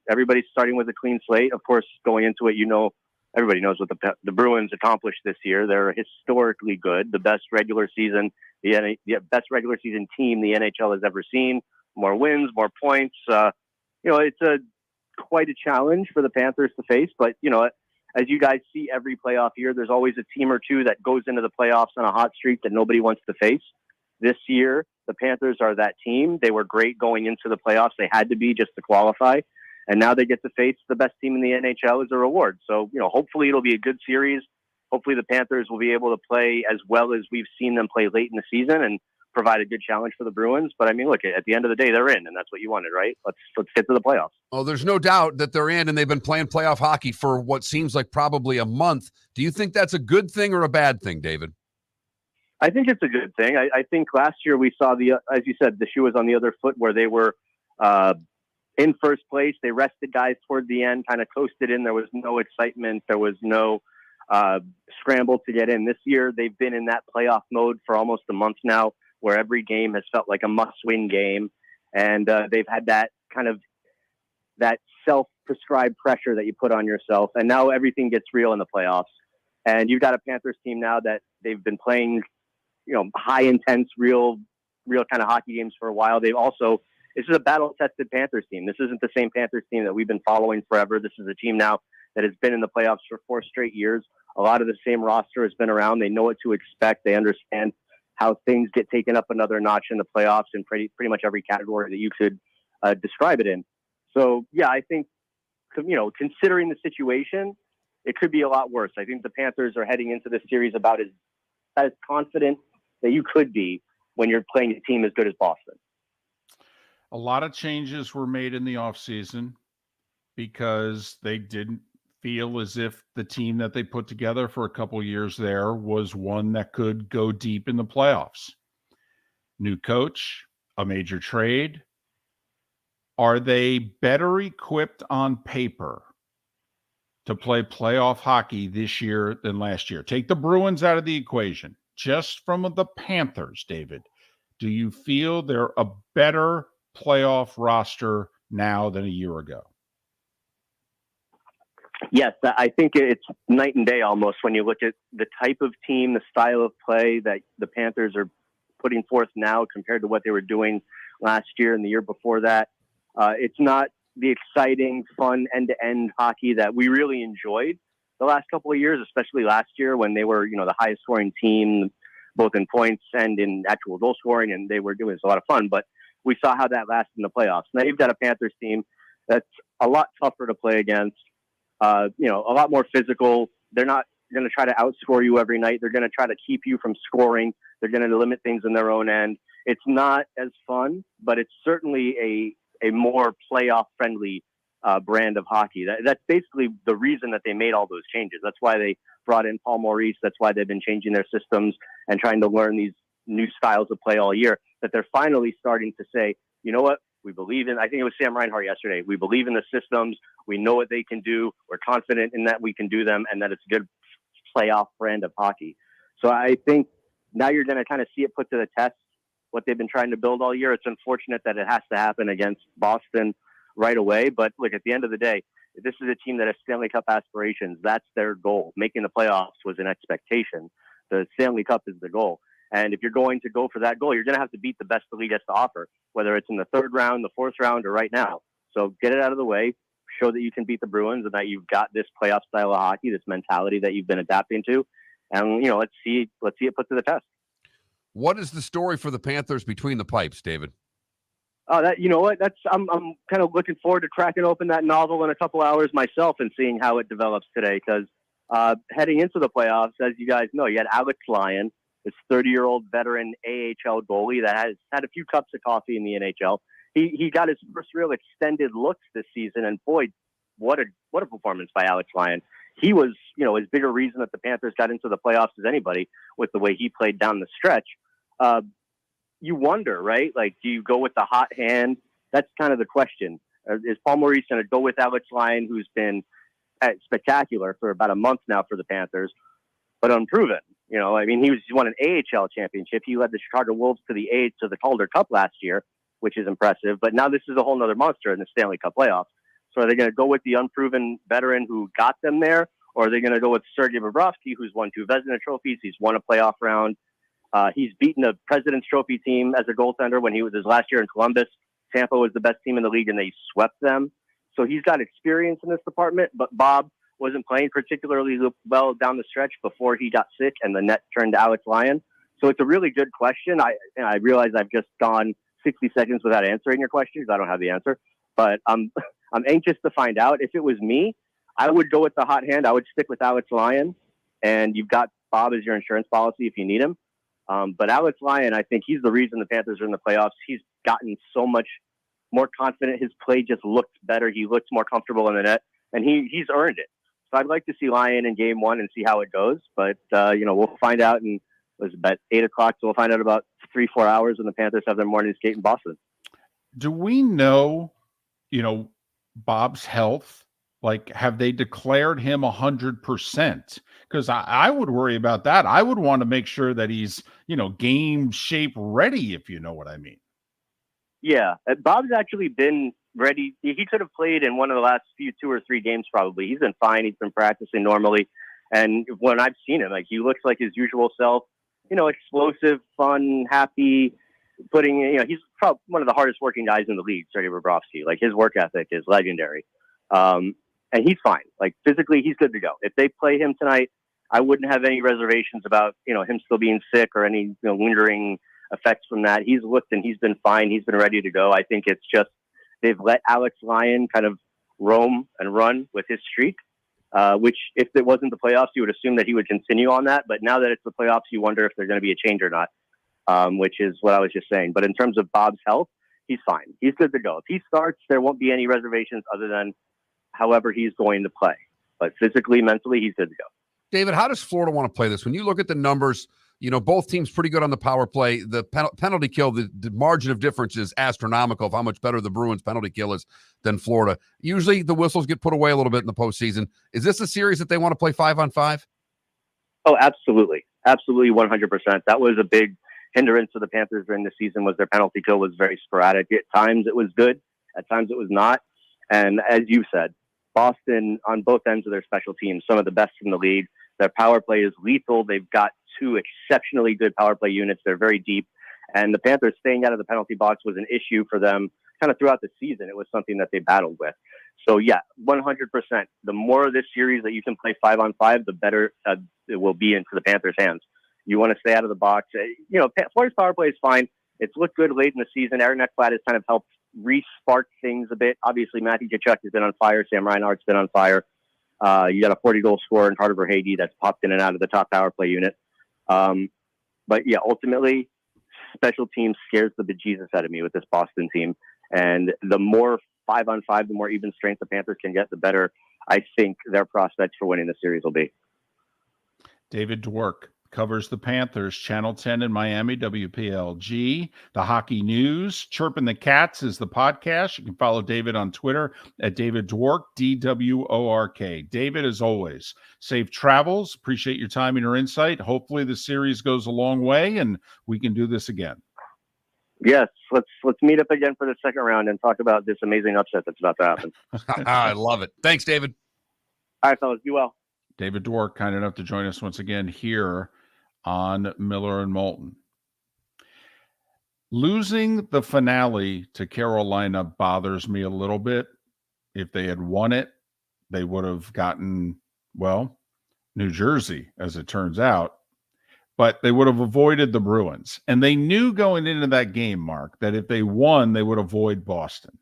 everybody's starting with a clean slate. Of course, going into it, everybody knows what the Bruins accomplished this year. They're historically good, the best regular season, the best regular season team the NHL has ever seen. More wins, more points. It's quite a challenge for the Panthers to face. But, as you guys see every playoff year, there's always a team or two that goes into the playoffs on a hot streak that nobody wants to face. This year, the Panthers are that team. They were great going into the playoffs. They had to be just to qualify. And now they get to face the best team in the NHL as a reward. So, hopefully it'll be a good series. Hopefully the Panthers will be able to play as well as we've seen them play late in the season and provide a good challenge for the Bruins. But I mean, look, at the end of the day, they're in, and that's what you wanted, right? Let's get to the playoffs. Oh, there's no doubt that they're in, and they've been playing playoff hockey for what seems like probably a month. Do you think that's a good thing or a bad thing, David? I think it's a good thing. I think last year we saw as you said, the shoe was on the other foot where they were in first place. They rested guys toward the end, kind of coasted in. There was no excitement. There was no scramble to get in. This year, they've been in that playoff mode for almost a month now, where every game has felt like a must-win game. And they've had that kind of that self-prescribed pressure that you put on yourself. And now everything gets real in the playoffs. And you've got a Panthers team now that they've been playing, high intense, real kind of hockey games for a while. This is a battle-tested Panthers team. This isn't the same Panthers team that we've been following forever. This is a team now that has been in the playoffs for 4 straight years. A lot of the same roster has been around. They know what to expect. They understand how things get taken up another notch in the playoffs in pretty much every category that you could describe it in. So, yeah, I think, considering the situation, it could be a lot worse. I think the Panthers are heading into this series about as confident that you could be when you're playing a team as good as Boston. A lot of changes were made in the offseason because they didn't feel as if the team that they put together for a couple years there was one that could go deep in the playoffs. New coach, a major trade. Are they better equipped on paper to play playoff hockey this year than last year? Take the Bruins out of the equation. Just from the Panthers, David, do you feel they're a better playoff roster now than a year ago? Yes, I think it's night and day almost when you look at the type of team, the style of play that the Panthers are putting forth now compared to what they were doing last year and the year before that. It's not the exciting, fun, end-to-end hockey that we really enjoyed the last couple of years, especially last year when they were, the highest scoring team, both in points and in actual goal scoring, and they were doing a lot of fun. But we saw how that lasted in the playoffs. Now you've got a Panthers team that's a lot tougher to play against, a lot more physical. They're not going to try to outscore you every night. They're going to try to keep you from scoring. They're going to limit things in their own end. It's not as fun, but it's certainly a more playoff-friendly brand of hockey. That's basically the reason that they made all those changes. That's why they brought in Paul Maurice. That's why they've been changing their systems and trying to learn these new styles of play all year, that they're finally starting to say, you know what, we believe in. I think it was Sam Reinhart yesterday. We believe in the systems. We know what they can do. We're confident in that we can do them and that it's a good playoff brand of hockey. So I think now you're going to kind of see it put to the test, what they've been trying to build all year. It's unfortunate that it has to happen against Boston right away. But look, at the end of the day, this is a team that has Stanley Cup aspirations. That's their goal. Making the playoffs was an expectation. The Stanley Cup is the goal. And if you're going to go for that goal, you're going to have to beat the best the league has to offer, whether it's in the 3rd round, the 4th round, or right now. So get it out of the way, show that you can beat the Bruins and that you've got this playoff style of hockey, this mentality that you've been adapting to. And, let's see it put to the test. What is the story for the Panthers between the pipes, David? Oh, that, you know what? I'm kind of looking forward to cracking open that novel in a couple hours myself and seeing how it develops today. Because Heading into the playoffs, as you guys know, you had Alex Lyon, this 30-year-old veteran AHL goalie that has had a few cups of coffee in the NHL. He got his first real extended looks this season, and boy, what a performance by Alex Lyon. He was, as big a reason that the Panthers got into the playoffs as anybody with the way he played down the stretch. You wonder, right? Like, do you go with the hot hand? That's kind of the question. Is Paul Maurice going to go with Alex Lyon, who's been spectacular for about a month now for the Panthers, but unproven? He won an AHL championship. He led the Chicago Wolves to the Calder Cup last year, which is impressive. But now this is a whole nother monster in the Stanley Cup playoffs. So are they going to go with the unproven veteran who got them there? Or are they going to go with Sergei Bobrovsky, who's won 2 Vezina trophies? He's won a playoff round. He's beaten a President's Trophy team as a goaltender when he was his last year in Columbus. Tampa was the best team in the league, and they swept them. So he's got experience in this department, but Bob wasn't playing particularly well down the stretch before he got sick and the net turned to Alex Lyon. So it's a really good question. I realize I've just gone 60 seconds without answering your question because I don't have the answer, but I'm anxious to find out. If it was me, I would go with the hot hand. I would stick with Alex Lyon, and you've got Bob as your insurance policy if you need him. But Alex Lyon, I think he's the reason the Panthers are in the playoffs. He's gotten so much more confident. His play just looks better. He looks more comfortable in the net, and he's earned it. So I'd like to see Lyon in game 1 and see how it goes. But, we'll find out in about 8 o'clock. So we'll find out about 3-4 hours when the Panthers have their morning skate in Boston. Do we know, Bob's health? Like, have they declared him 100%? Because I would worry about that. I would want to make sure that he's, game shape ready, if you know what I mean. Yeah, Bob's actually been ready. He could have played in one of the last 2 or 3 games probably. He's been fine. He's been practicing normally. And when I've seen him, he looks like his usual self, explosive, fun, happy, he's probably one of the hardest working guys in the league, Sergei Bobrovsky. His work ethic is legendary. And he's fine. Physically, he's good to go. If they play him tonight, I wouldn't have any reservations about, him still being sick or any, lingering effects from that. He's looked and he's been fine. He's been ready to go. I think it's just they've let Alex Lyon kind of roam and run with his streak, which if it wasn't the playoffs, you would assume that he would continue on that. But now that it's the playoffs, you wonder if there's going to be a change or not, which is what I was just saying. But in terms of Bob's health, he's fine. He's good to go. If he starts, there won't be any reservations other than however he's going to play. But physically, mentally, he's good to go. David, how does Florida want to play this? When you look at the numbers, both teams pretty good on the power play. The penalty kill, the margin of difference is astronomical of how much better the Bruins penalty kill is than Florida. Usually the whistles get put away a little bit in the postseason. Is this a series that they want to play 5-on-5? Oh, absolutely. Absolutely, 100%. That was a big hindrance for the Panthers during the season was their penalty kill was very sporadic. At times it was good. At times it was not. And as you said, Boston on both ends of their special teams, some of the best in the league. Their power play is lethal. They've got 2 exceptionally good power play units. They're very deep. And the Panthers staying out of the penalty box was an issue for them kind of throughout the season. It was something that they battled with. So, yeah, 100%. The more of this series that you can play 5-on-5, the better it will be into the Panthers' hands. You want to stay out of the box. Florida's power play is fine. It's looked good late in the season. Aaron Ekblad has kind of helped re-spark things a bit. Obviously, Matthew Tkachuk has been on fire. Sam Reinhart's been on fire. You got a 40-goal scorer in Carter Verhaeghe that's popped in and out of the top power play unit. But, yeah, ultimately, special teams scares the bejesus out of me with this Boston team. And the more 5-on-5, the more even strength the Panthers can get, the better I think their prospects for winning the series will be. David Dwork covers the Panthers, Channel 10 in Miami, WPLG. The Hockey News, Chirping the Cats is the podcast. You can follow David on Twitter at David Dwork, DWORK. David, as always, safe travels. Appreciate your time and your insight. Hopefully the series goes a long way and we can do this again. Yes, let's meet up again for the second round and talk about this amazing upset that's about to happen. I love it. Thanks, David. All right, fellas, be well. David Dwork, kind enough to join us once again here on Miller and Moulton. Losing the finale to Carolina bothers me a little bit. If they had won it, they would have gotten, New Jersey, as it turns out. But they would have avoided the Bruins. And they knew going into that game, Mark, that if they won, they would avoid Boston.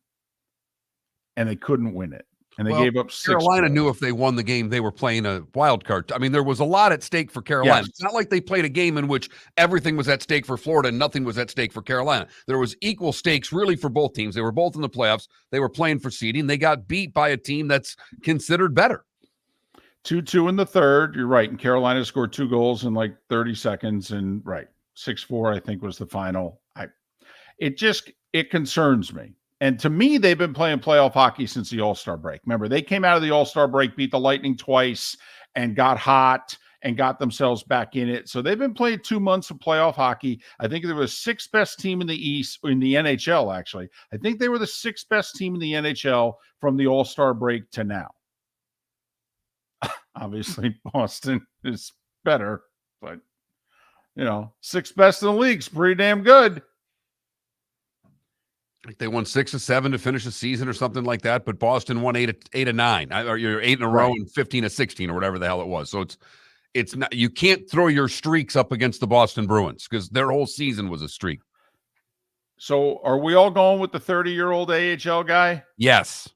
And they couldn't win it. and they gave up 6. Carolina knew if they won the game, they were playing a wild card. I mean, there was a lot at stake for Carolina. Yes. It's not like they played a game in which everything was at stake for Florida and nothing was at stake for Carolina. There was equal stakes really for both teams. They were both in the playoffs. They were playing for seeding. They got beat by a team that's considered better. 2-2 in the third. You're right. And Carolina scored 2 goals in like 30 seconds. And 6-4, I think, was the final. It concerns me. And to me, they've been playing playoff hockey since the All-Star break. Remember, they came out of the All-Star break, beat the Lightning twice, and got hot and got themselves back in it. So they've been playing 2 months of playoff hockey. I think they were the 6th best team in the East, in the NHL, actually. I think they were the 6th best team in the NHL from the All-Star break to now. Obviously, Boston is better, but, 6th best in the league's pretty damn good. Like they won 6 of 7 to finish the season or something like that, but Boston won 8 of 9, or you're 8 in a row and 15 of 16 or whatever the hell it was. So it's not, you can't throw your streaks up against the Boston Bruins because their whole season was a streak. So are we all going with the 30-year-old AHL guy? Yes.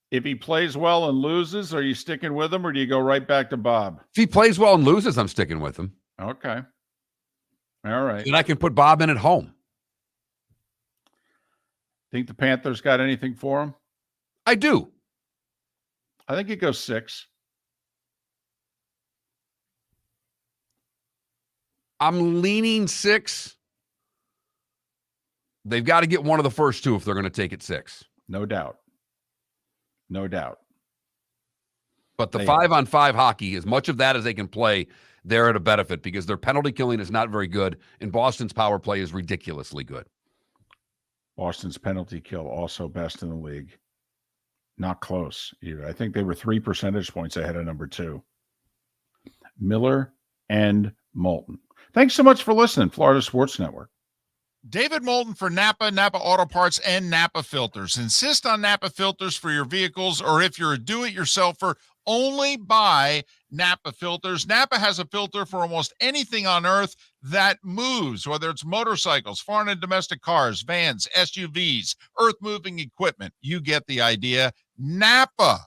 If he plays well and loses, are you sticking with him or do you go right back to Bob? If he plays well and loses, I'm sticking with him. Okay. All right. And I can put Bob in at home. Think the Panthers got anything for him? I do. I think it goes 6. I'm leaning 6. They've got to get one of the first 2 if they're going to take it 6. No doubt. No doubt. But the 5-on-5 hockey, as much of that as they can play, they're at a benefit because their penalty killing is not very good, and Boston's power play is ridiculously good. Boston's penalty kill also best in the league. Not close either. I think they were 3 percentage points ahead of number 2. Miller and Moulton. Thanks so much for listening, Florida Sports Network. David Moulton for Napa Auto Parts, and Napa Filters. Insist on Napa filters for your vehicles, or if you're a do-it-yourselfer, only buy Napa filters. Napa has a filter for almost anything on earth that moves, whether it's motorcycles, foreign and domestic cars, vans, SUVs, earth-moving equipment. You get the idea. Napa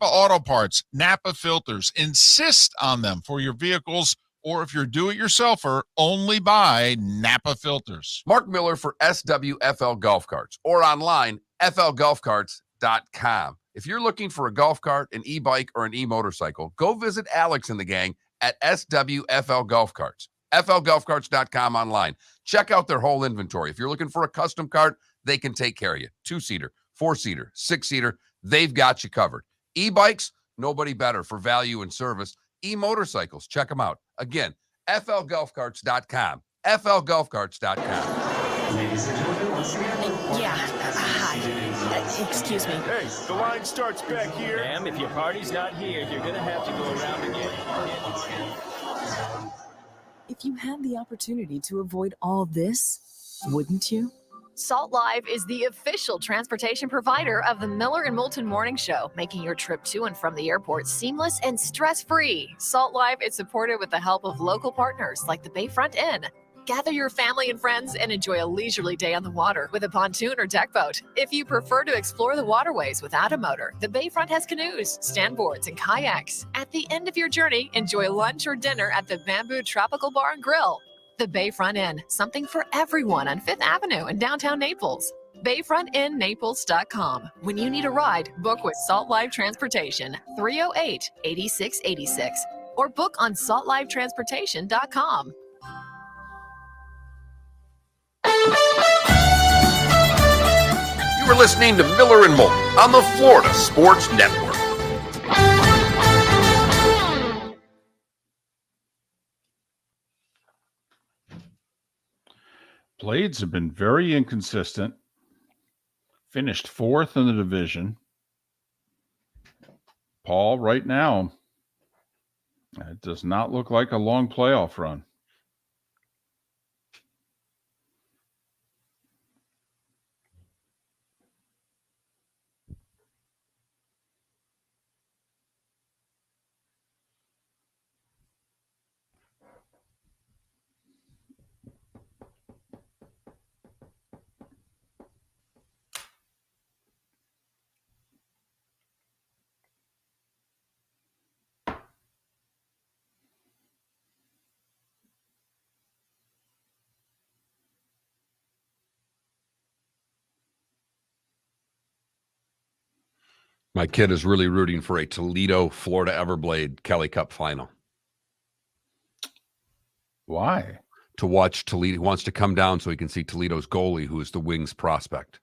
Auto Parts, Napa filters. Insist on them for your vehicles, or if you're do-it-yourselfer, only buy Napa filters. Mark Miller for SWFL Golf Carts, or online, flgolfcarts.com. If you're looking for a golf cart, an e-bike, or an e-motorcycle, go visit Alex and the gang at SWFL Golf Carts. flgolfcarts.com online. Check out their whole inventory. If you're looking for a custom cart, they can take care of you. 2-seater, 4-seater, 6-seater, they've got you covered. E-bikes, nobody better for value and service. E-motorcycles, check them out. Again, flgolfcarts.com. flgolfcarts.com. Ladies and gentlemen, once again. Hi. Excuse me. Hey, the line starts back here. Ma'am, if your party's not here, you're gonna have to go around again. If you had the opportunity to avoid all this, wouldn't you? Salt Live is the official transportation provider of the Miller and Moulton Morning Show, making your trip to and from the airport seamless and stress-free. Salt Live is supported with the help of local partners like the Bayfront Inn. Gather your family and friends and enjoy a leisurely day on the water with a pontoon or deck boat. If you prefer to explore the waterways without a motor, the Bayfront has canoes, standboards, and kayaks. At the end of your journey, enjoy lunch or dinner at the Bamboo Tropical Bar and Grill. The Bayfront Inn, something for everyone on 5th Avenue in downtown Naples. BayfrontInNaples.com. When you need a ride, book with Salt Live Transportation, 308-8686, or book on saltlivetransportation.com. You are listening to Miller and Moulton on the Florida Sports Network. Blades have been very inconsistent. Finished 4th in the division. Paul, right now, it does not look like a long playoff run. My kid is really rooting for a Toledo, Florida Everblade Kelly Cup final. Why? To watch Toledo. He wants to come down so he can see Toledo's goalie, who is the Wings prospect.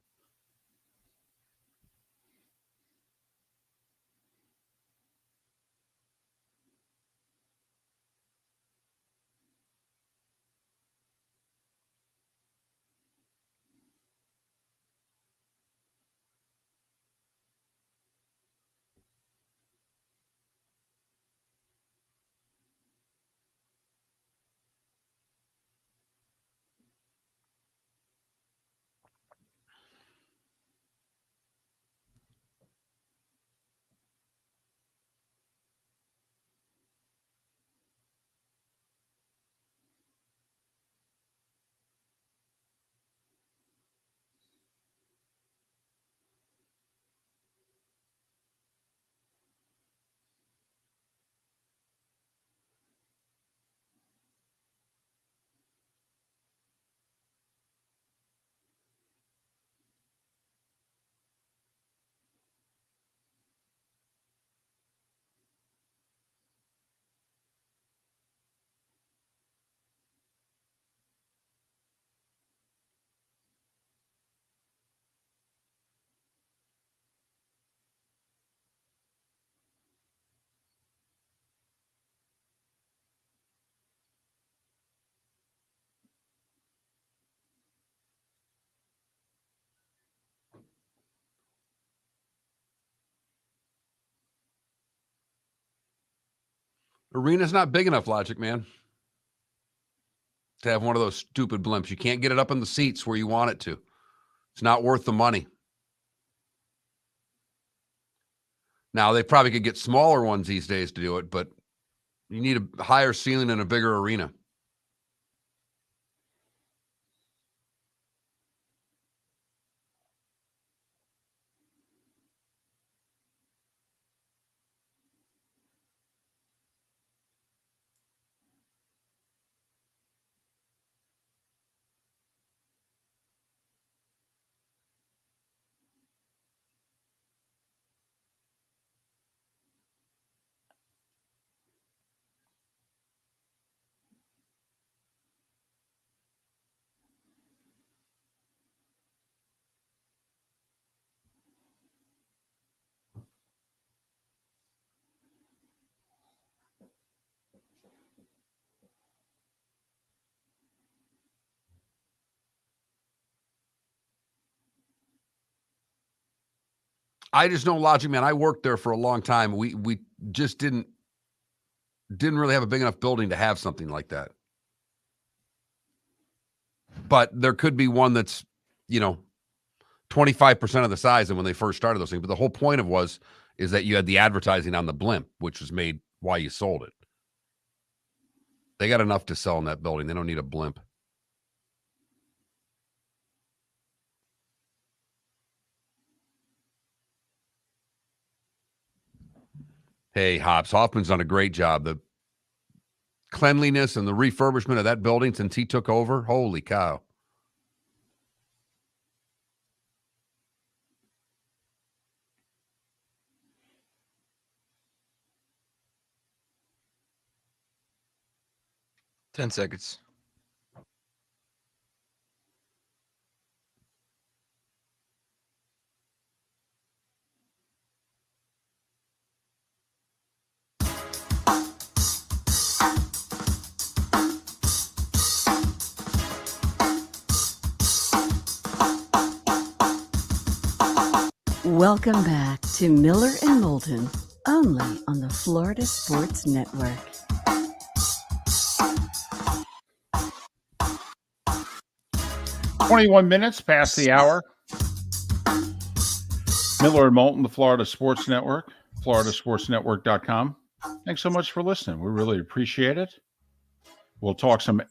Arena's not big enough, Logic Man, to have one of those stupid blimps. You can't get it up in the seats where you want it to. It's not worth the money. Now, they probably could get smaller ones these days to do it, but you need a higher ceiling and a bigger arena. I just know, Logic Man, I worked there for a long time. We just didn't really have a big enough building to have something like that. But there could be one that's, 25% of the size of when they first started those things. But the whole point is that you had the advertising on the blimp, which was made why you sold it. They got enough to sell in that building. They don't need a blimp. Hey, Hobbs, Hoffman's done a great job. The cleanliness and the refurbishment of that building since he took over, holy cow. Ten seconds. Welcome back to Miller and Moulton, only on the Florida Sports Network. .21 past the hour. Miller and Moulton, the Florida Sports Network, floridasportsnetwork.com. Thanks so much for listening. We really appreciate it. We'll talk some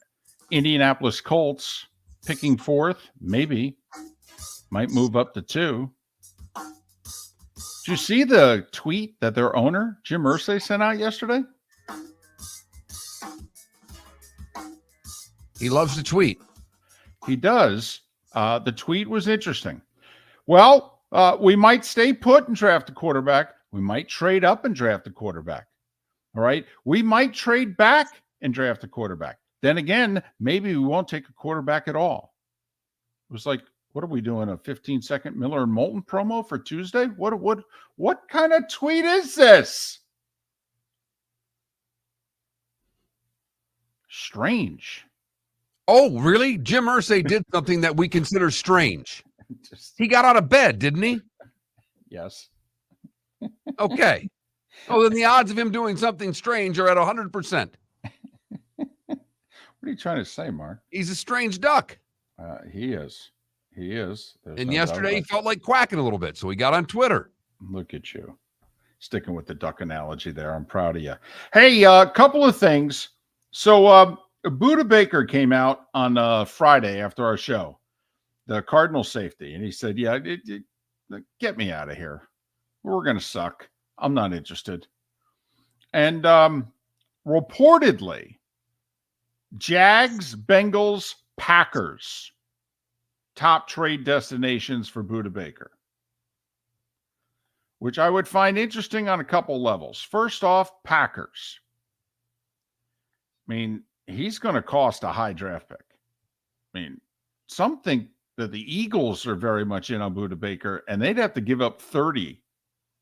Indianapolis Colts picking fourth, maybe. Might move up to 2. Did you see the tweet that their owner, Jim Irsay, sent out yesterday? He loves to tweet. He does. The tweet was interesting. Well, We might stay put and draft a quarterback. We might trade up and draft a quarterback. All right. We might trade back and draft a quarterback. Then again, maybe we won't take a quarterback at all. It was like, what are we doing? A 15-second Miller and Moulton promo for Tuesday? What kind of tweet is this? Strange. Oh, really? Jim Irsay did something that we consider strange. He got out of bed, didn't he? Yes. Okay. Oh, then the odds of him doing something strange are at 100%. What are you trying to say, Mark? He's a strange duck. He is. He is. There's And no yesterday he felt like quacking a little bit, so he got on Twitter. Look at you. Sticking with the duck analogy there. I'm proud of you. Hey, a couple of things. So Buda Baker came out on Friday after our show, the Cardinal safety, and he said, yeah, get me out of here. We're going to suck. I'm not interested. And reportedly, Jags, Bengals, Packers, top trade destinations for Buda Baker, which I would find interesting on a couple levels. First off, Packers. I mean, he's going to cost a high draft pick. I mean, some think that the Eagles are very much in on Buda Baker, and they'd have to give up 30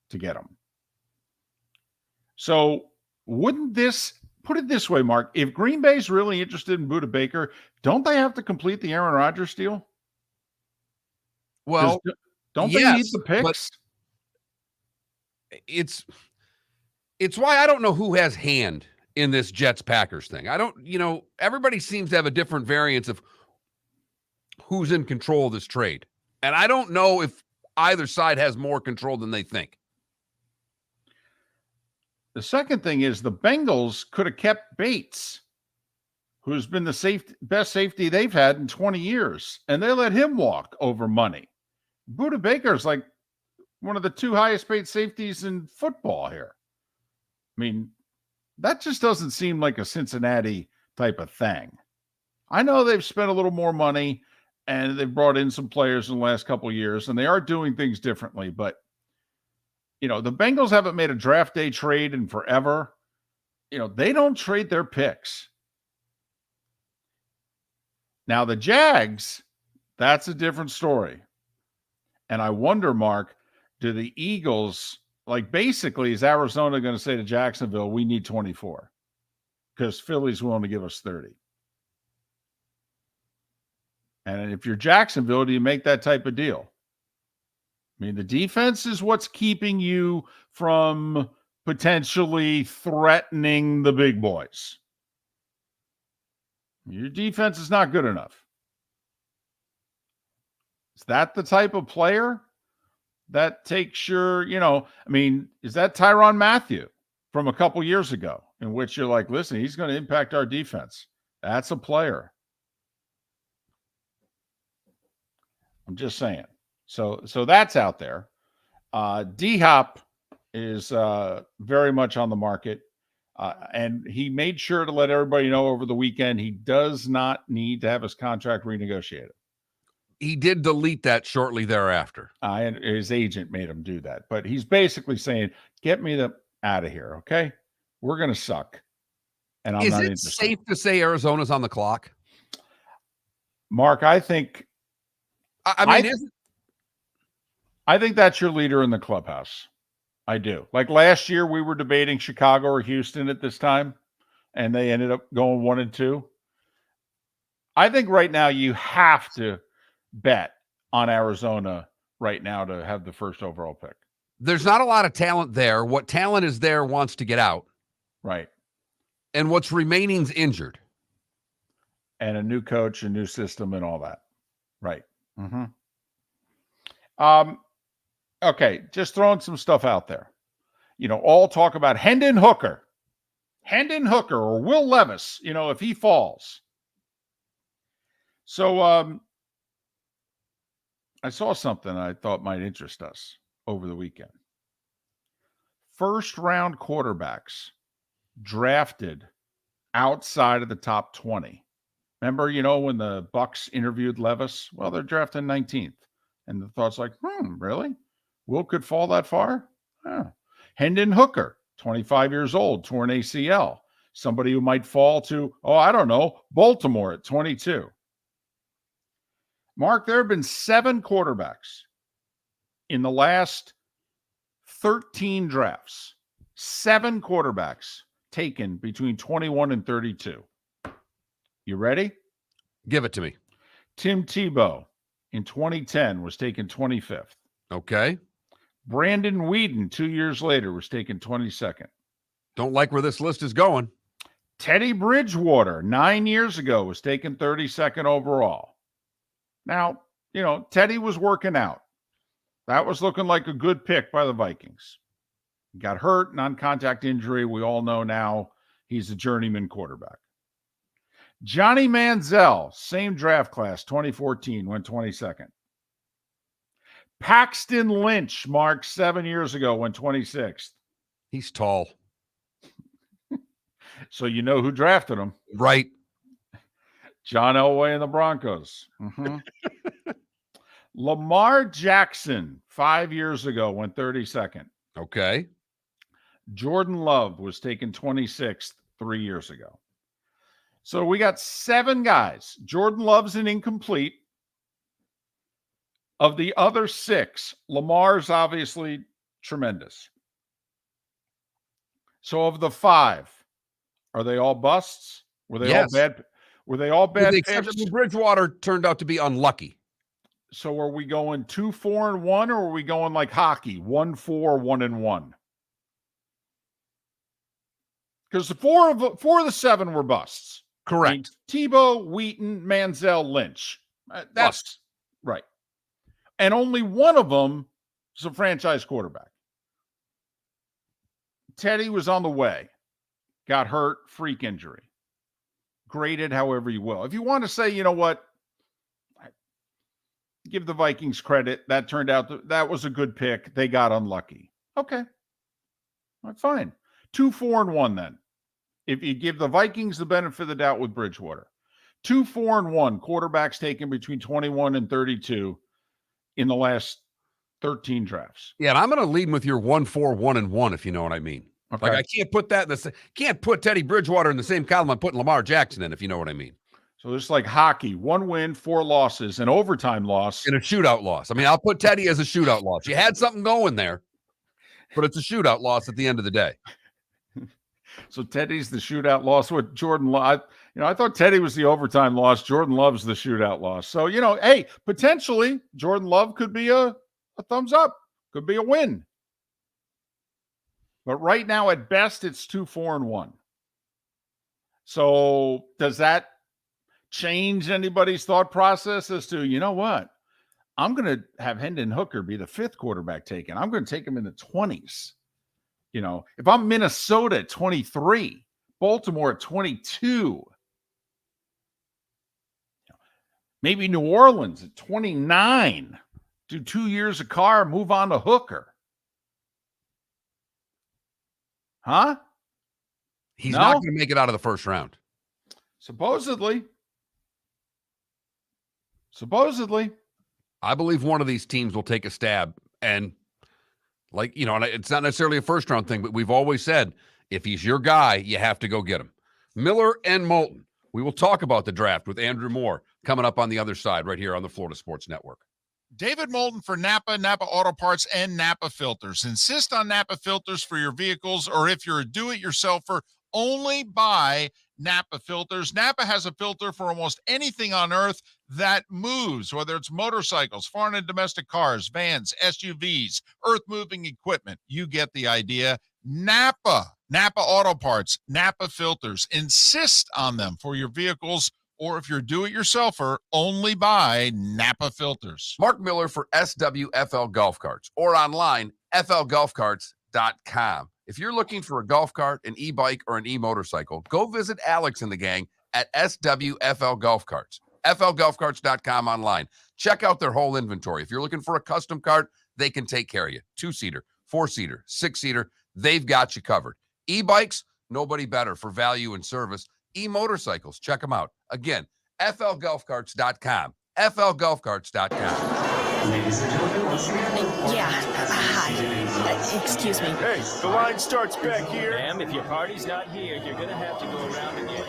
to get him. So wouldn't this, put it this way, Mark, if Green Bay's really interested in Buda Baker, don't they have to complete the Aaron Rodgers deal? Well, don't they need the picks? It's why I don't know who has hand in this Jets-Packers thing. I don't, everybody seems to have a different variance of who's in control of this trade. And I don't know if either side has more control than they think. The second thing is the Bengals could have kept Bates, who's been the best safety they've had in 20 years, and they let him walk over money. Buda Baker's like one of the two highest paid safeties in football here. I mean, that just doesn't seem like a Cincinnati type of thing. I know they've spent a little more money and they've brought in some players in the last couple of years, and they are doing things differently, but the Bengals haven't made a draft day trade in forever. They don't trade their picks. Now, the Jags, that's a different story. And I wonder, Mark, do the Eagles, basically, is Arizona going to say to Jacksonville, we need 24? Because Philly's willing to give us 30. And if you're Jacksonville, do you make that type of deal? I mean, the defense is what's keeping you from potentially threatening the big boys. Your defense is not good enough. Is that the type of player that takes your, is that Tyrann Mathieu from a couple years ago in which you're like, listen, he's going to impact our defense? That's a player. I'm just saying. So that's out there. D-Hop is very much on the market. And he made sure to let everybody know over the weekend he does not need to have his contract renegotiated. He did delete that shortly thereafter. And his agent made him do that. But he's basically saying, get me out of here, okay? We're going to suck. And I'm not interested. Is it safe to say Arizona's on the clock? Mark, I think... I think that's your leader in the clubhouse. I do. Like last year, we were debating Chicago or Houston at this time, and they ended up going 1-2. I think right now you have to bet on Arizona right now to have the first overall pick. There's not a lot of talent there. What talent is there wants to get out. Right. And what's remaining's injured. And a new coach, a new system, and all that. Right. Mm-hmm. Okay, just throwing some stuff out there. All talk about Hendon Hooker or Will Levis, if he falls. So I saw something I thought might interest us over the weekend. First round quarterbacks drafted outside of the top 20. Remember, when the Bucs interviewed Levis? Well, they're drafting 19th. And the thought's like, really? Will could fall that far? Huh. Hendon Hooker, 25 years old, torn ACL. Somebody who might fall to, I don't know, Baltimore at 22. Mark, there have been 7 quarterbacks in the last 13 drafts. 7 quarterbacks taken between 21 and 32. You ready? Give it to me. Tim Tebow in 2010 was taken 25th. Okay. Brandon Whedon 2 years later was taken 22nd. Don't like where this list is going. Teddy Bridgewater 9 years ago was taken 32nd overall. Now, Teddy was working out. That was looking like a good pick by the Vikings. He got hurt, non-contact injury. We all know now he's a journeyman quarterback. Johnny Manziel, same draft class, 2014, went 22nd. Paxton Lynch, Mark, 7 years ago, went 26th. He's tall. So you know who drafted him. Right. John Elway and the Broncos. Mm-hmm. Lamar Jackson, 5 years ago, went 32nd. Okay. Jordan Love was taken 26th 3 years ago. So we got 7 guys. Jordan Love's an incomplete. Of the other 6, Lamar's obviously tremendous. So of the 5, are they all busts? Were they all bad? Were they all bad? Bridgewater turned out to be unlucky. So are we going 2-4-1, or are we going like hockey, 1-4, 1-1? Because the 4 of the 7 were busts. Correct. I mean, Tebow, Wheaton, Manziel, Lynch. That's right. And only one of them is a franchise quarterback. Teddy was on the way, got hurt, freak injury. Graded however you will. If you want to say, you know what, give the Vikings credit. That turned out that was a good pick. They got unlucky. Okay. Fine. 2-4-1 then. If you give the Vikings the benefit of the doubt with Bridgewater. 2-4-1 quarterbacks taken between 21 and 32 in the last 13 drafts. Yeah, and I'm going to lead with your 1-4, 1-1, if you know what I mean. Okay. Like I can't put that can't put Teddy Bridgewater in the same column I'm putting Lamar Jackson in, if you know what I mean. So it's like hockey: 1 win, 4 losses, an overtime loss, and a shootout loss. I mean, I'll put Teddy as a shootout loss. You had something going there, but it's a shootout loss at the end of the day. So Teddy's the shootout loss with Jordan Love. I thought Teddy was the overtime loss. Jordan Love's the shootout loss. So, hey, potentially Jordan Love could be a thumbs up, could be a win. But right now, at best, it's 2-4-1. So does that change anybody's thought process as to, you know what? I'm going to have Hendon Hooker be the 5th quarterback taken. I'm going to take him in the 20s. If I'm Minnesota at 23, Baltimore at 22, maybe New Orleans at 29, do 2 years of Carr, move on to Hooker. Huh? He's not going to make it out of the first round. Supposedly. I believe one of these teams will take a stab. And and it's not necessarily a first round thing, but we've always said, if he's your guy, you have to go get him. Miller and Moulton. We will talk about the draft with Andrew Moore coming up on the other side right here on the Florida Sports Network. David Moulton for Napa Auto Parts, and Napa Filters. Insist on Napa filters for your vehicles, or if you're a do-it-yourselfer, only buy Napa filters. Napa has a filter for almost anything on earth that moves, whether it's motorcycles, foreign and domestic cars, vans, SUVs, earth-moving equipment. You get the idea. Napa Auto Parts, Napa filters. Insist on them for your vehicles, or if you're do-it-yourselfer, only buy Napa filters. Mark Miller for SWFL Golf Carts, or online, flgolfcarts.com. If you're looking for a golf cart, an e-bike, or an e-motorcycle, go visit Alex and the gang at SWFL Golf Carts. flgolfcarts.com online. Check out their whole inventory. If you're looking for a custom cart, they can take care of you. 2-seater, 4-seater, 6-seater, they've got you covered. E-bikes, nobody better for value and service. E-motorcycles, check them out. Again, flgolfcarts.com. flgolfcarts.com. Yeah. Hi. Excuse me. Hey, the line starts back here. Ma'am, if your party's not here, you're gonna have to go around again.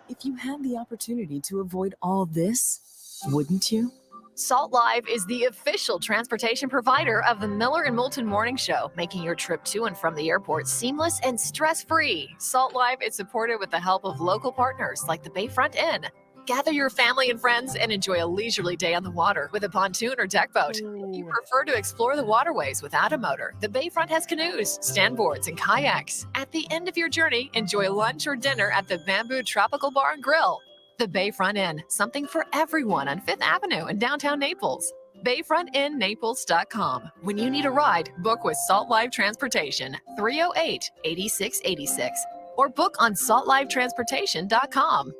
If you had the opportunity to avoid all this, wouldn't you? Salt Live is the official transportation provider of the Miller and Moulton Morning Show, making your trip to and from the airport seamless and stress-free. Salt Live is supported with the help of local partners like the Bayfront Inn. Gather your family and friends and enjoy a leisurely day on the water with a pontoon or deck boat. If you prefer to explore the waterways without a motor, the Bayfront has canoes, standboards, and kayaks. At the end of your journey, enjoy lunch or dinner at the Bamboo Tropical Bar and Grill. The Bayfront Inn, something for everyone on Fifth Avenue in downtown Naples. BayfrontInNaples.com. When you need a ride, book with Salt Live Transportation, 308-8686, or book on saltlivetransportation.com.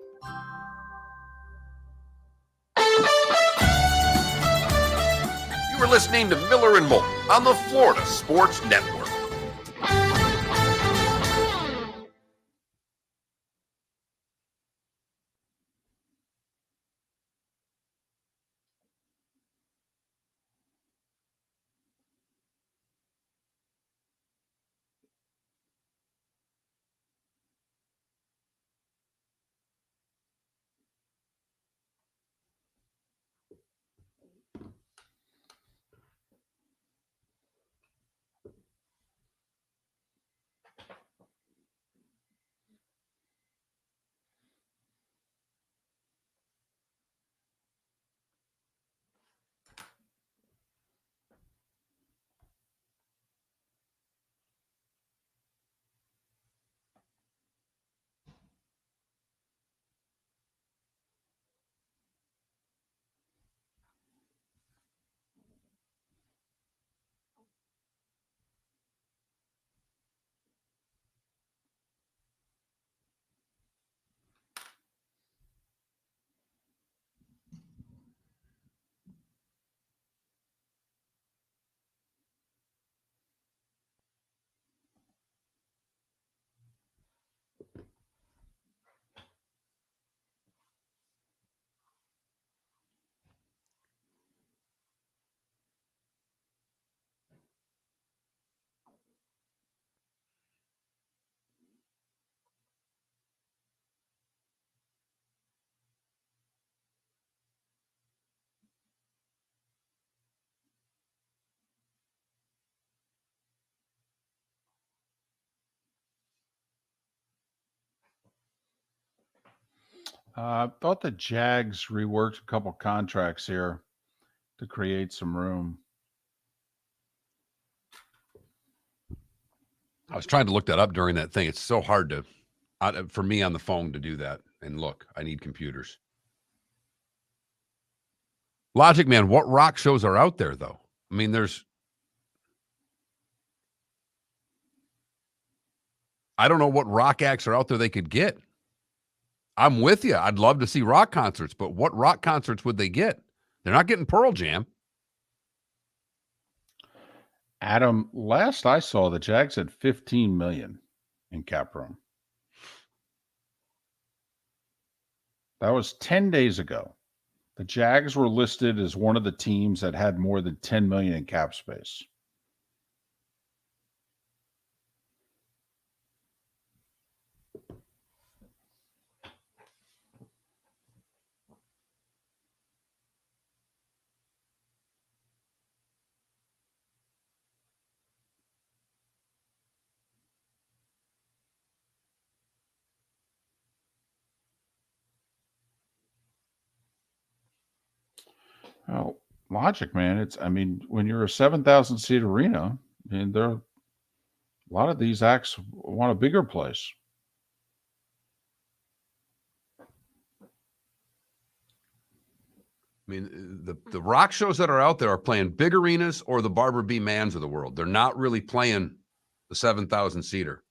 You are listening to Miller and Moulton on the Florida Sports Network. I thought the Jags reworked a couple contracts here to create some room. I was trying to look that up during that thing. It's so hard to, for me on the phone to do that. And look, I need computers. Logic Man, what rock shows are out there, though? I mean, I don't know what rock acts are out there they could get. I'm with you. I'd love to see rock concerts, but what rock concerts would they get? They're not getting Pearl Jam. Adam, last I saw, the Jags had $15 million in cap room. That was 10 days ago. The Jags were listed as one of the teams that had more than $10 million in cap space. Oh, logic, man. When you're a 7,000 seat arena, and a lot of these acts want a bigger place. I mean, the rock shows that are out there are playing big arenas or the Barbara B. Manns of the world. They're not really playing the 7,000 seater.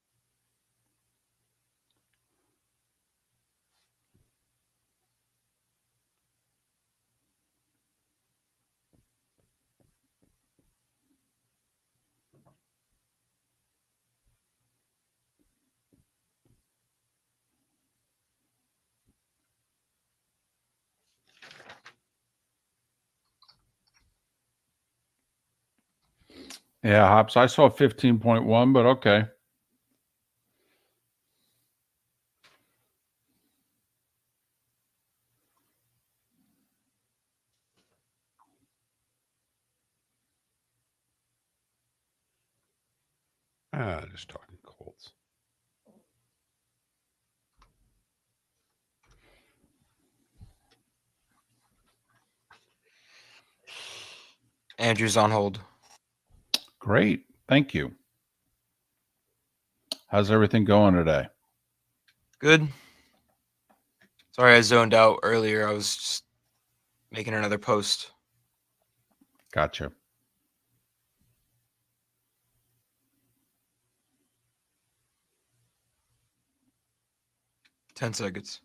Yeah, Hops. I saw 15.1, but okay. Just talking Colts. Andrew's on hold. Great. Thank you. How's everything going today? Good. Sorry, I zoned out earlier. I was just making another post. Gotcha. Ten seconds.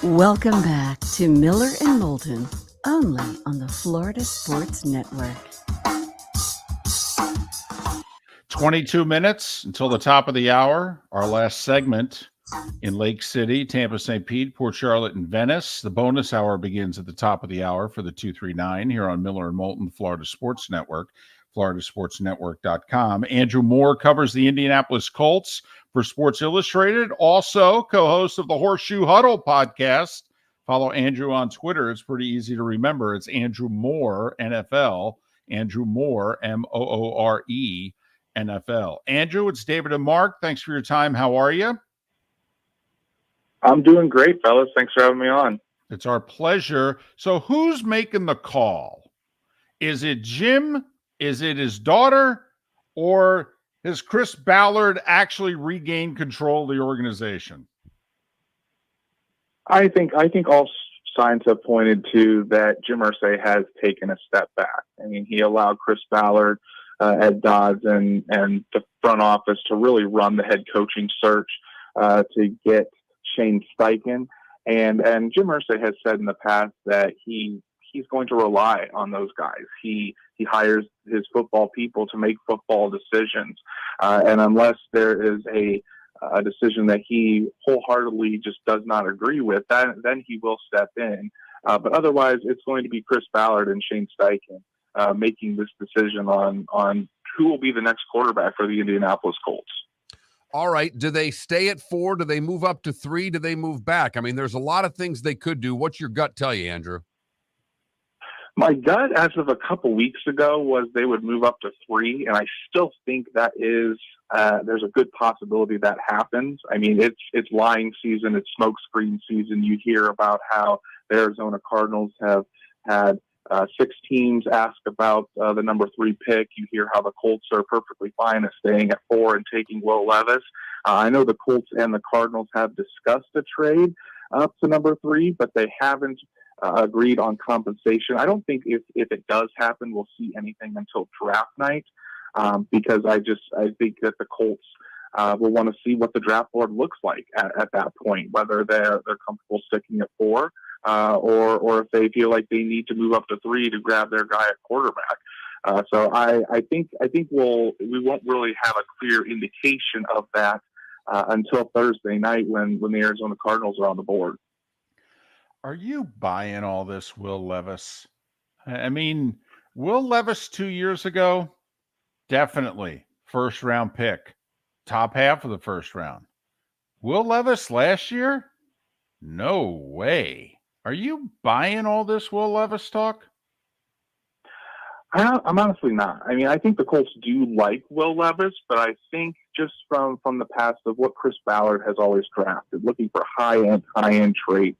Welcome back to Miller and Moulton, only on the Florida Sports Network. 22 minutes until the top of the hour. Our last segment in Lake City, Tampa, St. Pete, Port Charlotte, and Venice. The bonus hour begins at the top of the hour for the 239 here on Miller and Moulton, Florida Sports Network, floridasportsnetwork.com. Andrew Moore covers the Indianapolis Colts for Sports Illustrated, also co-host of the Horseshoe Huddle podcast. Follow Andrew on Twitter. It's pretty easy to remember. It's Andrew Moore, NFL. Andrew Moore, Moore, NFL. Andrew, it's David and Mark. Thanks for your time. How are you? I'm doing great, fellas. Thanks for having me on. It's our pleasure. So who's making the call? Is it Jim? Is it his daughter? Or has Chris Ballard actually regained control of the organization? I think all signs have pointed to that Jim Irsay has taken a step back. I mean, he allowed Chris Ballard, Ed Dodds, and the front office to really run the head coaching search to get Shane Steichen. And Jim Irsay has said in the past that he's going to rely on those guys. He hires his football people to make football decisions. And unless there is a decision that he wholeheartedly just does not agree with, then he will step in. But otherwise, it's going to be Chris Ballard and Shane Steichen making this decision on who will be the next quarterback for the Indianapolis Colts. All right. Do they stay at 4? Do they move up to 3? Do they move back? I mean, there's a lot of things they could do. What's your gut tell you, Andrew? My gut, as of a couple weeks ago, was they would move up to 3, and I still think that is there's a good possibility that happens. I mean, it's lying season, it's smokescreen season. You hear about how the Arizona Cardinals have had 6 teams ask about the number 3 pick. You hear how the Colts are perfectly fine at staying at 4 and taking Will Levis. I know the Colts and the Cardinals have discussed a trade up to number 3, but they haven't agreed on compensation. I don't think if it does happen, we'll see anything until draft night, because I think that the Colts will want to see what the draft board looks like at that point, whether they're comfortable sticking at 4 or if they feel like they need to move up to 3 to grab their guy at quarterback. So I think we won't really have a clear indication of that until Thursday night when the Arizona Cardinals are on the board. Are you buying all this, Will Levis? I mean, Will Levis 2 years ago, definitely first round pick, top half of the first round. Will Levis last year? No way. Are you buying all this Will Levis talk? I'm honestly not. I mean, I think the Colts do like Will Levis, but I think just from the past of what Chris Ballard has always drafted, looking for high-end traits,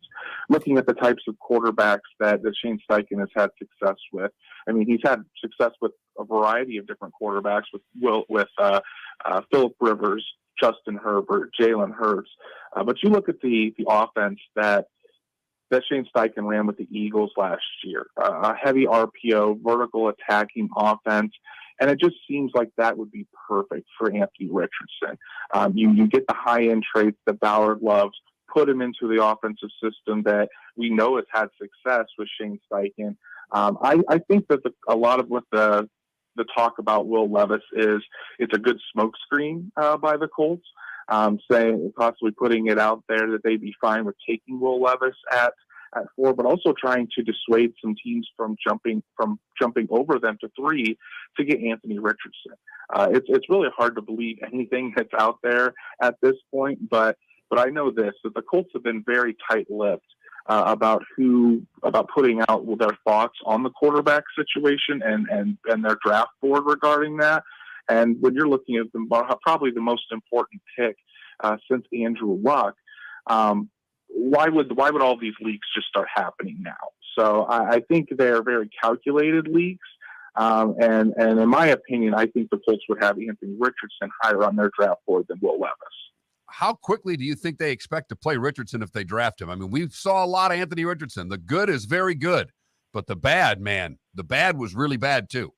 looking at the types of quarterbacks that Shane Steichen has had success with. I mean, he's had success with a variety of different quarterbacks with Phillip Rivers, Justin Herbert, Jalen Hurts. But you look at the offense that Shane Steichen ran with the Eagles last year, a heavy RPO, vertical attacking offense, and it just seems like that would be perfect for Anthony Richardson. You get the high-end traits that Ballard loves, put him into the offensive system that we know has had success with Shane Steichen. I think that a lot of what the talk about Will Levis is, it's a good smokescreen by the Colts, saying possibly putting it out there that they'd be fine with taking Will Levis at 4, but also trying to dissuade some teams from jumping over them to 3 to get Anthony Richardson. It's really hard to believe anything that's out there at this point, but I know this, that the Colts have been very tight-lipped about putting out their thoughts on the quarterback situation and their draft board regarding that. And when you're looking at probably the most important pick since Andrew Luck, why would all these leaks just start happening now? So I think they're very calculated leaks. And in my opinion, I think the Colts would have Anthony Richardson higher on their draft board than Will Levis. How quickly do you think they expect to play Richardson if they draft him? I mean, we saw a lot of Anthony Richardson. The good is very good, but the bad was really bad too.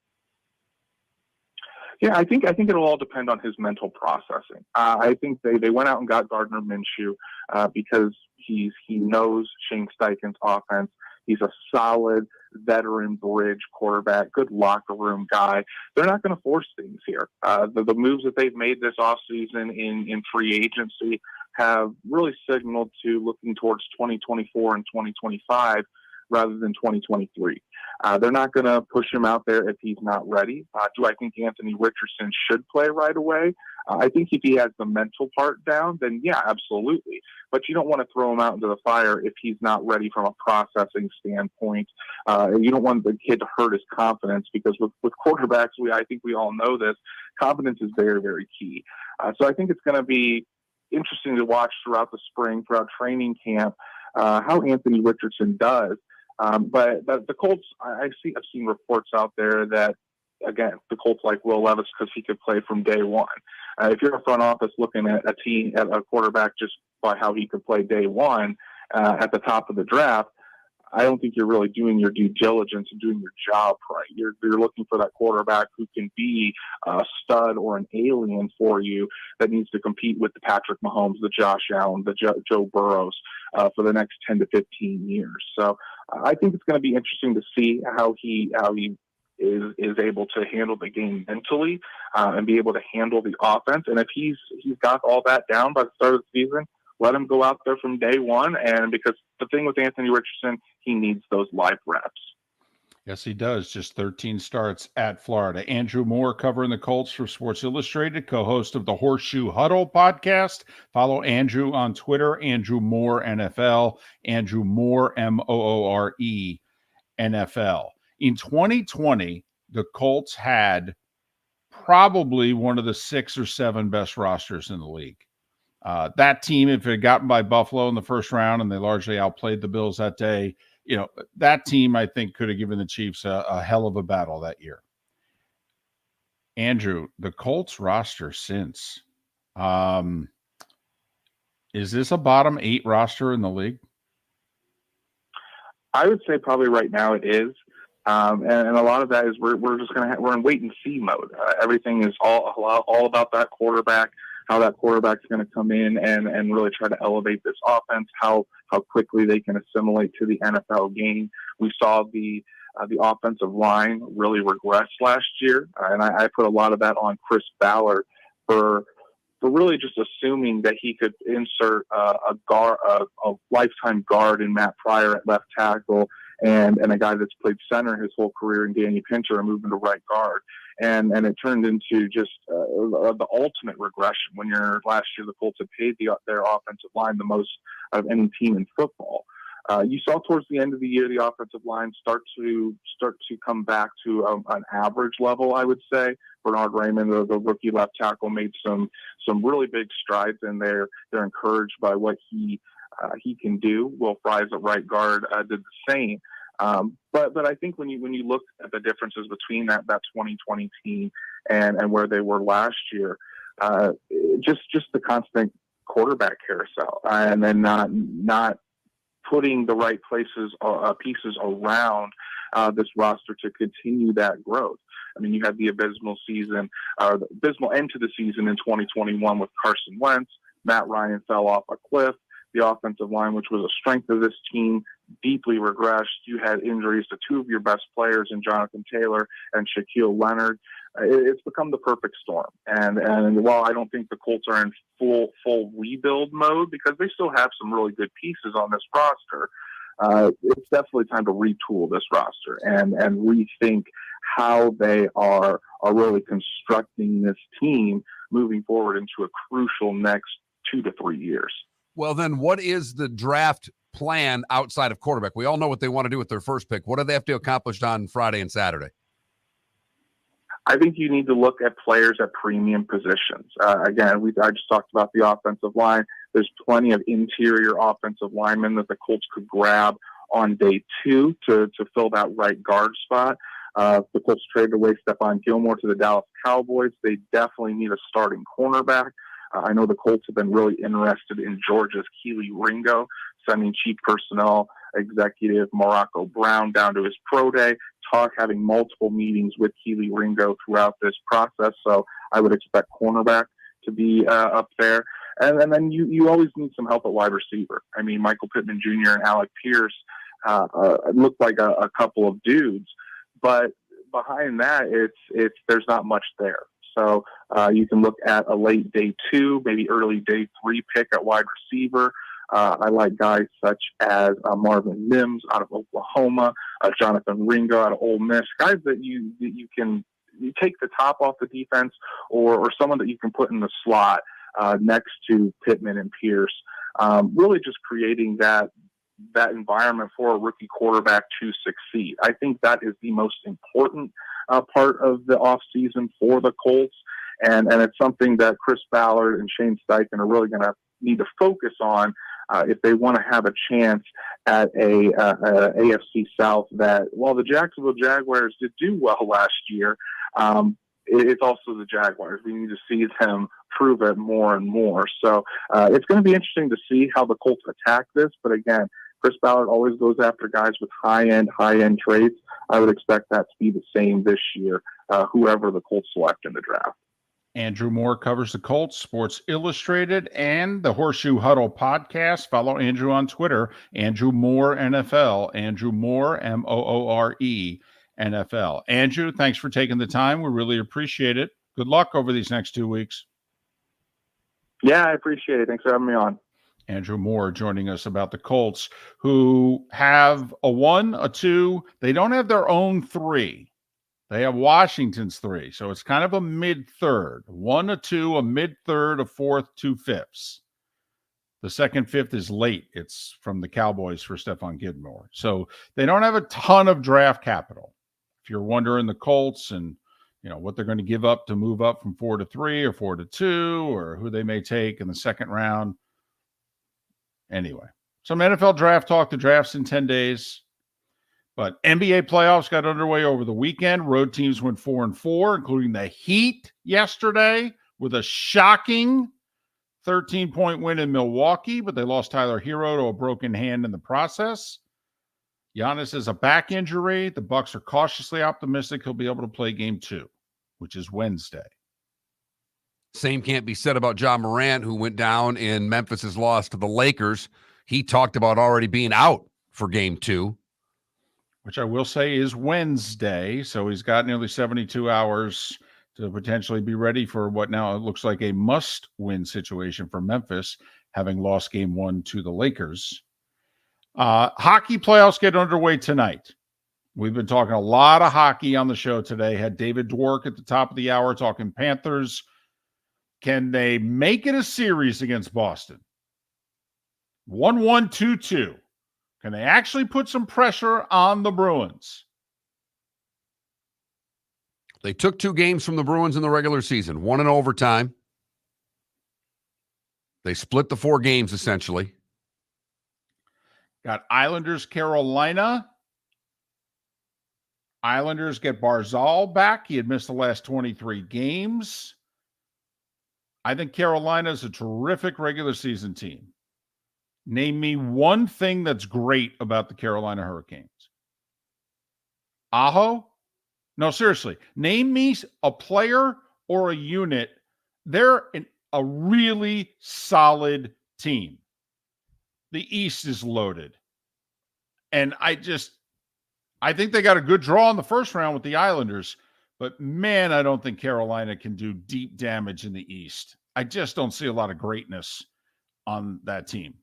Yeah, I think it'll all depend on his mental processing. I think they went out and got Gardner Minshew because he knows Shane Steichen's offense. He's a solid veteran bridge quarterback, good locker room guy. They're not going to force things here. The moves that they've made this offseason in free agency have really signaled to looking towards 2024 and 2025 rather than 2023. They're not going to push him out there if he's not ready. Do I think Anthony Richardson should play right away? I think if he has the mental part down, then yeah, absolutely. But you don't want to throw him out into the fire if he's not ready from a processing standpoint. You don't want the kid to hurt his confidence, because with quarterbacks, I think we all know this, confidence is very, very key. So I think it's going to be interesting to watch throughout the spring, throughout training camp, how Anthony Richardson does. But the Colts, I've seen reports out there that, again, the Colts like Will Levis because he could play from day one. If you're a front office looking at a quarterback just by how he could play day one at the top of the draft, I don't think you're really doing your due diligence and doing your job right. You're looking for that quarterback who can be a stud or an alien for you that needs to compete with the Patrick Mahomes, the Josh Allen, the Joe Burrows for the next 10 to 15 years. So I think it's going to be interesting to see how he is able to handle the game mentally and be able to handle the offense. And if he's got all that down by the start of the season, let him go out there from day one. And because the thing with Anthony Richardson, he needs those live reps. Yes, he does. Just 13 starts at Florida. Andrew Moore covering the Colts for Sports Illustrated, co-host of the Horseshoe Huddle podcast. Follow Andrew on Twitter, Andrew Moore NFL, Andrew Moore, Moore NFL. In 2020, the Colts had probably one of the 6 or 7 best rosters in the league. That team, if it had gotten by Buffalo in the first round and they largely outplayed the Bills that day, that team, I think, could have given the Chiefs a hell of a battle that year. Andrew, the Colts roster since, is this a bottom 8 roster in the league? I would say probably right now it is. And a lot of that is we're just we're in wait and see mode. Everything is all about that quarterback, how that quarterback's going to come in and really try to elevate this offense, how quickly they can assimilate to the NFL game. We saw the offensive line really regress last year, and I put a lot of that on Chris Ballard for really just assuming that he could insert a lifetime guard in Matt Pryor at left tackle and a guy that's played center his whole career in Danny Pinter and moving to right guard. And it turned into just the ultimate regression when last year the Colts had paid their offensive line the most of any team in football. You saw towards the end of the year the offensive line start to come back to an average level, I would say. Bernard Raymond, the rookie left tackle, made some really big strides in there. They're encouraged by what he can do. Will Fries at right guard did the same. But I think when you look at the differences between that 2020 team and where they were last year, just the constant quarterback carousel, and then not putting the right pieces around this roster to continue that growth. I mean, you had the abysmal end to the season in 2021 with Carson Wentz. Matt Ryan fell off a cliff. The offensive line, which was a strength of this team, deeply regressed. You had injuries to two of your best players in Jonathan Taylor and Shaquille Leonard. It's become the perfect storm. And while I don't think the Colts are in full rebuild mode, because they still have some really good pieces on this roster, it's definitely time to retool this roster and rethink how they are really constructing this team moving forward into a crucial next 2 to 3 years. Well, then what is the draft plan outside of quarterback? We all know what they want to do with their first pick. What do they have to accomplish on Friday and Saturday? I think you need to look at players at premium positions. Again, I just talked about the offensive line. There's plenty of interior offensive linemen that the Colts could grab on day 2 to fill that right guard spot. The Colts traded away Stephon Gilmore to the Dallas Cowboys. They definitely need a starting cornerback. I know the Colts have been really interested in Georgia's Keely Ringo, sending chief personnel executive Morocco Brown down to his pro day, having multiple meetings with Keely Ringo throughout this process. So I would expect cornerback to be up there. And then you always need some help at wide receiver. I mean, Michael Pittman Jr. and Alec Pierce look like a couple of dudes, but behind that, there's not much there. So you can look at a late day 2, maybe early day 3 pick at wide receiver. I like guys such as Marvin Mims out of Oklahoma, Jonathan Ringo out of Ole Miss, guys that you take the top off the defense, or someone that you can put in the slot next to Pittman and Pierce. Really just creating that environment for a rookie quarterback to succeed. I think that is the most important part of the offseason for the Colts. And it's something that Chris Ballard and Shane Steichen are really going to need to focus on if they want to have a chance at a AFC South that, while the Jacksonville Jaguars did do well last year, it's also the Jaguars. We need to see them prove it more and more. So it's going to be interesting to see how the Colts attack this. But again, Chris Ballard always goes after guys with high-end traits. I would expect that to be the same this year, whoever the Colts select in the draft. Andrew Moore covers the Colts, Sports Illustrated, and the Horseshoe Huddle podcast. Follow Andrew on Twitter, Andrew Moore NFL, Andrew Moore, Moore NFL. Andrew, thanks for taking the time. We really appreciate it. Good luck over these next 2 weeks. Yeah, I appreciate it. Thanks for having me on. Andrew Moore joining us about the Colts, who have a 1, a 2. They don't have their own 3. They have Washington's 3. So it's kind of a mid-third. 1, a 2, a mid-third, a 4th, 2 fifths. The 2nd, 5th is late. It's from the Cowboys for Stephon Gilmore. So they don't have a ton of draft capital. If you're wondering the Colts and what they're going to give up to move up from 4 to 3 or 4 to 2, or who they may take in the second round. Anyway, some NFL draft talk. The draft's in 10 days. But NBA playoffs got underway over the weekend. Road teams went 4-4, including the Heat yesterday with a shocking 13-point win in Milwaukee, but they lost Tyler Hero to a broken hand in the process. Giannis has a back injury. The Bucks are cautiously optimistic he'll be able to play game 2, which is Wednesday. Same can't be said about John Morant, who went down in Memphis's loss to the Lakers. He talked about already being out for game 2. Which I will say is Wednesday. So he's got nearly 72 hours to potentially be ready for what now it looks like a must-win situation for Memphis, having lost game 1 to the Lakers. Hockey playoffs get underway tonight. We've been talking a lot of hockey on the show today. Had David Dwork at the top of the hour talking Panthers. Can they make it a series against Boston? 1-1, 2-2. Can they actually put some pressure on the Bruins? They took 2 games from the Bruins in the regular season, 1 in overtime. They split the 4 games, essentially. Got Islanders, Carolina. Islanders get Barzal back. He had missed the last 23 games. I think Carolina is a terrific regular season team. Name me one thing that's great about the Carolina Hurricanes. Aho? No, seriously. Name me a player or a unit. They're a really solid team. The East is loaded. And I think they got a good draw in the first round with the Islanders, but man, I don't think Carolina can do deep damage in the East. I just don't see a lot of greatness on that team.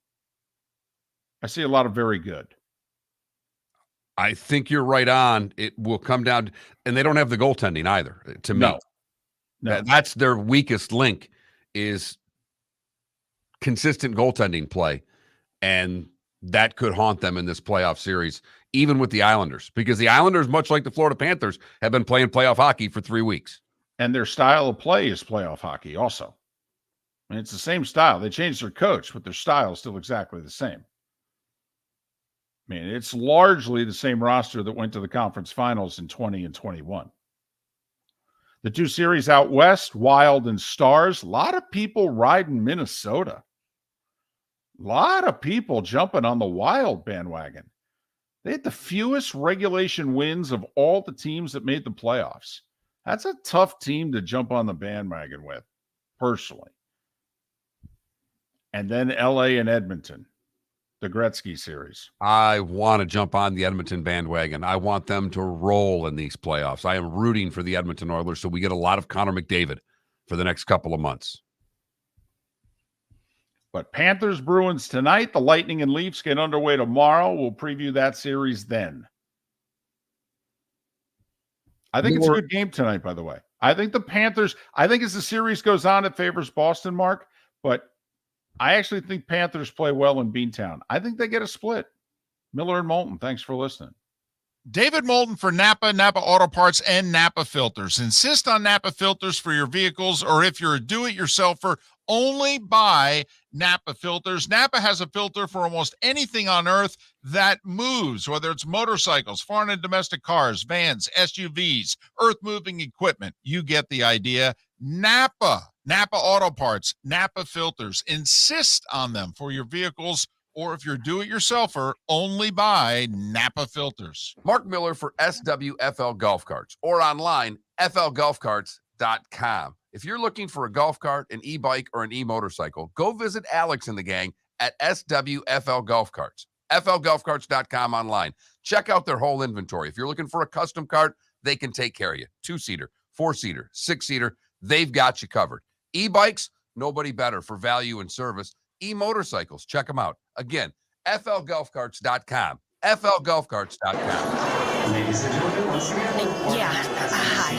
I see a lot of very good. I think you're right on. It will come down, and they don't have the goaltending either, to me. No. That's their weakest link is consistent goaltending play, and that could haunt them in this playoff series, even with the Islanders, because the Islanders, much like the Florida Panthers, have been playing playoff hockey for 3 weeks. And their style of play is playoff hockey also. I mean, it's the same style. They changed their coach, but their style is still exactly the same. I mean, it's largely the same roster that went to the conference finals in 20 and 21. The two series out west, Wild and Stars, a lot of people riding Minnesota. A lot of people jumping on the Wild bandwagon. They had the fewest regulation wins of all the teams that made the playoffs. That's a tough team to jump on the bandwagon with, personally. And then LA and Edmonton, the Gretzky series. I want to jump on the Edmonton bandwagon. I want them to roll in these playoffs. I am rooting for the Edmonton Oilers, so we get a lot of Connor McDavid for the next couple of months. But Panthers, Bruins tonight. The Lightning and Leafs get underway tomorrow. We'll preview that series then. I think it's a good game tonight, by the way. I think the Panthers, as the series goes on, it favors Boston, Mark, but I actually think Panthers play well in Beantown. I think they get a split. Miller and Moulton, thanks for listening. David Moulton for Napa Auto Parts, and Napa Filters. Insist on Napa filters for your vehicles, or if you're a do-it-yourselfer, only buy Napa filters. Napa has a filter for almost anything on earth that moves, whether it's motorcycles, foreign and domestic cars, vans, SUVs, earth-moving equipment. You get the idea. Napa Auto Parts, Napa filters. Insist on them for your vehicles, or if you're a do-it-yourselfer, only buy Napa filters. Mark Miller for SWFL Golf Carts, or online, flgolfcarts.com. If you're looking for a golf cart, an e-bike, or an e-motorcycle, go visit Alex and the gang at SWFL Golf Carts. flgolfcarts.com online. Check out their whole inventory. If you're looking for a custom cart, they can take care of you. 2-seater, 4-seater, 6-seater, they've got you covered. E-bikes, nobody better for value and service. E-motorcycles, check them out. Again, flgolfcarts.com. flgolfcarts.com. Ladies and gentlemen, once again. Yeah. Hi.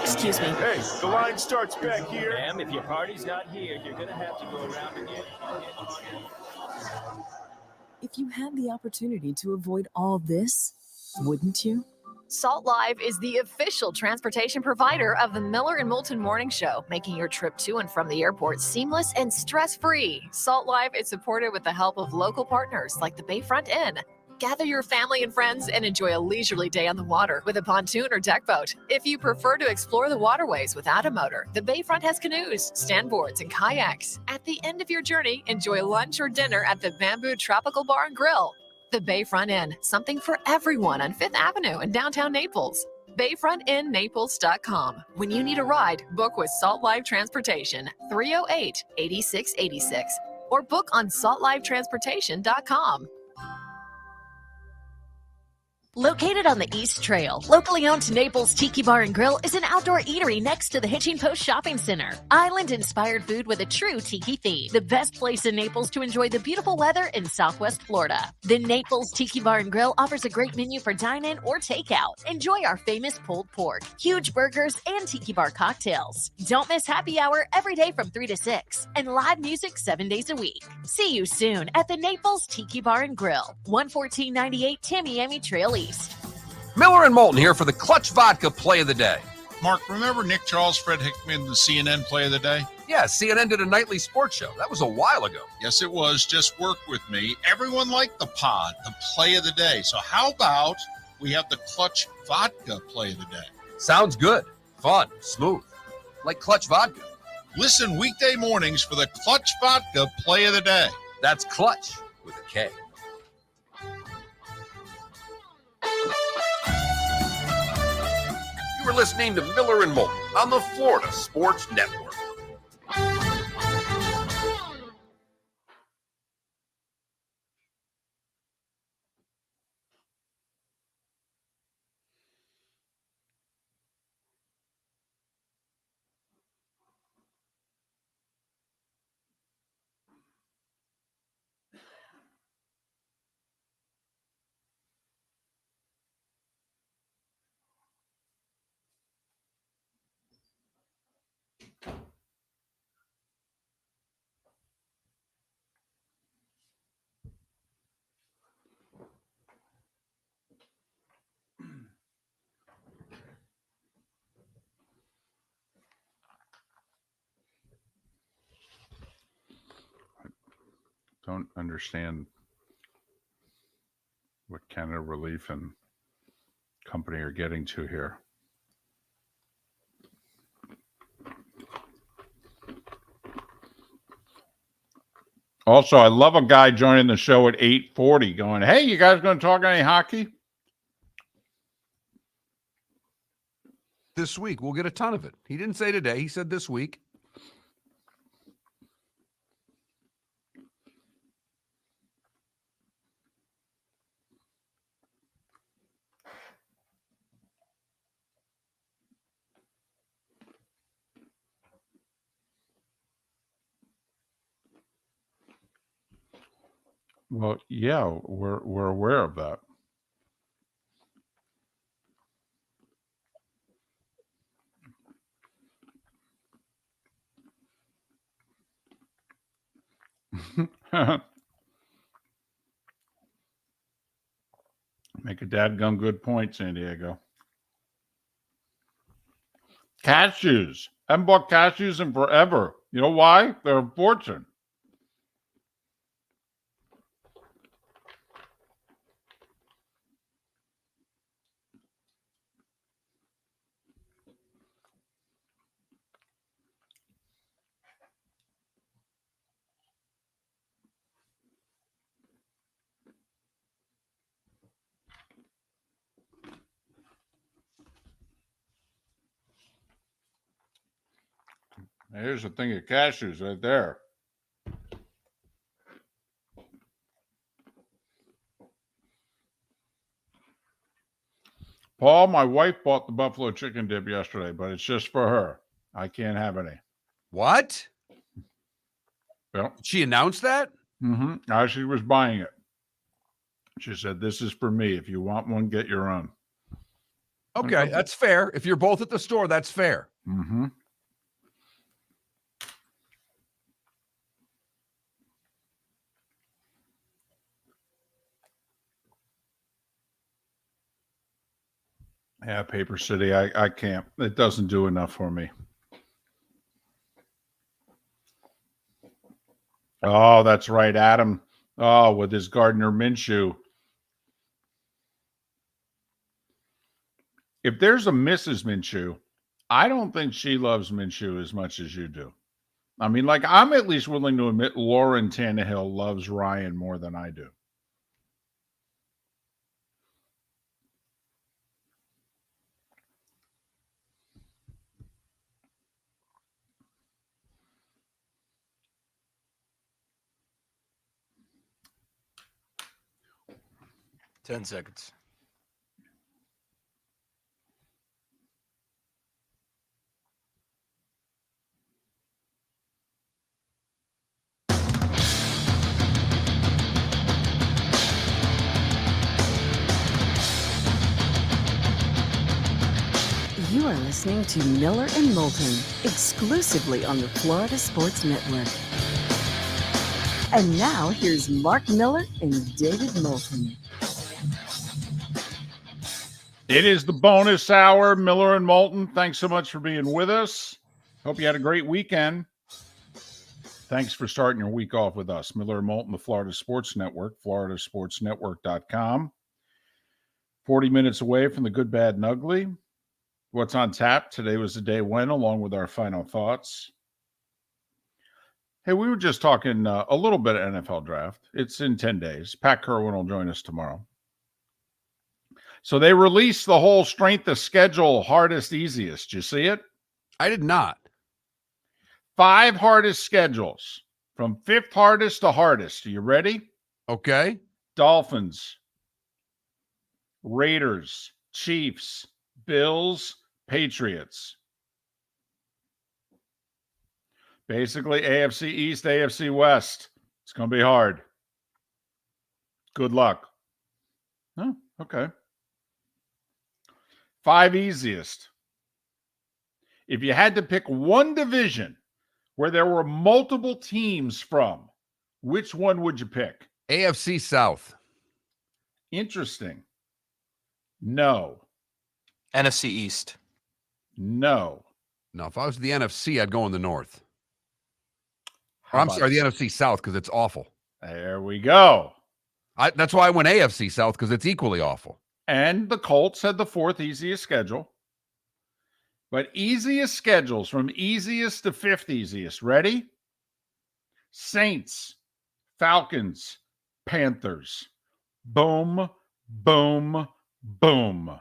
Excuse me. Hey, the line starts back here. Ma'am, if your party's not here, you're going to have to go around again. If you had the opportunity to avoid all this, wouldn't you? Salt Live is the official transportation provider of the Miller and Moulton Morning Show, making your trip to and from the airport seamless and stress-free. Salt Live is supported with the help of local partners like the Bayfront Inn. Gather your family and friends and enjoy a leisurely day on the water with a pontoon or deck boat. If you prefer to explore the waterways without a motor, the Bayfront has canoes, standboards, and kayaks. At the end of your journey, enjoy lunch or dinner at the Bamboo Tropical Bar and Grill. The Bayfront Inn, something for everyone on 5th Avenue in downtown Naples. BayfrontInNaples.com. When you need a ride, book with Salt Live Transportation, 308-8686, or book on saltlivetransportation.com. Located on the East Trail, locally owned Naples Tiki Bar and Grill is an outdoor eatery next to the Hitching Post Shopping Center. Island-inspired food with a true tiki theme. The best place in Naples to enjoy the beautiful weather in Southwest Florida. The Naples Tiki Bar and Grill offers a great menu for dine-in or takeout. Enjoy our famous pulled pork, huge burgers, and tiki bar cocktails. Don't miss happy hour every day from 3 to 6, and live music 7 days a week. See you soon at the Naples Tiki Bar and Grill, 11498 Tamiami Trail East. Miller and Moulton here for the Clutch Vodka Play of the Day. Mark, remember Nick Charles, Fred Hickman, the CNN Play of the Day? Yeah, CNN did a nightly sports show. That was a while ago. Yes, it was. Just work with me. Everyone liked the pod, the Play of the Day. So how about we have the Clutch Vodka Play of the Day? Sounds good. Fun. Smooth. Like Clutch Vodka. Listen weekday mornings for the Clutch Vodka Play of the Day. That's Clutch with a K. You were listening to Miller and Moulton on the Florida Sports Network. don't understand what Canada Relief and company are getting to here. Also, I love a guy joining the show at 8:40 going, hey, you guys going to talk any hockey? This week, we'll get a ton of it. He didn't say today. He said this week. Well, yeah, we're aware of that. Make a dadgum good point, San Diego. Cashews. I haven't bought cashews in forever. You know why? They're a fortune. Here's a thing of cashews right there. Paul, my wife bought the buffalo chicken dip yesterday, but it's just for her. I can't have any. What? Well, she announced that? Mm-hmm. As she was buying it. She said, this is for me. If you want one, get your own. Okay, that's fair. If you're both at the store, that's fair. Mm-hmm. Yeah, Paper City, I can't. It doesn't do enough for me. Oh, that's right, Adam. Oh, with his Gardner Minshew. If there's a Mrs. Minshew, I don't think she loves Minshew as much as you do. I mean, like, I'm at least willing to admit Lauren Tannehill loves Ryan more than I do. Ten seconds. You are listening to Miller and Moulton, exclusively on the Florida Sports Network. And now here's Mark Miller and David Moulton. It is the bonus hour, Miller and Moulton. Thanks so much for being with us. Hope you had a great weekend. Thanks for starting your week off with us. Miller and Moulton, the Florida Sports Network, floridasportsnetwork.com. 40 minutes away from the good, bad, and ugly. What's on tap? Today was the day when, along with our final thoughts. Hey, we were just talking a little bit of NFL draft. It's in 10 days. Pat Kerwin will join us tomorrow. So they released the whole strength of schedule, hardest, easiest. You see it? I did not. 5 hardest schedules from 5th hardest to hardest. Are you ready? Okay. Dolphins, Raiders, Chiefs, Bills, Patriots. Basically, AFC East, AFC West. It's going to be hard. Good luck. Oh, okay. 5 easiest. If you had to pick one division where there were multiple teams from, which one would you pick? AFC South. Interesting. No. NFC East. No. No, if I was the NFC, I'd go in the North. How Or I'm about sorry, the NFC South, because it's awful. There we go. That's why I went AFC South, because it's equally awful. And the Colts had the fourth easiest schedule. But easiest schedules from easiest to fifth easiest. Ready? Saints, Falcons, Panthers. Boom, boom, boom.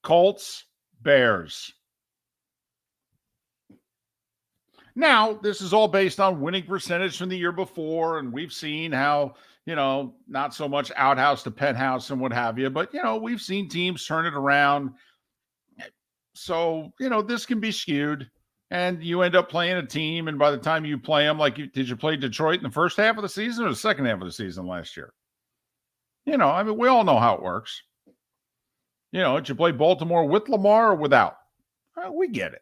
Colts, Bears. Now, this is all based on winning percentage from the year before, and we've seen how, not so much outhouse to penthouse and what have you, but, we've seen teams turn it around. So, this can be skewed, and you end up playing a team, and by the time you play them, did you play Detroit in the first half of the season or the second half of the season last year? We all know how it works. Did you play Baltimore with Lamar or without? We get it.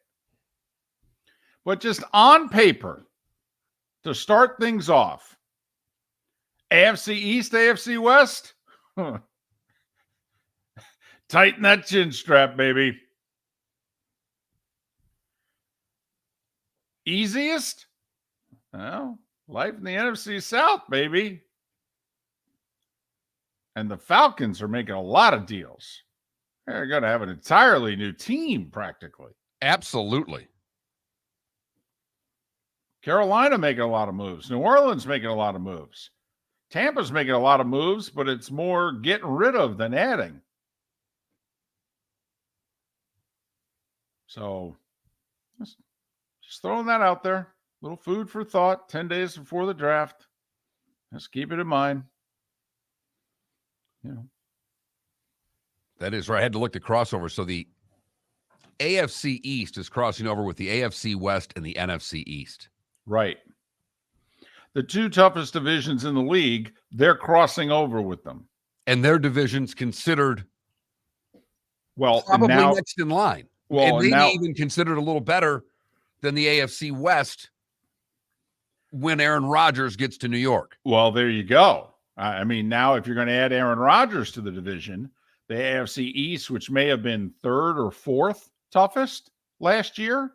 But just on paper, to start things off, AFC East, AFC West, tighten that chin strap, baby. Easiest? Well, life in the NFC South, baby. And the Falcons are making a lot of deals. They're going to have an entirely new team, practically. Absolutely. Carolina making a lot of moves. New Orleans making a lot of moves. Tampa's making a lot of moves, but it's more getting rid of than adding. So, just throwing that out there. Little food for thought. 10 days before the draft. Just keep it in mind. That is right. I had to look at crossover. So the AFC East is crossing over with the AFC West and the NFC East. Right. The two toughest divisions in the league, they're crossing over with them. And their division's considered probably next in line. Well, and maybe even considered a little better than the AFC West when Aaron Rodgers gets to New York. Well, there you go. Now if you're going to add Aaron Rodgers to the division, the AFC East, which may have been third or fourth toughest last year,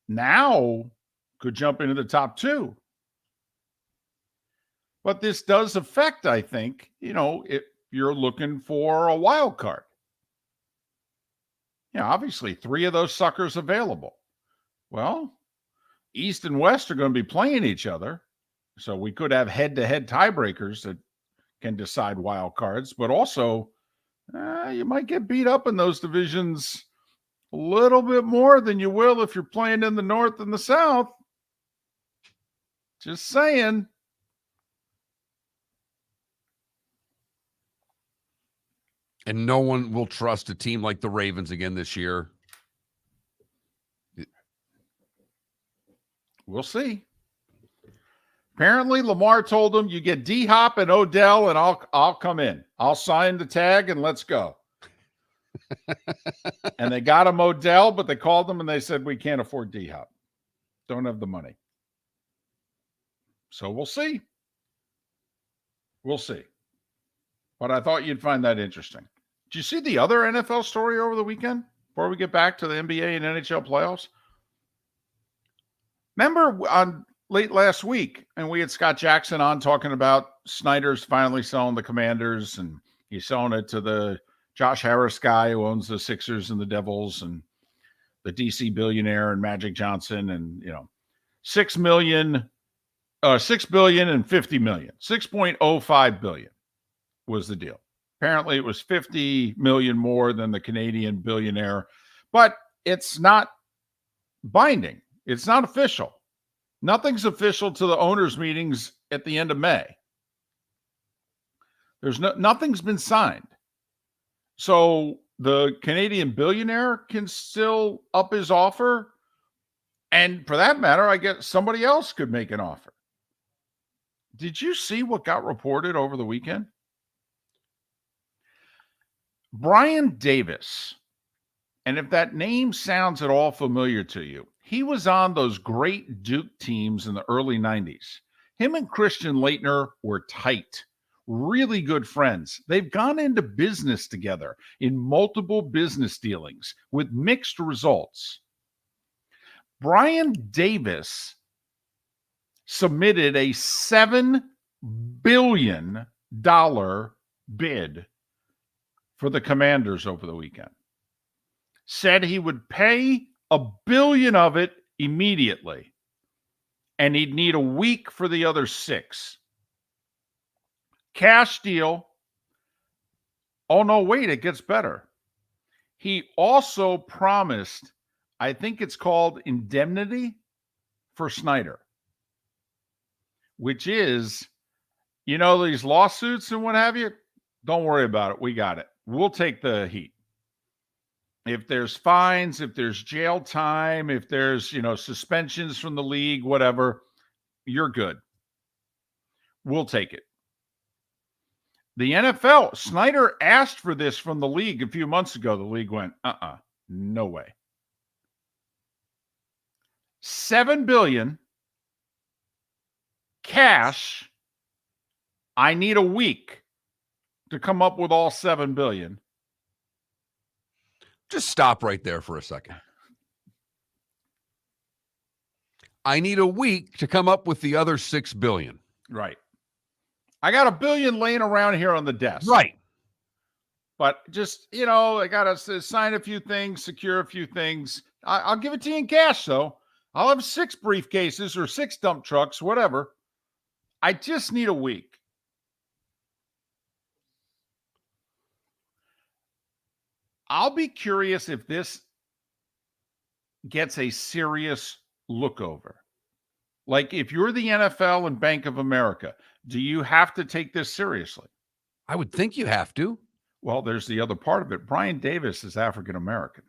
now could jump into the top two. But this does affect, I think, if you're looking for a wild card. Obviously 3 of those suckers available. Well, East and West are going to be playing each other. So we could have head-to-head tiebreakers that can decide wild cards, but also you might get beat up in those divisions a little bit more than you will if you're playing in the North and the South. Just saying. And no one will trust a team like the Ravens again this year. We'll see. Apparently, Lamar told them, you get D-Hop and Odell, and I'll come in. I'll sign the tag, and let's go. And they got him Odell, but they called them, and they said, we can't afford D-Hop. Don't have the money. So we'll see. We'll see. But I thought you'd find that interesting. Did you see the other NFL story over the weekend before we get back to the NBA and NHL playoffs? Remember on late last week, and we had Scott Jackson on talking about Snyder's finally selling the Commanders, and he's selling it to the Josh Harris guy who owns the Sixers and the Devils, and the DC billionaire and Magic Johnson, and $6 billion and $50 million. $6.05 billion was the deal. Apparently it was $50 million more than the Canadian billionaire, but it's not binding. It's not official. Nothing's official to the owners' meetings at the end of May. Nothing's been signed. So the Canadian billionaire can still up his offer. And for that matter, I guess somebody else could make an offer. Did you see what got reported over the weekend? Brian Davis. And if that name sounds at all familiar to you, he was on those great Duke teams in the early 90s. Him and Christian Laettner were tight, really good friends. They've gone into business together in multiple business dealings with mixed results. Brian Davis submitted a $7 billion bid for the Commanders over the weekend. Said he would pay $1 billion of it immediately, and he'd need a week for the other 6. Cash deal. Oh, no, wait, it gets better. He also promised, I think it's called indemnity for Snyder, which is, these lawsuits and what have you, don't worry about it. We got it. We'll take the heat. If there's fines, if there's jail time, if there's, suspensions from the league, whatever, you're good. We'll take it. The NFL, Snyder asked for this from the league a few months ago. The league went, no way. $7 billion cash. I need a week to come up with all $7 billion. Just stop right there for a second. I need a week to come up with the other $6 billion. Right. I got $1 billion laying around here on the desk. Right. But just, I got to sign a few things, secure a few things. I'll give it to you in cash, though. I'll have 6 briefcases or 6 dump trucks, whatever. I just need a week. I'll be curious if this gets a serious look over. Like, if you're the NFL and Bank of America, do you have to take this seriously? I would think you have to. Well, there's the other part of it. Brian Davis is African American.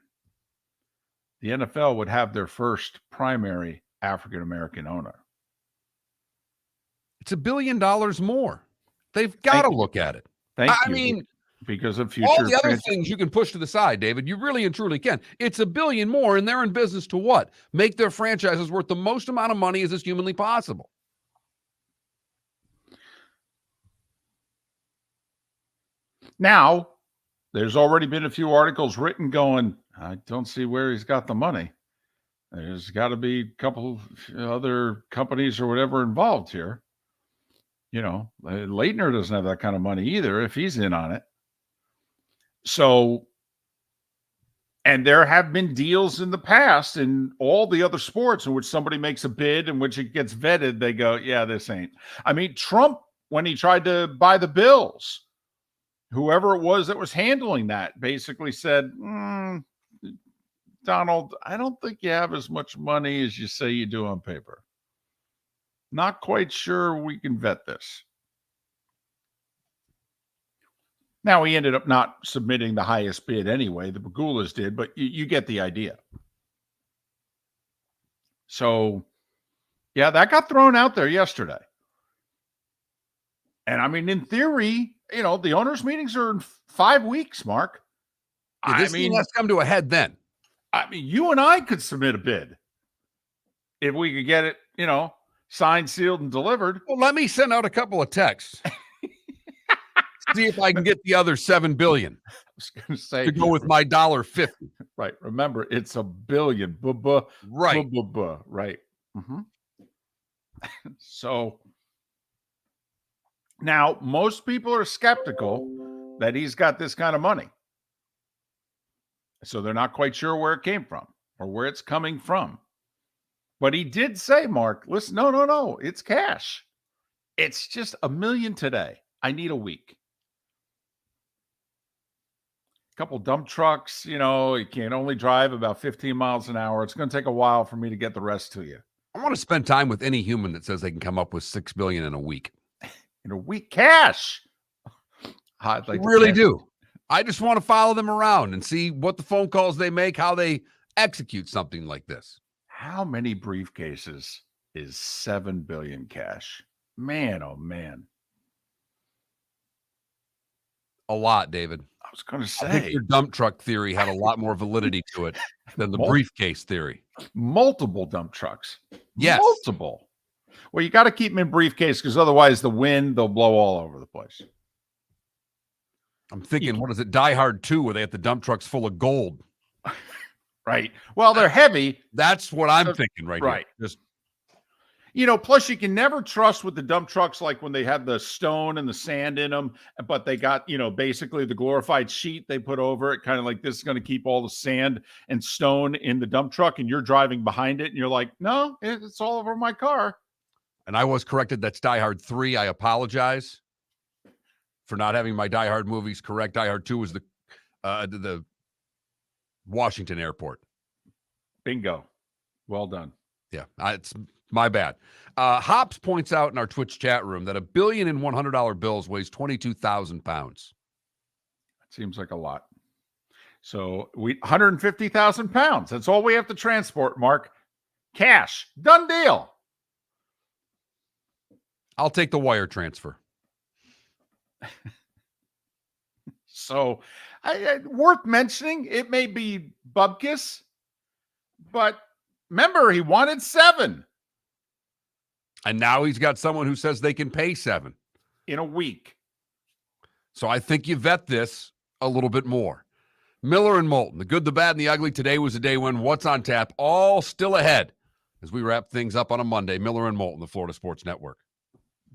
The NFL would have their first primary African American owner. It's $1 billion more. They've got to look at it. Thank you. I mean, because of future. All the other things you can push to the side, David, you really and truly can. It's $1 billion more, and they're in business to what? Make their franchises worth the most amount of money as is humanly possible. Now, there's already been a few articles written going, I don't see where he's got the money. There's got to be a couple other companies or whatever involved here. Leitner doesn't have that kind of money either if he's in on it. So, and there have been deals in the past in all the other sports in which somebody makes a bid in which it gets vetted. They go, yeah, this ain't. I mean, Trump, when he tried to buy the Bills, whoever it was that was handling that basically said, Donald, I don't think you have as much money as you say you do on paper. Not quite sure we can vet this. Now, he ended up not submitting the highest bid anyway. The Bagulas did, but you get the idea. So, yeah, that got thrown out there yesterday. And, I mean, in theory, the owners' meetings are in 5 weeks, Mark. Yeah, this thing has come to a head then. I mean, you and I could submit a bid if we could get it, signed, sealed, and delivered. Well, let me send out a couple of texts. See if I can get the other $7 billion. I was going to say to go with my $1.50. Right. Remember, it's $1 billion. Right. Right. Mm-hmm. So now most people are skeptical that he's got this kind of money. So they're not quite sure where it came from or where it's coming from. But he did say, Mark, listen, no, it's cash. It's just $1 million today. I need a week. Couple dump trucks, you can only drive about 15 miles an hour. It's going to take a while for me to get the rest to you. I want to spend time with any human that says they can come up with $6 billion in a week. In a week, cash. I'd like really do. I just want to follow them around and see what the phone calls they make, how they execute something like this. How many briefcases is $7 billion cash? Man, oh man. A lot, David. I was going to say. I think your dump truck theory had a lot more validity to it than the briefcase theory. Multiple dump trucks. Yes. Multiple. Well, you got to keep them in briefcase because otherwise the wind, they'll blow all over the place. I'm thinking, what is it, Die Hard 2, where they have the dump trucks full of gold? Right. Well, they're heavy. That's what I'm thinking right here. Plus you can never trust with the dump trucks, like when they had the stone and the sand in them, but they got, basically the glorified sheet they put over it, kind of like this is going to keep all the sand and stone in the dump truck, and you're driving behind it, and you're like, no, it's all over my car. And I was corrected. That's Die Hard 3. I apologize for not having my Die Hard movies correct. Die Hard 2 was the Washington airport. Bingo. Well done. Yeah, it's my bad. Hops points out in our Twitch chat room that $1 billion in $100 bills weighs 22,000 pounds. That seems like a lot. So 150,000 pounds. That's all we have to transport, Mark. Cash. Done deal. I'll take the wire transfer. So worth mentioning, it may be Bubkus, but remember, he wanted 7. And now he's got someone who says they can pay 7 in a week. So I think you vet this a little bit more. Miller and Moulton, the good, the bad, and the ugly. Today was a day when what's on tap, all still ahead as we wrap things up on a Monday. Miller and Moulton, the Florida Sports Network.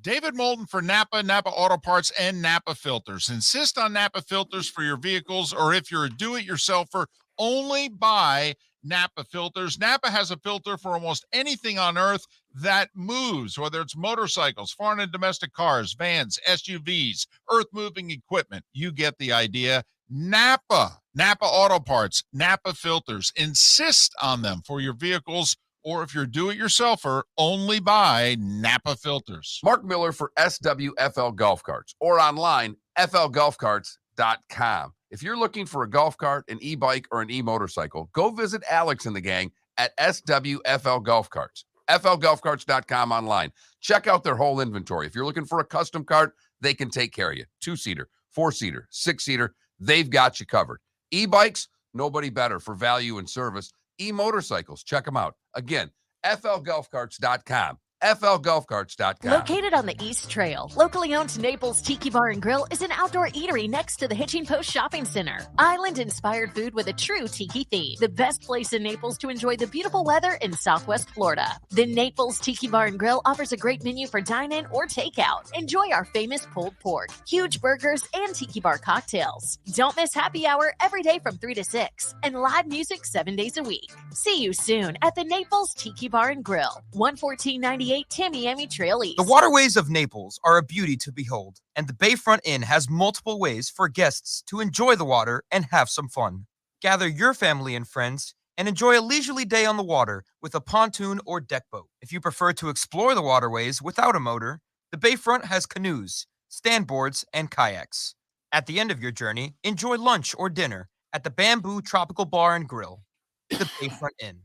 David Moulton for Napa Auto Parts, and Napa Filters. Insist on Napa filters for your vehicles, or if you're a do-it-yourselfer, only buy Napa filters. Napa has a filter for almost anything on earth that moves, whether it's motorcycles, foreign and domestic cars, vans, SUVs, earth-moving equipment. You get the idea. Napa Auto Parts, Napa filters. Insist on them for your vehicles, or if you're do-it-yourselfer, only buy Napa filters. Mark Miller for SWFL Golf Carts, or online, flgolfcarts.com. If you're looking for a golf cart, an e-bike, or an e-motorcycle, go visit Alex and the gang at SWFL Golf Carts. flgolfcarts.com online. Check out their whole inventory. If you're looking for a custom cart, they can take care of you. 2-seater, 4-seater, 6-seater, they've got you covered. E-bikes, nobody better for value and service. E-motorcycles, check them out. Again, flgolfcarts.com. flgolfcarts.com. Located on the East Trail, locally owned Naples Tiki Bar and Grill is an outdoor eatery next to the Hitching Post Shopping Center. Island-inspired food with a true tiki theme. The best place in Naples to enjoy the beautiful weather in Southwest Florida. The Naples Tiki Bar and Grill offers a great menu for dine-in or takeout. Enjoy our famous pulled pork, huge burgers, and tiki bar cocktails. Don't miss happy hour every day from 3 to 6, and live music 7 days a week. See you soon at the Naples Tiki Bar and Grill, 11498 Tamiami Trail East. The waterways of Naples are a beauty to behold, and the Bayfront Inn has multiple ways for guests to enjoy the water and have some fun. Gather your family and friends and enjoy a leisurely day on the water with a pontoon or deck boat. If you prefer to explore the waterways without a motor, the Bayfront has canoes, standboards, and kayaks. At the end of your journey, enjoy lunch or dinner at the Bamboo Tropical Bar and Grill. The Bayfront Inn.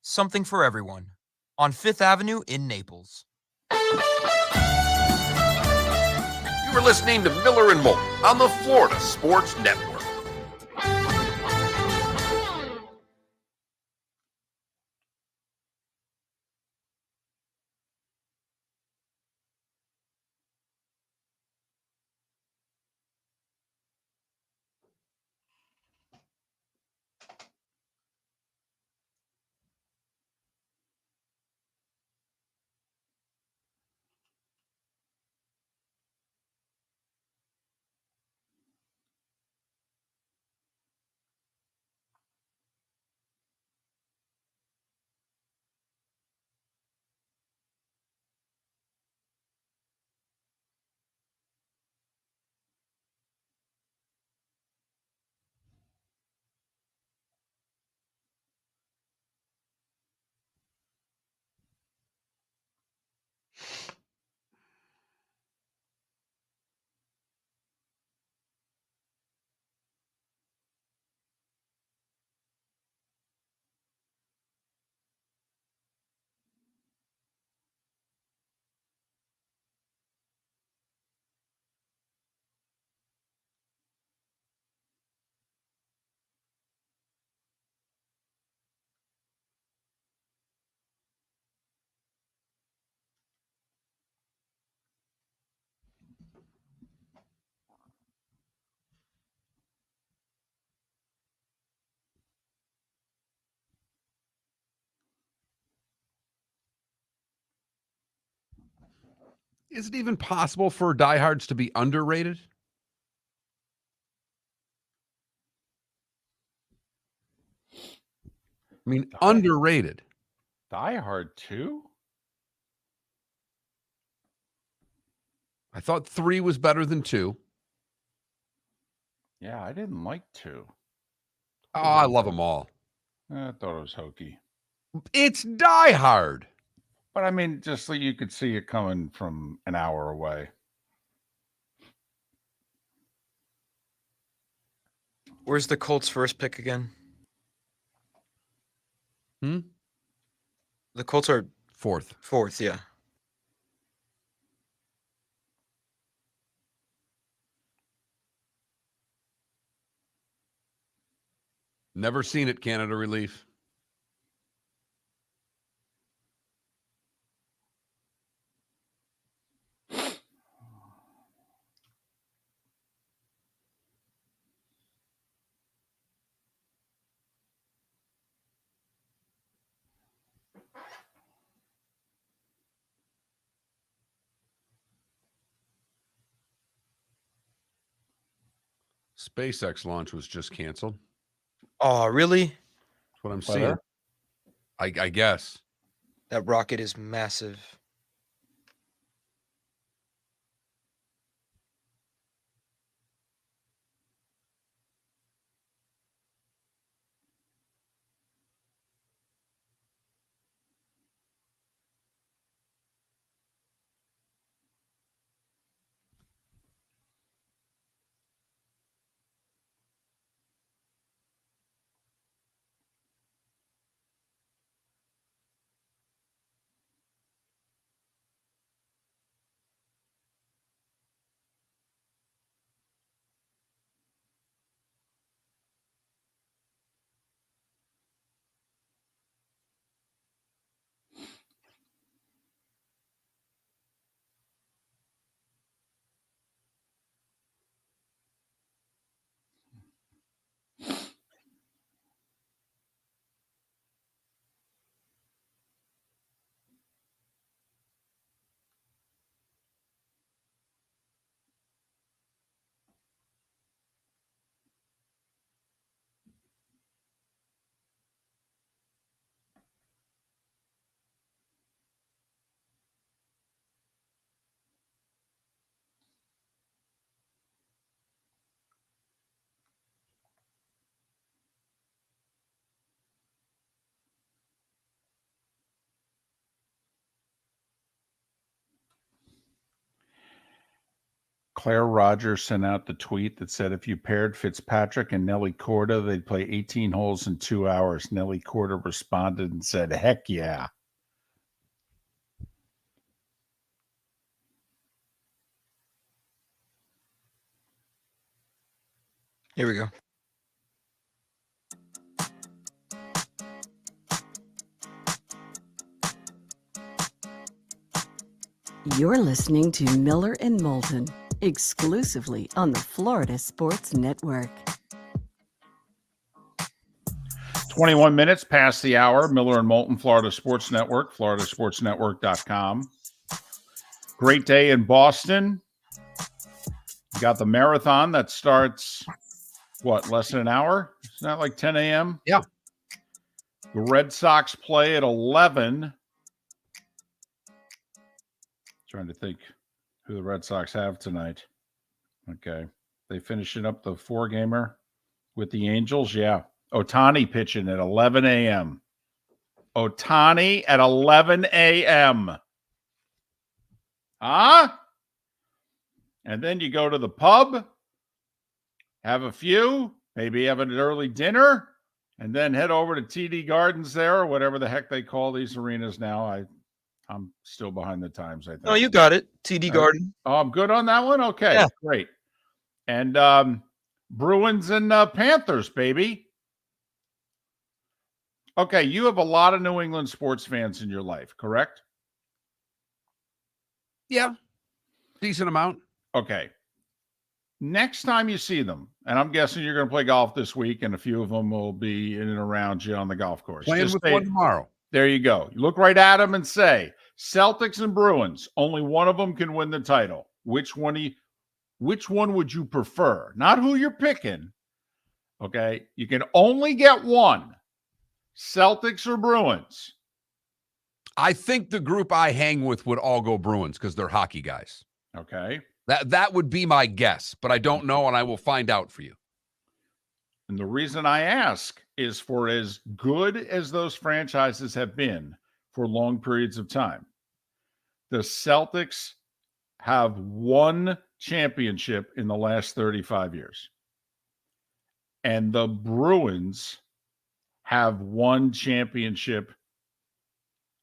Something for everyone. On 5th Avenue in Naples. You were listening to Miller and Moulton on the Florida Sports Network. Is it even possible for diehards to be underrated? I mean, underrated. Die Hard 2? I thought 3 was better than 2. Yeah, I didn't like 2. Oh, I love them all. I thought it was hokey. It's Die Hard. But I mean, just so you could see it coming from an hour away. Where's the Colts' first pick again? The Colts are fourth. Fourth, yeah. Never seen it, Canada Relief. SpaceX launch was just canceled. Oh, really? That's what I'm seeing. I guess. That rocket is massive. Claire Rogers sent out the tweet that said if you paired Fitzpatrick and Nelly Corda, they'd play 18 holes in 2 hours. Nelly Corda responded and said, heck yeah. Here we go. You're listening to Miller and Moulton, exclusively on the Florida Sports Network. 21 minutes past the hour. Miller and Moulton, Florida Sports Network, floridasportsnetwork.com. Great day in Boston. You got the marathon that starts, less than an hour? Isn't that like 10 a.m.? Yeah. The Red Sox play at 11. Trying to think who the Red Sox have tonight. Okay. They finishing up the 4-gamer with the Angels? Yeah. Ohtani pitching at 11 a.m. Ohtani at 11 a.m. Huh? And then you go to the pub, have a few, maybe have an early dinner, and then head over to TD Gardens there, or whatever the heck they call these arenas now. I'm still behind the times, I think. Oh, you got it. TD Garden. Oh, I'm good on that one? Okay, yeah. Great. And Bruins and Panthers, baby. Okay, you have a lot of New England sports fans in your life, correct? Yeah. Decent amount. Okay. Next time you see them, and I'm guessing you're going to play golf this week, and a few of them will be in and around you on the golf course. Playing with one tomorrow. There you go. You look right at them and say, Celtics and Bruins, only one of them can win the title. Which one would you prefer? Not who you're picking. Okay? You can only get one. Celtics or Bruins. I think the group I hang with would all go Bruins because they're hockey guys. Okay. That would be my guess, but I don't know, and I will find out for you. And the reason I ask is for as good as those franchises have been for long periods of time, the Celtics have won championship in the last 35 years. And the Bruins have won championship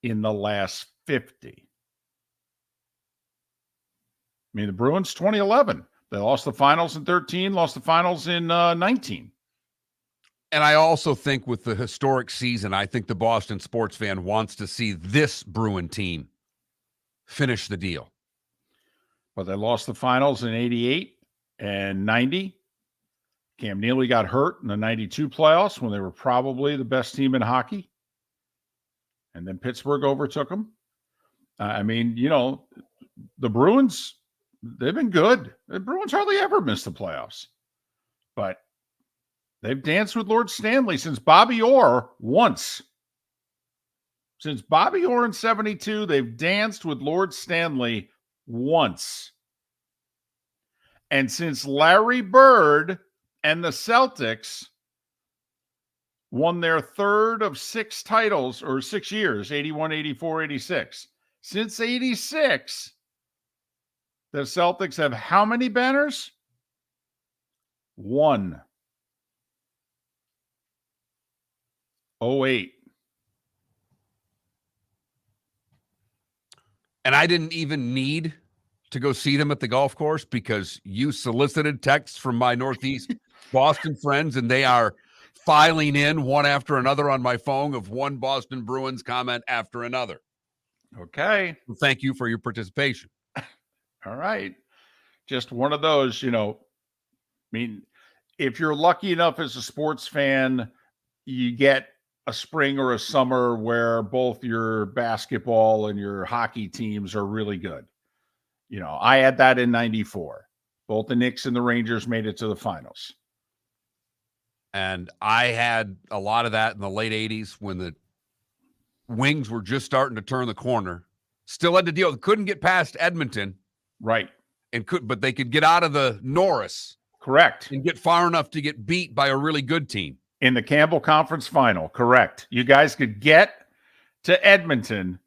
in the last 50. I mean, the Bruins, 2011. They lost the finals in 13, lost the finals in 19. And I also think with the historic season, I think the Boston sports fan wants to see this Bruin team finish the deal. But they lost the finals in 88 and 90. Cam Neely got hurt in the 92 playoffs when they were probably the best team in hockey. And then Pittsburgh overtook them. I mean, you know, the Bruins, they've been good. The Bruins hardly ever miss the playoffs. But they've danced with Lord Stanley since Bobby Orr once. Since Bobby Orr in 72, they've danced with Lord Stanley once. And since Larry Bird and the Celtics won their third of 6 titles, or 6 years, 81, 84, 86. Since 86, the Celtics have how many banners? 1. 08. And I didn't even need to go see them at the golf course because you solicited texts from my Northeast Boston friends, and they are filing in one after another on my phone of one Boston Bruins comment after another. Okay. Well, thank you for your participation. All right. Just one of those, you know, I mean, if you're lucky enough as a sports fan, you get a spring or a summer where both your basketball and your hockey teams are really good. You know, I had that in 94. Both the Knicks and the Rangers made it to the finals. And I had a lot of that in the late 80s when the Wings were just starting to turn the corner. Still had to deal. Couldn't get past Edmonton. Right. But they could get out of the Norris. Correct. And get far enough to get beat by a really good team. In the Campbell Conference Final. Correct. You guys could get to Edmonton.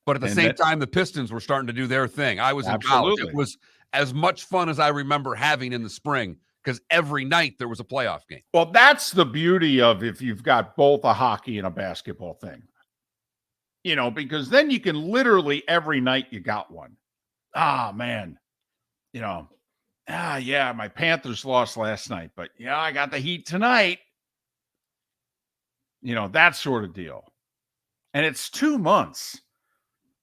But at the same time, the Pistons were starting to do their thing. I was in college. It was as much fun as I remember having in the spring because every night there was a playoff game. Well, that's the beauty of if you've got both a hockey and a basketball thing. You know, because then you can literally every night you got one. Ah, man. You know, yeah, my Panthers lost last night, but yeah, I got the Heat tonight. You know, that sort of deal. And it's 2 months.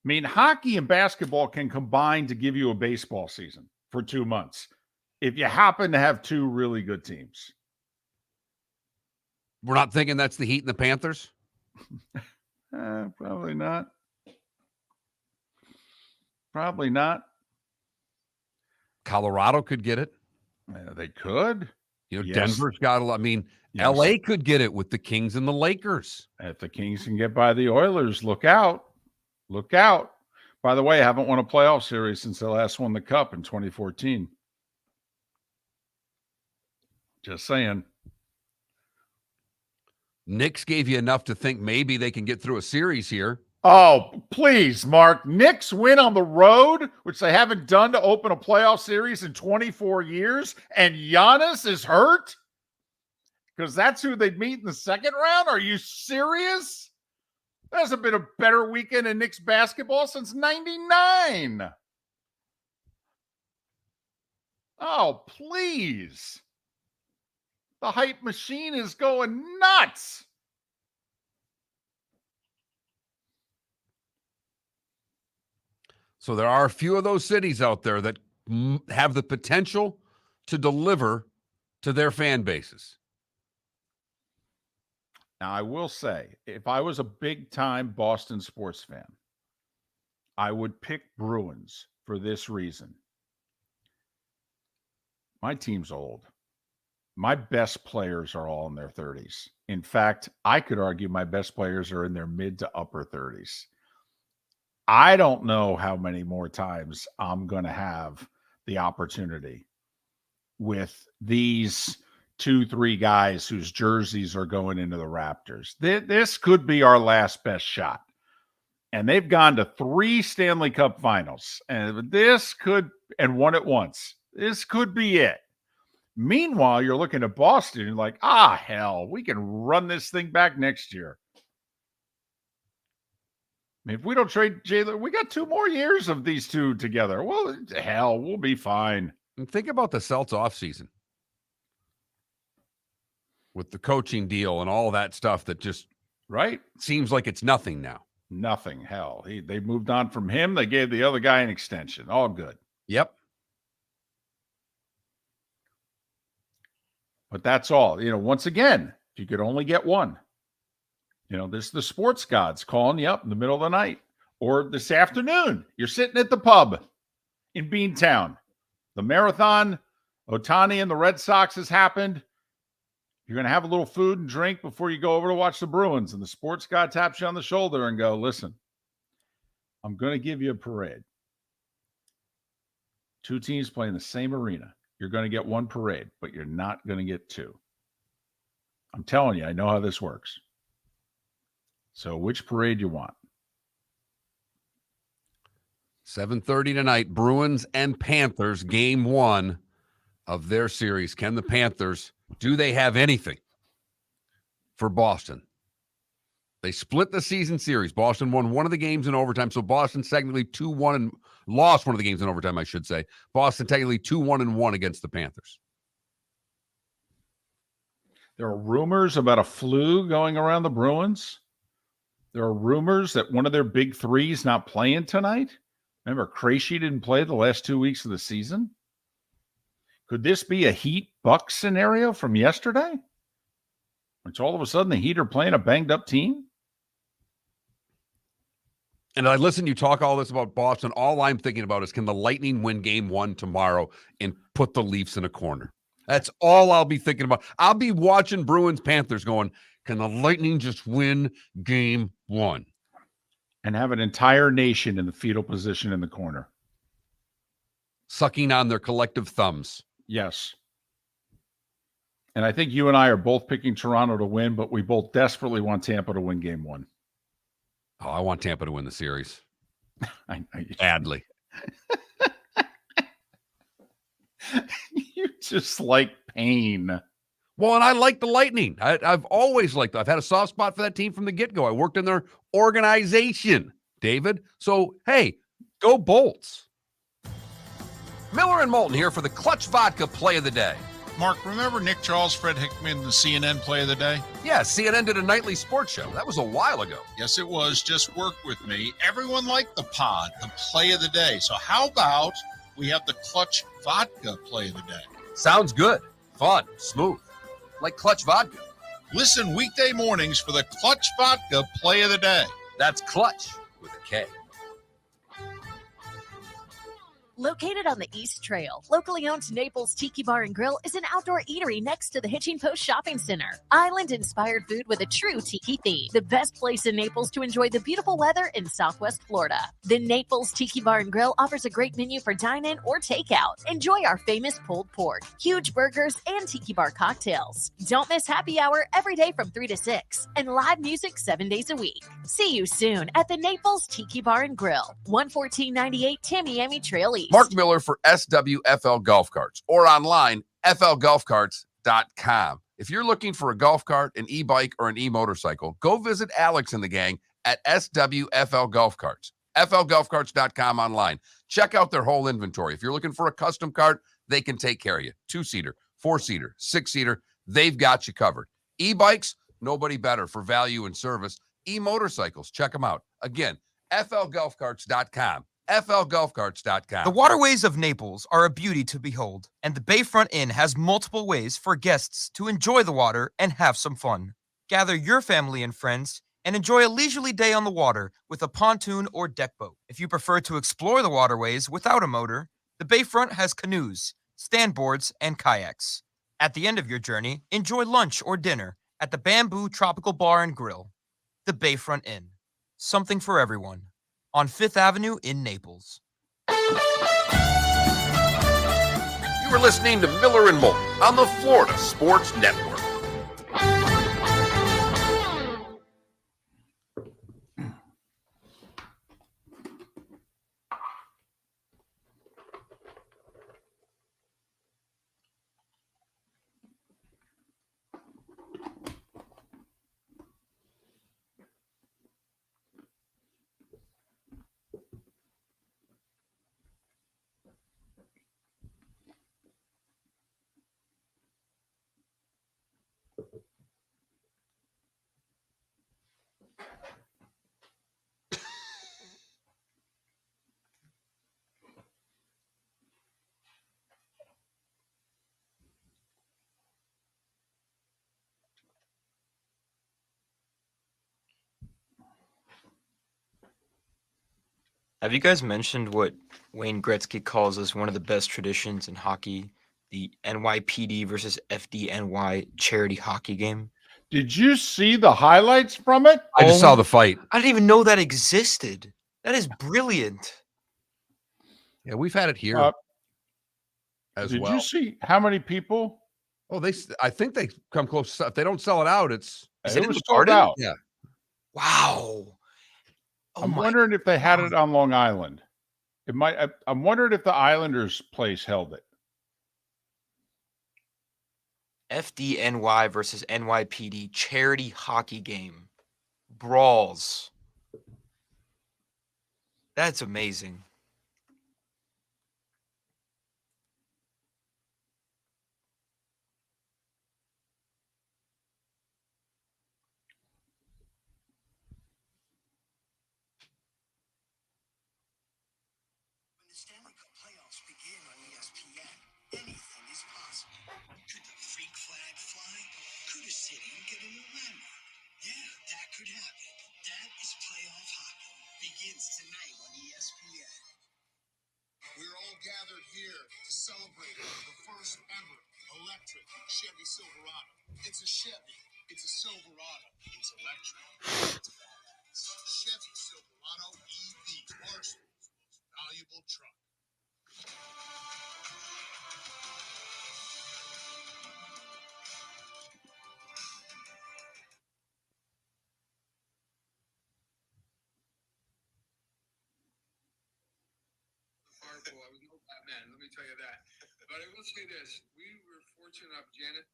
I mean, hockey and basketball can combine to give you a baseball season for 2 months if you happen to have 2 really good teams. We're not thinking that's the Heat and the Panthers? Probably not. Probably not. Colorado could get it. They could. You know, yes. Denver's got a lot. I mean, yes. LA could get it with the Kings and the Lakers. If the Kings can get by the Oilers, look out. Look out. By the way, I haven't won a playoff series since they last won the Cup in 2014. Just saying. Knicks gave you enough to think maybe they can get through a series here. Oh, please, Mark. Knicks win on the road, which they haven't done to open a playoff series in 24 years, and Giannis is hurt? Because that's who they'd meet in the second round? Are you serious? There hasn't been a better weekend in Knicks basketball since 99. Oh, please. The hype machine is going nuts. So there are a few of those cities out there that have the potential to deliver to their fan bases. Now, I will say, if I was a big-time Boston sports fan, I would pick Bruins for this reason. My team's old. My best players are all in their 30s. In fact, I could argue my best players are in their mid to upper 30s. I don't know how many more times I'm going to have the opportunity with these 2-3 guys whose jerseys are going into the Raptors. This could be our last best shot. And they've gone to 3 Stanley Cup finals. And won it once. This could be it. Meanwhile, you're looking at Boston and you're like, hell, we can run this thing back next year. I mean, if we don't trade Jalen, we got 2 more years of these two together. Well, hell, we'll be fine. And think about the Celts offseason with the coaching deal and all that stuff that just seems like it's nothing now. Nothing. Hell, they moved on from him. They gave the other guy an extension. All good. Yep. But that's all. Once again, if you could only get one, there's the sports gods calling you up in the middle of the night or this afternoon. You're sitting at the pub in Beantown. The marathon, Ohtani and the Red Sox has happened. You're going to have a little food and drink before you go over to watch the Bruins. And the sports god taps you on the shoulder and go, listen, I'm going to give you a parade. 2 teams playing the same arena. You're going to get 1 parade, but you're not going to get 2. I'm telling you, I know how this works. So which parade you want? 7:30 tonight, Bruins and Panthers, game 1 of their series. Can the Panthers, do they have anything for Boston? They split the season series. Boston won one of the games in overtime, so Boston's technically 2-1 and lost one of the games in overtime, I should say. Boston technically 2-1-1 against the Panthers. There are rumors about a flu going around the Bruins. There are rumors that one of their big 3 is not playing tonight. Remember, Krejci didn't play the last 2 weeks of the season. Could this be a Heat-Bucks scenario from yesterday? Which all of a sudden the Heat are playing a banged-up team? And I listen, you talk all this about Boston. All I'm thinking about is, can the Lightning win game 1 tomorrow and put the Leafs in a corner? That's all I'll be thinking about. I'll be watching Bruins-Panthers going, can the Lightning just win game 1? And have an entire nation in the fetal position in the corner. Sucking on their collective thumbs. Yes. And I think you and I are both picking Toronto to win, but we both desperately want Tampa to win game 1. Oh, I want Tampa to win the series. Badly. You just like pain. Well, and I like the Lightning. I've always liked them. I've had a soft spot for that team from the get-go. I worked in their organization, David. So, hey, go Bolts. Miller and Moulton here for the Clutch Vodka Play of the Day. Mark, remember Nick Charles, Fred Hickman, the CNN Play of the Day? Yeah, CNN did a nightly sports show. That was a while ago. Yes, it was. Just work with me. Everyone liked the pod, the Play of the Day. So how about we have the Clutch Vodka Play of the Day? Sounds good. Fun. Smooth. Like Clutch Vodka. Listen weekday mornings for the Clutch Vodka Play of the Day. That's Clutch with a K. Located on the East Trail, locally owned Naples Tiki Bar and Grill is an outdoor eatery next to the Hitching Post Shopping Center. Island-inspired food with a true tiki theme. The best place in Naples to enjoy the beautiful weather in Southwest Florida. The Naples Tiki Bar and Grill offers a great menu for dine-in or takeout. Enjoy our famous pulled pork, huge burgers, and tiki bar cocktails. Don't miss happy hour every day from 3 to 6 and live music 7 days a week. See you soon at the Naples Tiki Bar and Grill, 11498 Tamiami Trail East. Mark Miller for SWFL Golf Carts or online, flgolfcarts.com. If you're looking for a golf cart, an e-bike, or an e-motorcycle, go visit Alex and the gang at SWFL Golf Carts, flgolfcarts.com online. Check out their whole inventory. If you're looking for a custom cart, they can take care of you. 2-seater, 4-seater, 6-seater, they've got you covered. E-bikes, nobody better for value and service. E-motorcycles, check them out. Again, flgolfcarts.com. flgolfcarts.com. The waterways of Naples are a beauty to behold, and the Bayfront Inn has multiple ways for guests to enjoy the water and have some fun. Gather your family and friends and enjoy a leisurely day on the water with a pontoon or deck boat. If you prefer to explore the waterways without a motor, the bayfront has canoes, standboards, and kayaks. At the end of your journey, enjoy lunch or dinner at the Bamboo Tropical Bar and Grill, the Bayfront Inn. Something for everyone. On 5th Avenue in Naples. You are listening to Miller and Moulton on the Florida Sports Network. Have you guys mentioned what Wayne Gretzky calls as one of the best traditions in hockey? The NYPD versus FDNY charity hockey game? Did you see the highlights from it? I just saw the fight. I didn't even know that existed. That is brilliant. Yeah, we've had it here as Did well. you see how many people? Oh, I think they come close. If they don't sell it out, It was sold Garden? out. Yeah. Wow. I'm wondering if they had it on Long Island. It might. I'm wondering if the Islanders place held it. FDNY versus NYPD charity hockey game. Brawls. That's amazing. When the Stanley Cup playoffs begin on ESPN, anything is possible. Could the freak flag fly? Could a city get a new landmark? Yeah, that could happen. That is playoff hockey. Begins tonight on ESPN. We're all gathered here to celebrate the first ever electric Chevy Silverado. It's a Chevy. It's a Silverado. It's electric. It's badass. Chevy Silverado EV. Barstool's most valuable truck. Powerful. I was no Batman, let me tell you that. But I will say this: we were fortunate enough, Janet.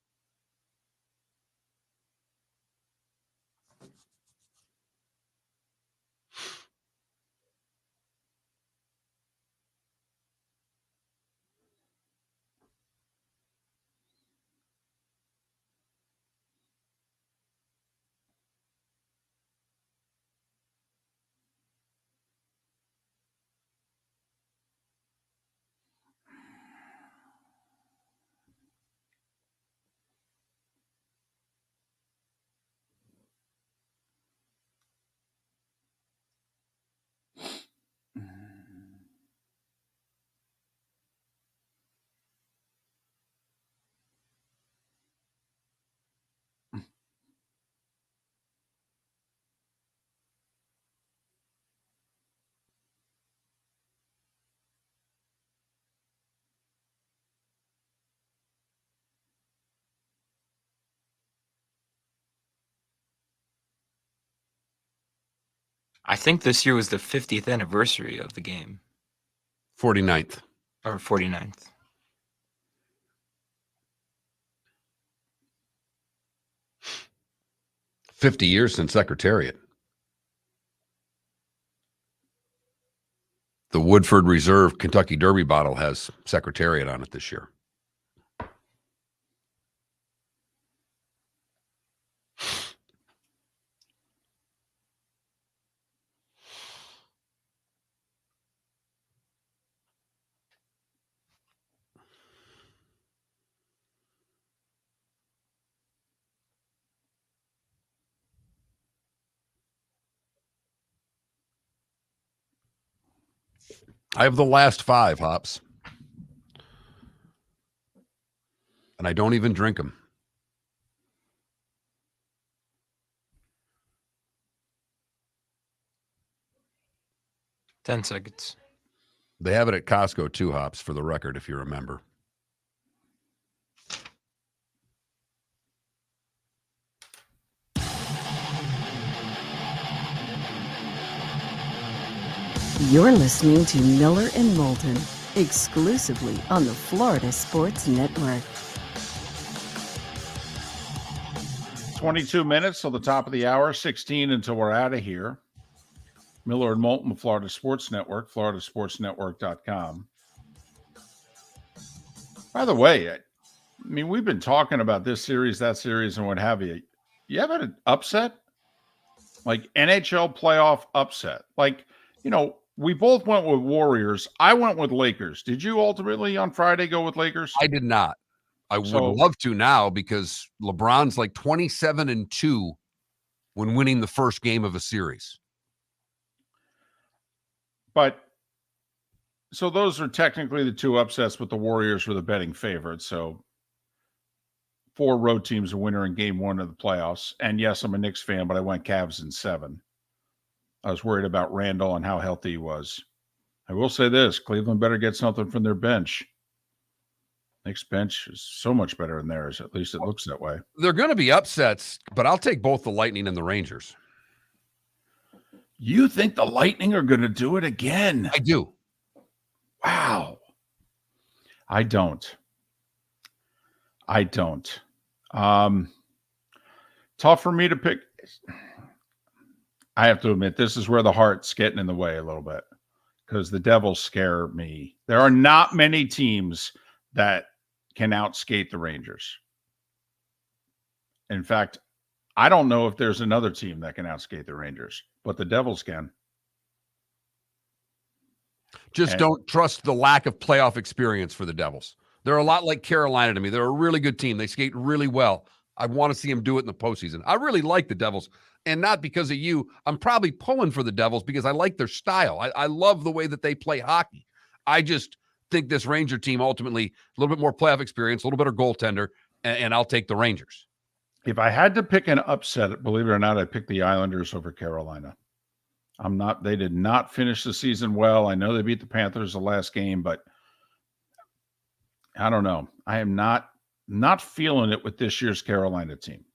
I think this year was the 50th anniversary of the game. 49th. Or 49th. $50 years since Secretariat. The Woodford Reserve Kentucky Derby bottle has Secretariat on it this year. I have the last 5, Hops. And I don't even drink them. Ten seconds. They have it at Costco too, Hops, for the record, if you remember. You're listening to Miller and Moulton, exclusively on the Florida Sports Network. 22 minutes till the top of the hour, 16 until we're out of here. Miller and Moulton, Florida Sports Network, floridasportsnetwork.com. By the way, I mean, we've been talking about this series, that series, and what have you. You have an upset? Like NHL playoff upset. Like, you know, we both went with Warriors. I went with Lakers. Did you ultimately on Friday go with Lakers? I did not. I would love to now because LeBron's like 27-2 when winning the first game of a series. But so those are technically the 2 upsets, but the Warriors were the betting favorites. So 4 road teams a winner in game 1 of the playoffs. And yes, I'm a Knicks fan, but I went Cavs in 7. I was worried about Randall and how healthy he was. I will say this, Cleveland better get something from their bench. Knicks bench is so much better than theirs. At least it looks that way. They're going to be upsets, but I'll take both the Lightning and the Rangers. You think the Lightning are going to do it again? I do. Wow. I don't. Tough for me to pick. I have to admit, this is where the heart's getting in the way a little bit because the Devils scare me. There are not many teams that can outskate the Rangers. In fact, I don't know if there's another team that can outskate the Rangers, but the Devils can. Just don't trust the lack of playoff experience for the Devils. They're a lot like Carolina to me. They're a really good team. They skate really well. I want to see them do it in the postseason. I really like the Devils, and not because of you. I'm probably pulling for the Devils because I like their style. I love the way that they play hockey. I just think this Ranger team ultimately a little bit more playoff experience, a little better goaltender, and I'll take the Rangers. If I had to pick an upset, believe it or not, I'd pick the Islanders over Carolina. They did not finish the season well. I know they beat the Panthers the last game, but I don't know. I am not feeling it with this year's Carolina team.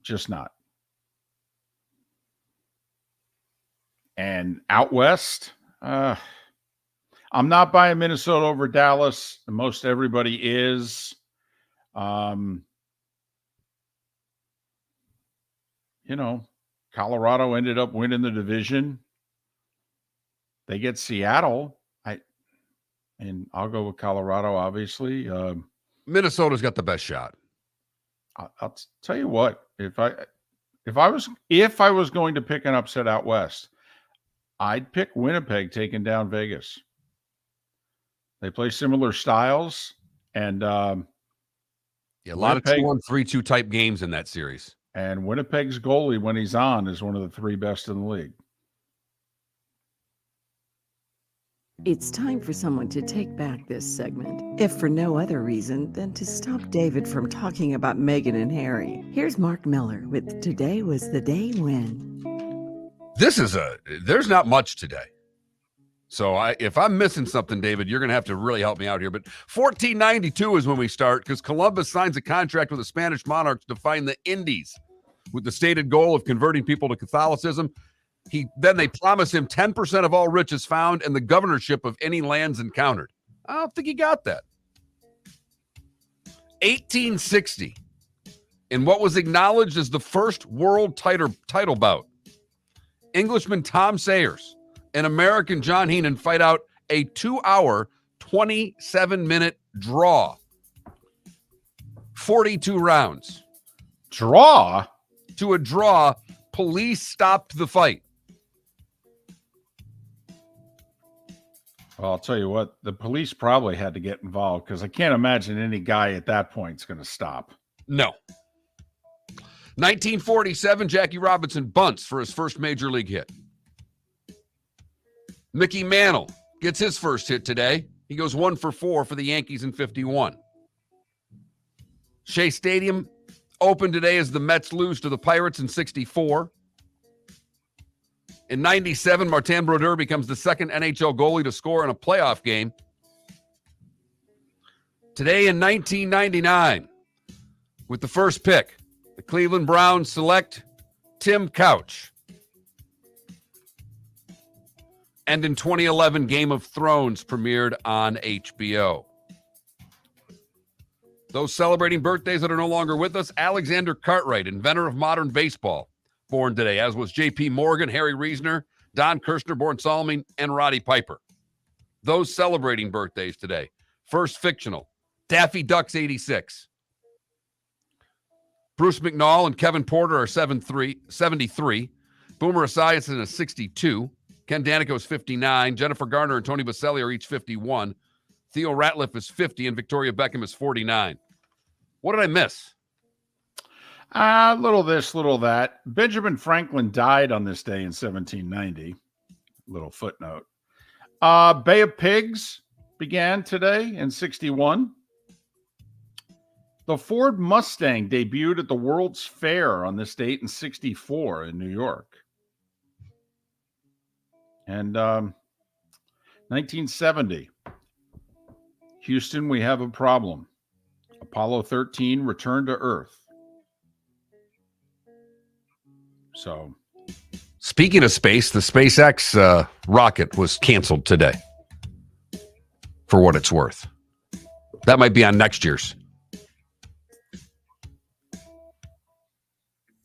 Just not. And out west, I'm not buying Minnesota over Dallas. Most everybody is. You know, Colorado ended up winning the division. They get Seattle. And I'll go with Colorado, obviously. Minnesota's got the best shot. I'll tell you what, if I was going to pick an upset out west, I'd pick Winnipeg taking down Vegas. They play similar styles, and a lot of 2-1, 3-2 type games in that series. And Winnipeg's goalie, when he's on, is one of the 3 best in the league. It's time for someone to take back this segment, if for no other reason than to stop David from talking about Meghan and Harry. Here's Mark Miller with Today Was the Day When. There's not much today. So if I'm missing something, David, you're going to have to really help me out here. But 1492 is when we start because Columbus signs a contract with the Spanish monarchs to find the Indies with the stated goal of converting people to Catholicism. Then they promise him 10% of all riches found and the governorship of any lands encountered. I don't think he got that. 1860, in what was acknowledged as the first world title bout, Englishman Tom Sayers and American John Heenan fight out a 2-hour, 27-minute draw. 42 rounds. Draw? To a draw, police stopped the fight. Well, I'll tell you what, the police probably had to get involved because I can't imagine any guy at that point is going to stop. No. 1947, Jackie Robinson bunts for his first major league hit. Mickey Mantle gets his first hit today. He goes 1 for 4 for the Yankees in 51. Shea Stadium opened today as the Mets lose to the Pirates in 64. In 97, Martin Brodeur becomes the second NHL goalie to score in a playoff game. Today in 1999, with the first pick, the Cleveland Browns select Tim Couch. And in 2011, Game of Thrones premiered on HBO. Those celebrating birthdays that are no longer with us, Alexander Cartwright, inventor of modern baseball, born today, as was J.P. Morgan, Harry Reasoner, Don Kirshner, Born Solomon, and Roddy Piper. Those celebrating birthdays today. First fictional, Daffy Duck's 86. Bruce McNall and Kevin Porter are 73. Boomer Esiason is 62. Ken Danico is 59. Jennifer Garner and Tony Baselli are each 51. Theo Ratliff is 50, and Victoria Beckham is 49. What did I miss? Little this, little that. Benjamin Franklin died on this day in 1790. Little footnote. Bay of Pigs began today in 61. The Ford Mustang debuted at the World's Fair on this date in 64 in New York. And 1970, Houston, we have a problem. Apollo 13 returned to Earth. So, speaking of space, the SpaceX rocket was canceled today, for what it's worth. That might be on next year's.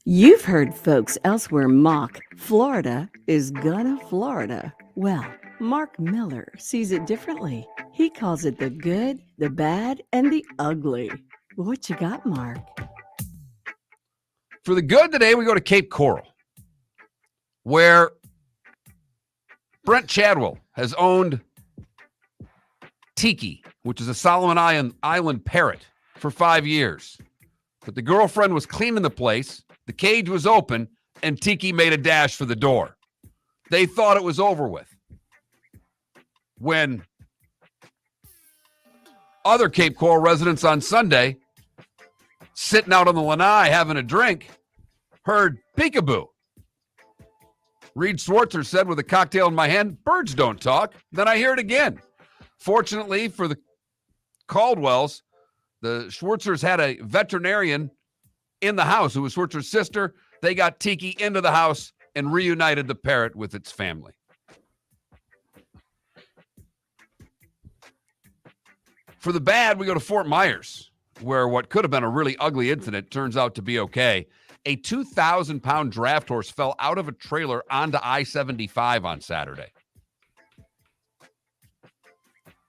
You've heard folks elsewhere mock Florida is gonna Florida. Well, Mark Miller sees it differently. He calls it the good, the bad, and the ugly. What you got, Mark? For the good today, we go to Cape Coral, where Brent Chadwell has owned Tiki, which is a Solomon Island parrot, for 5 years. But the girlfriend was cleaning the place, the cage was open, and Tiki made a dash for the door. They thought it was over with. When other Cape Coral residents on Sunday, sitting out on the lanai having a drink, heard peekaboo. Reed Swartzer said with a cocktail in my hand, birds don't talk. Then I hear it again. Fortunately for the Caldwells, the Schwartzers had a veterinarian in the house who was Schwartzer's sister. They got Tiki into the house and reunited the parrot with its family. For the bad, we go to Fort Myers, where what could have been a really ugly incident turns out to be okay. A 2,000-pound draft horse fell out of a trailer onto I-75 on Saturday.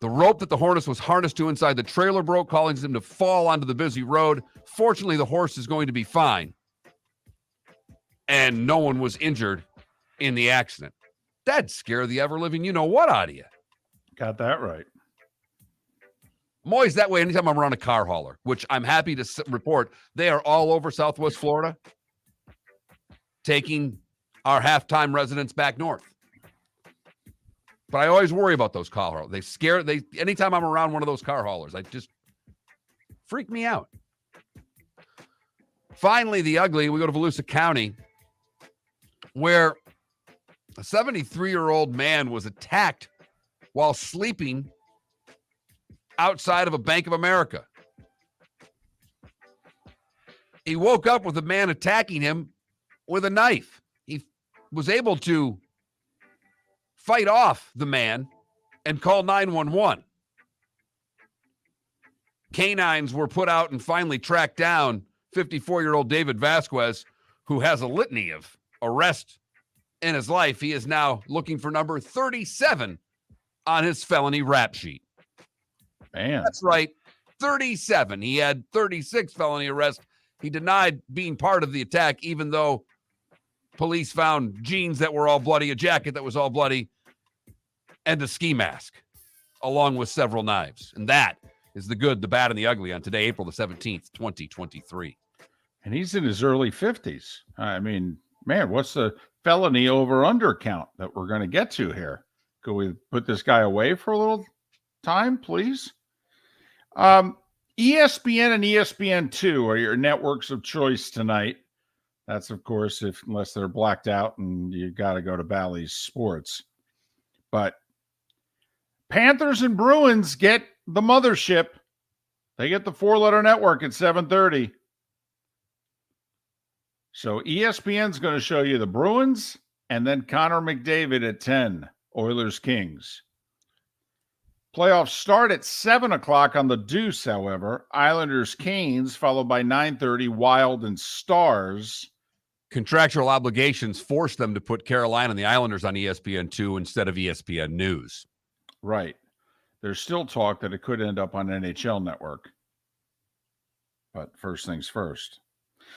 The rope that the harness was harnessed to inside the trailer broke, causing him to fall onto the busy road. Fortunately, the horse is going to be fine, and no one was injured in the accident. That'd scare the ever-living you-know-what out of you. got that right. I'm always that way anytime I'm around a car hauler, which I'm happy to report they are all over Southwest Florida, taking our halftime residents back north. But I always worry about those car haulers. Anytime I'm around one of those car haulers, I just freak me out. Finally, the ugly, we go to Volusia County, where a 73-year-old man was attacked while sleeping outside of a Bank of America. He woke up with a man attacking him with a knife. He was able to fight off the man and call 911. Canines were put out and finally tracked down 54-year-old David Vasquez, who has a litany of arrests in his life. He is now looking for number 37 on his felony rap sheet. Man. That's right, 37. He had 36 felony arrests. He denied being part of the attack, even though police found jeans that were all bloody, a jacket that was all bloody, and a ski mask, along with several knives. And that is the good, the bad, and the ugly on today, April the 17th, 2023. And he's in his early 50s. I mean, man, what's the felony over-under count that we're going to get to here? Could we put this guy away for a little time, please? ESPN and ESPN2 are your networks of choice tonight. That's, of course, unless they're blacked out and you got to go to Bally's Sports. But Panthers and Bruins get the mothership. They get the 4-letter network at 7:30. So ESPN's going to show you the Bruins and then Connor McDavid at 10, Oilers Kings. Playoffs start at 7 o'clock on the Deuce, however. Islanders Canes, followed by 9:30, Wild and Stars. Contractual obligations force them to put Carolina and the Islanders on ESPN2 instead of ESPN News. Right. There's still talk that it could end up on NHL Network. But first things first.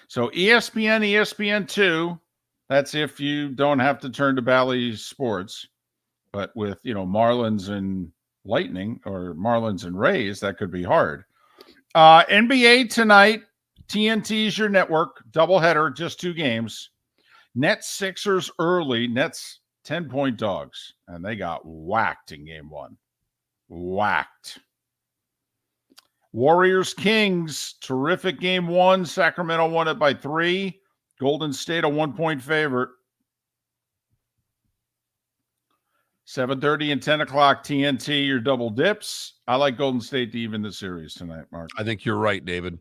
So ESPN, ESPN2, that's if you don't have to turn to Bally Sports. But with, Marlins and Lightning or Marlins and Rays, that could be hard. NBA tonight, TNT's your network, doubleheader, just 2 games. Nets Sixers early, Nets 10-point dogs, and they got whacked in game 1. Whacked. Warriors Kings, terrific game 1. Sacramento won it by 3. Golden State a 1-point favorite. 7:30 and 10 o'clock TNT, your double dips. I like Golden State to even the series tonight, Mark. I think you're right, David. A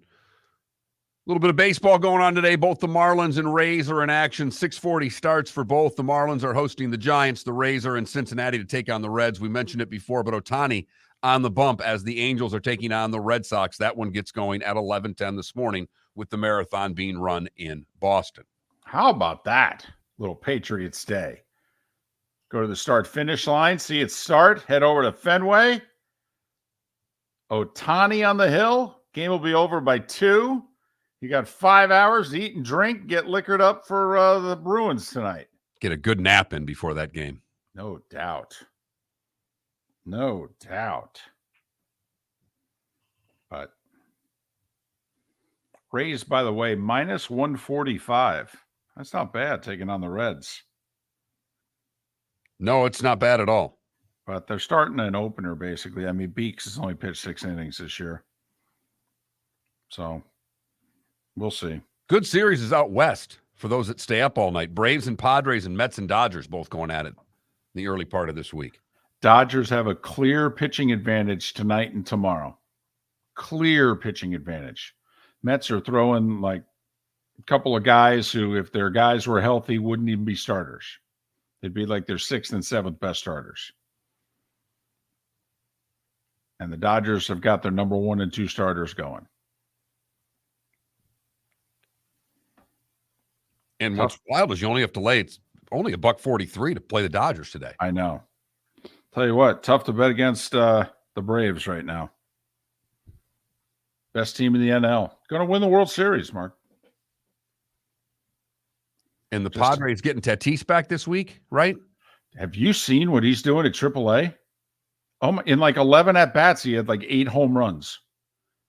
little bit of baseball going on today. Both the Marlins and Rays are in action. 6:40 starts for both. The Marlins are hosting the Giants. The Rays are in Cincinnati to take on the Reds. We mentioned it before, but Ohtani on the bump as the Angels are taking on the Red Sox. That one gets going at 11:10 this morning with the marathon being run in Boston. How about that? Little Patriots Day. Go to the start-finish line, see it start, head over to Fenway. Ohtani on the hill. Game will be over by 2. You got 5 hours to eat and drink, get liquored up for the Bruins tonight. Get a good nap in before that game. No doubt. No doubt. But Rays, by the way, minus 145. That's not bad taking on the Reds. No, it's not bad at all. But they're starting an opener, basically. I mean, Beeks has only pitched 6 innings this year. So we'll see. Good series is out west for those that stay up all night. Braves and Padres and Mets and Dodgers both going at it in the early part of this week. Dodgers have a clear pitching advantage tonight and tomorrow. Clear pitching advantage. Mets are throwing like a couple of guys who, if their guys were healthy, wouldn't even be starters. They'd be like their 6th and 7th best starters. And the Dodgers have got their number 1 and 2 starters going. And what's wild is you only have to lay, it's only $1.43 to play the Dodgers today. I know. Tell you what, tough to bet against the Braves right now. Best team in the NL. Going to win the World Series, Mark. And the Padres getting Tatis back this week, right? Have you seen what he's doing at AAA? Oh, in like 11 at-bats, he had like 8 home runs.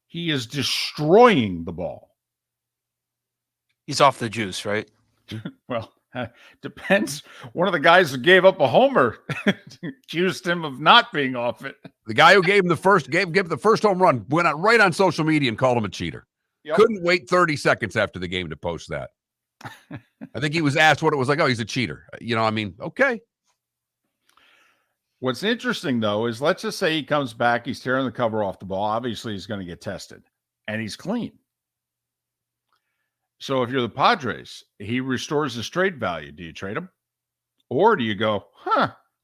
He is destroying the ball. He's off the juice, right? Well, depends. One of the guys who gave up a homer accused him of not being off it. The guy who gave him the first home run went out right on social media and called him a cheater. Yep. Couldn't wait 30 seconds after the game to post that. I think he was asked what it was like. Oh, he's a cheater. Okay. What's interesting, though, is let's just say he comes back. He's tearing the cover off the ball. Obviously, he's going to get tested. And he's clean. So if you're the Padres, he restores his trade value. Do you trade him? Or do you go,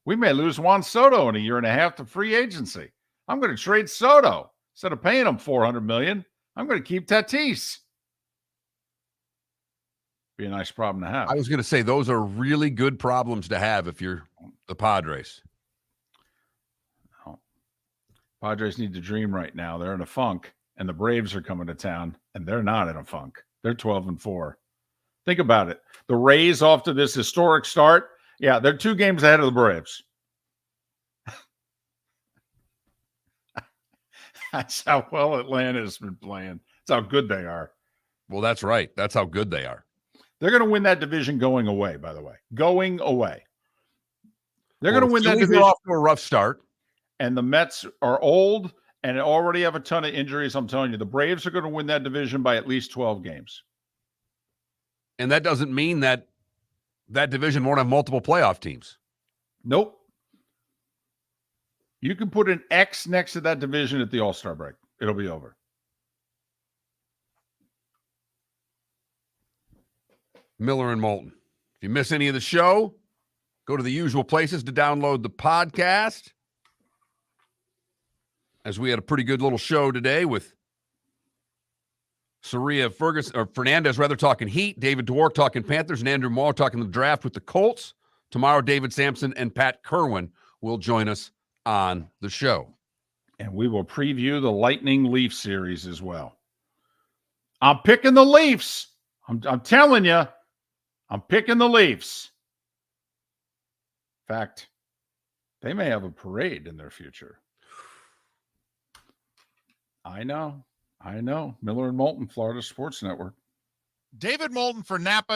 we may lose Juan Soto in a year and a half to free agency. I'm going to trade Soto. Instead of paying him $400 million, I'm going to keep Tatis. Be a nice problem to have. I was going to say those are really good problems to have if you're the Padres. No. Padres need to dream right now. They're in a funk, and the Braves are coming to town, and they're not in a funk. They're 12-4. Think about it. The Rays off to this historic start. Yeah, they're 2 games ahead of the Braves. That's how well Atlanta's been playing. That's how good they are. Well, that's right. That's how good they are. They're going to win that division going away, by the way. Going away. They're going to win that Phillies are division. off to a rough start. And the Mets are old and already have a ton of injuries. I'm telling you, the Braves are going to win that division by at least 12 games. And that doesn't mean that that division won't have multiple playoff teams. Nope. You can put an X next to that division at the All-Star break. It'll be over. Miller and Moulton. If you miss any of the show, go to the usual places to download the podcast. As we had a pretty good little show today with Surya Fernandez, talking Heat, David Dwork talking Panthers, and Andrew Moore talking the draft with the Colts. Tomorrow, David Sampson and Pat Kerwin will join us on the show. And we will preview the Lightning Leaf series as well. I'm picking the Leafs. I'm telling you, I'm picking the Leafs. In fact, they may have a parade in their future. I know. Miller and Moulton, Florida Sports Network. David Moulton for Napa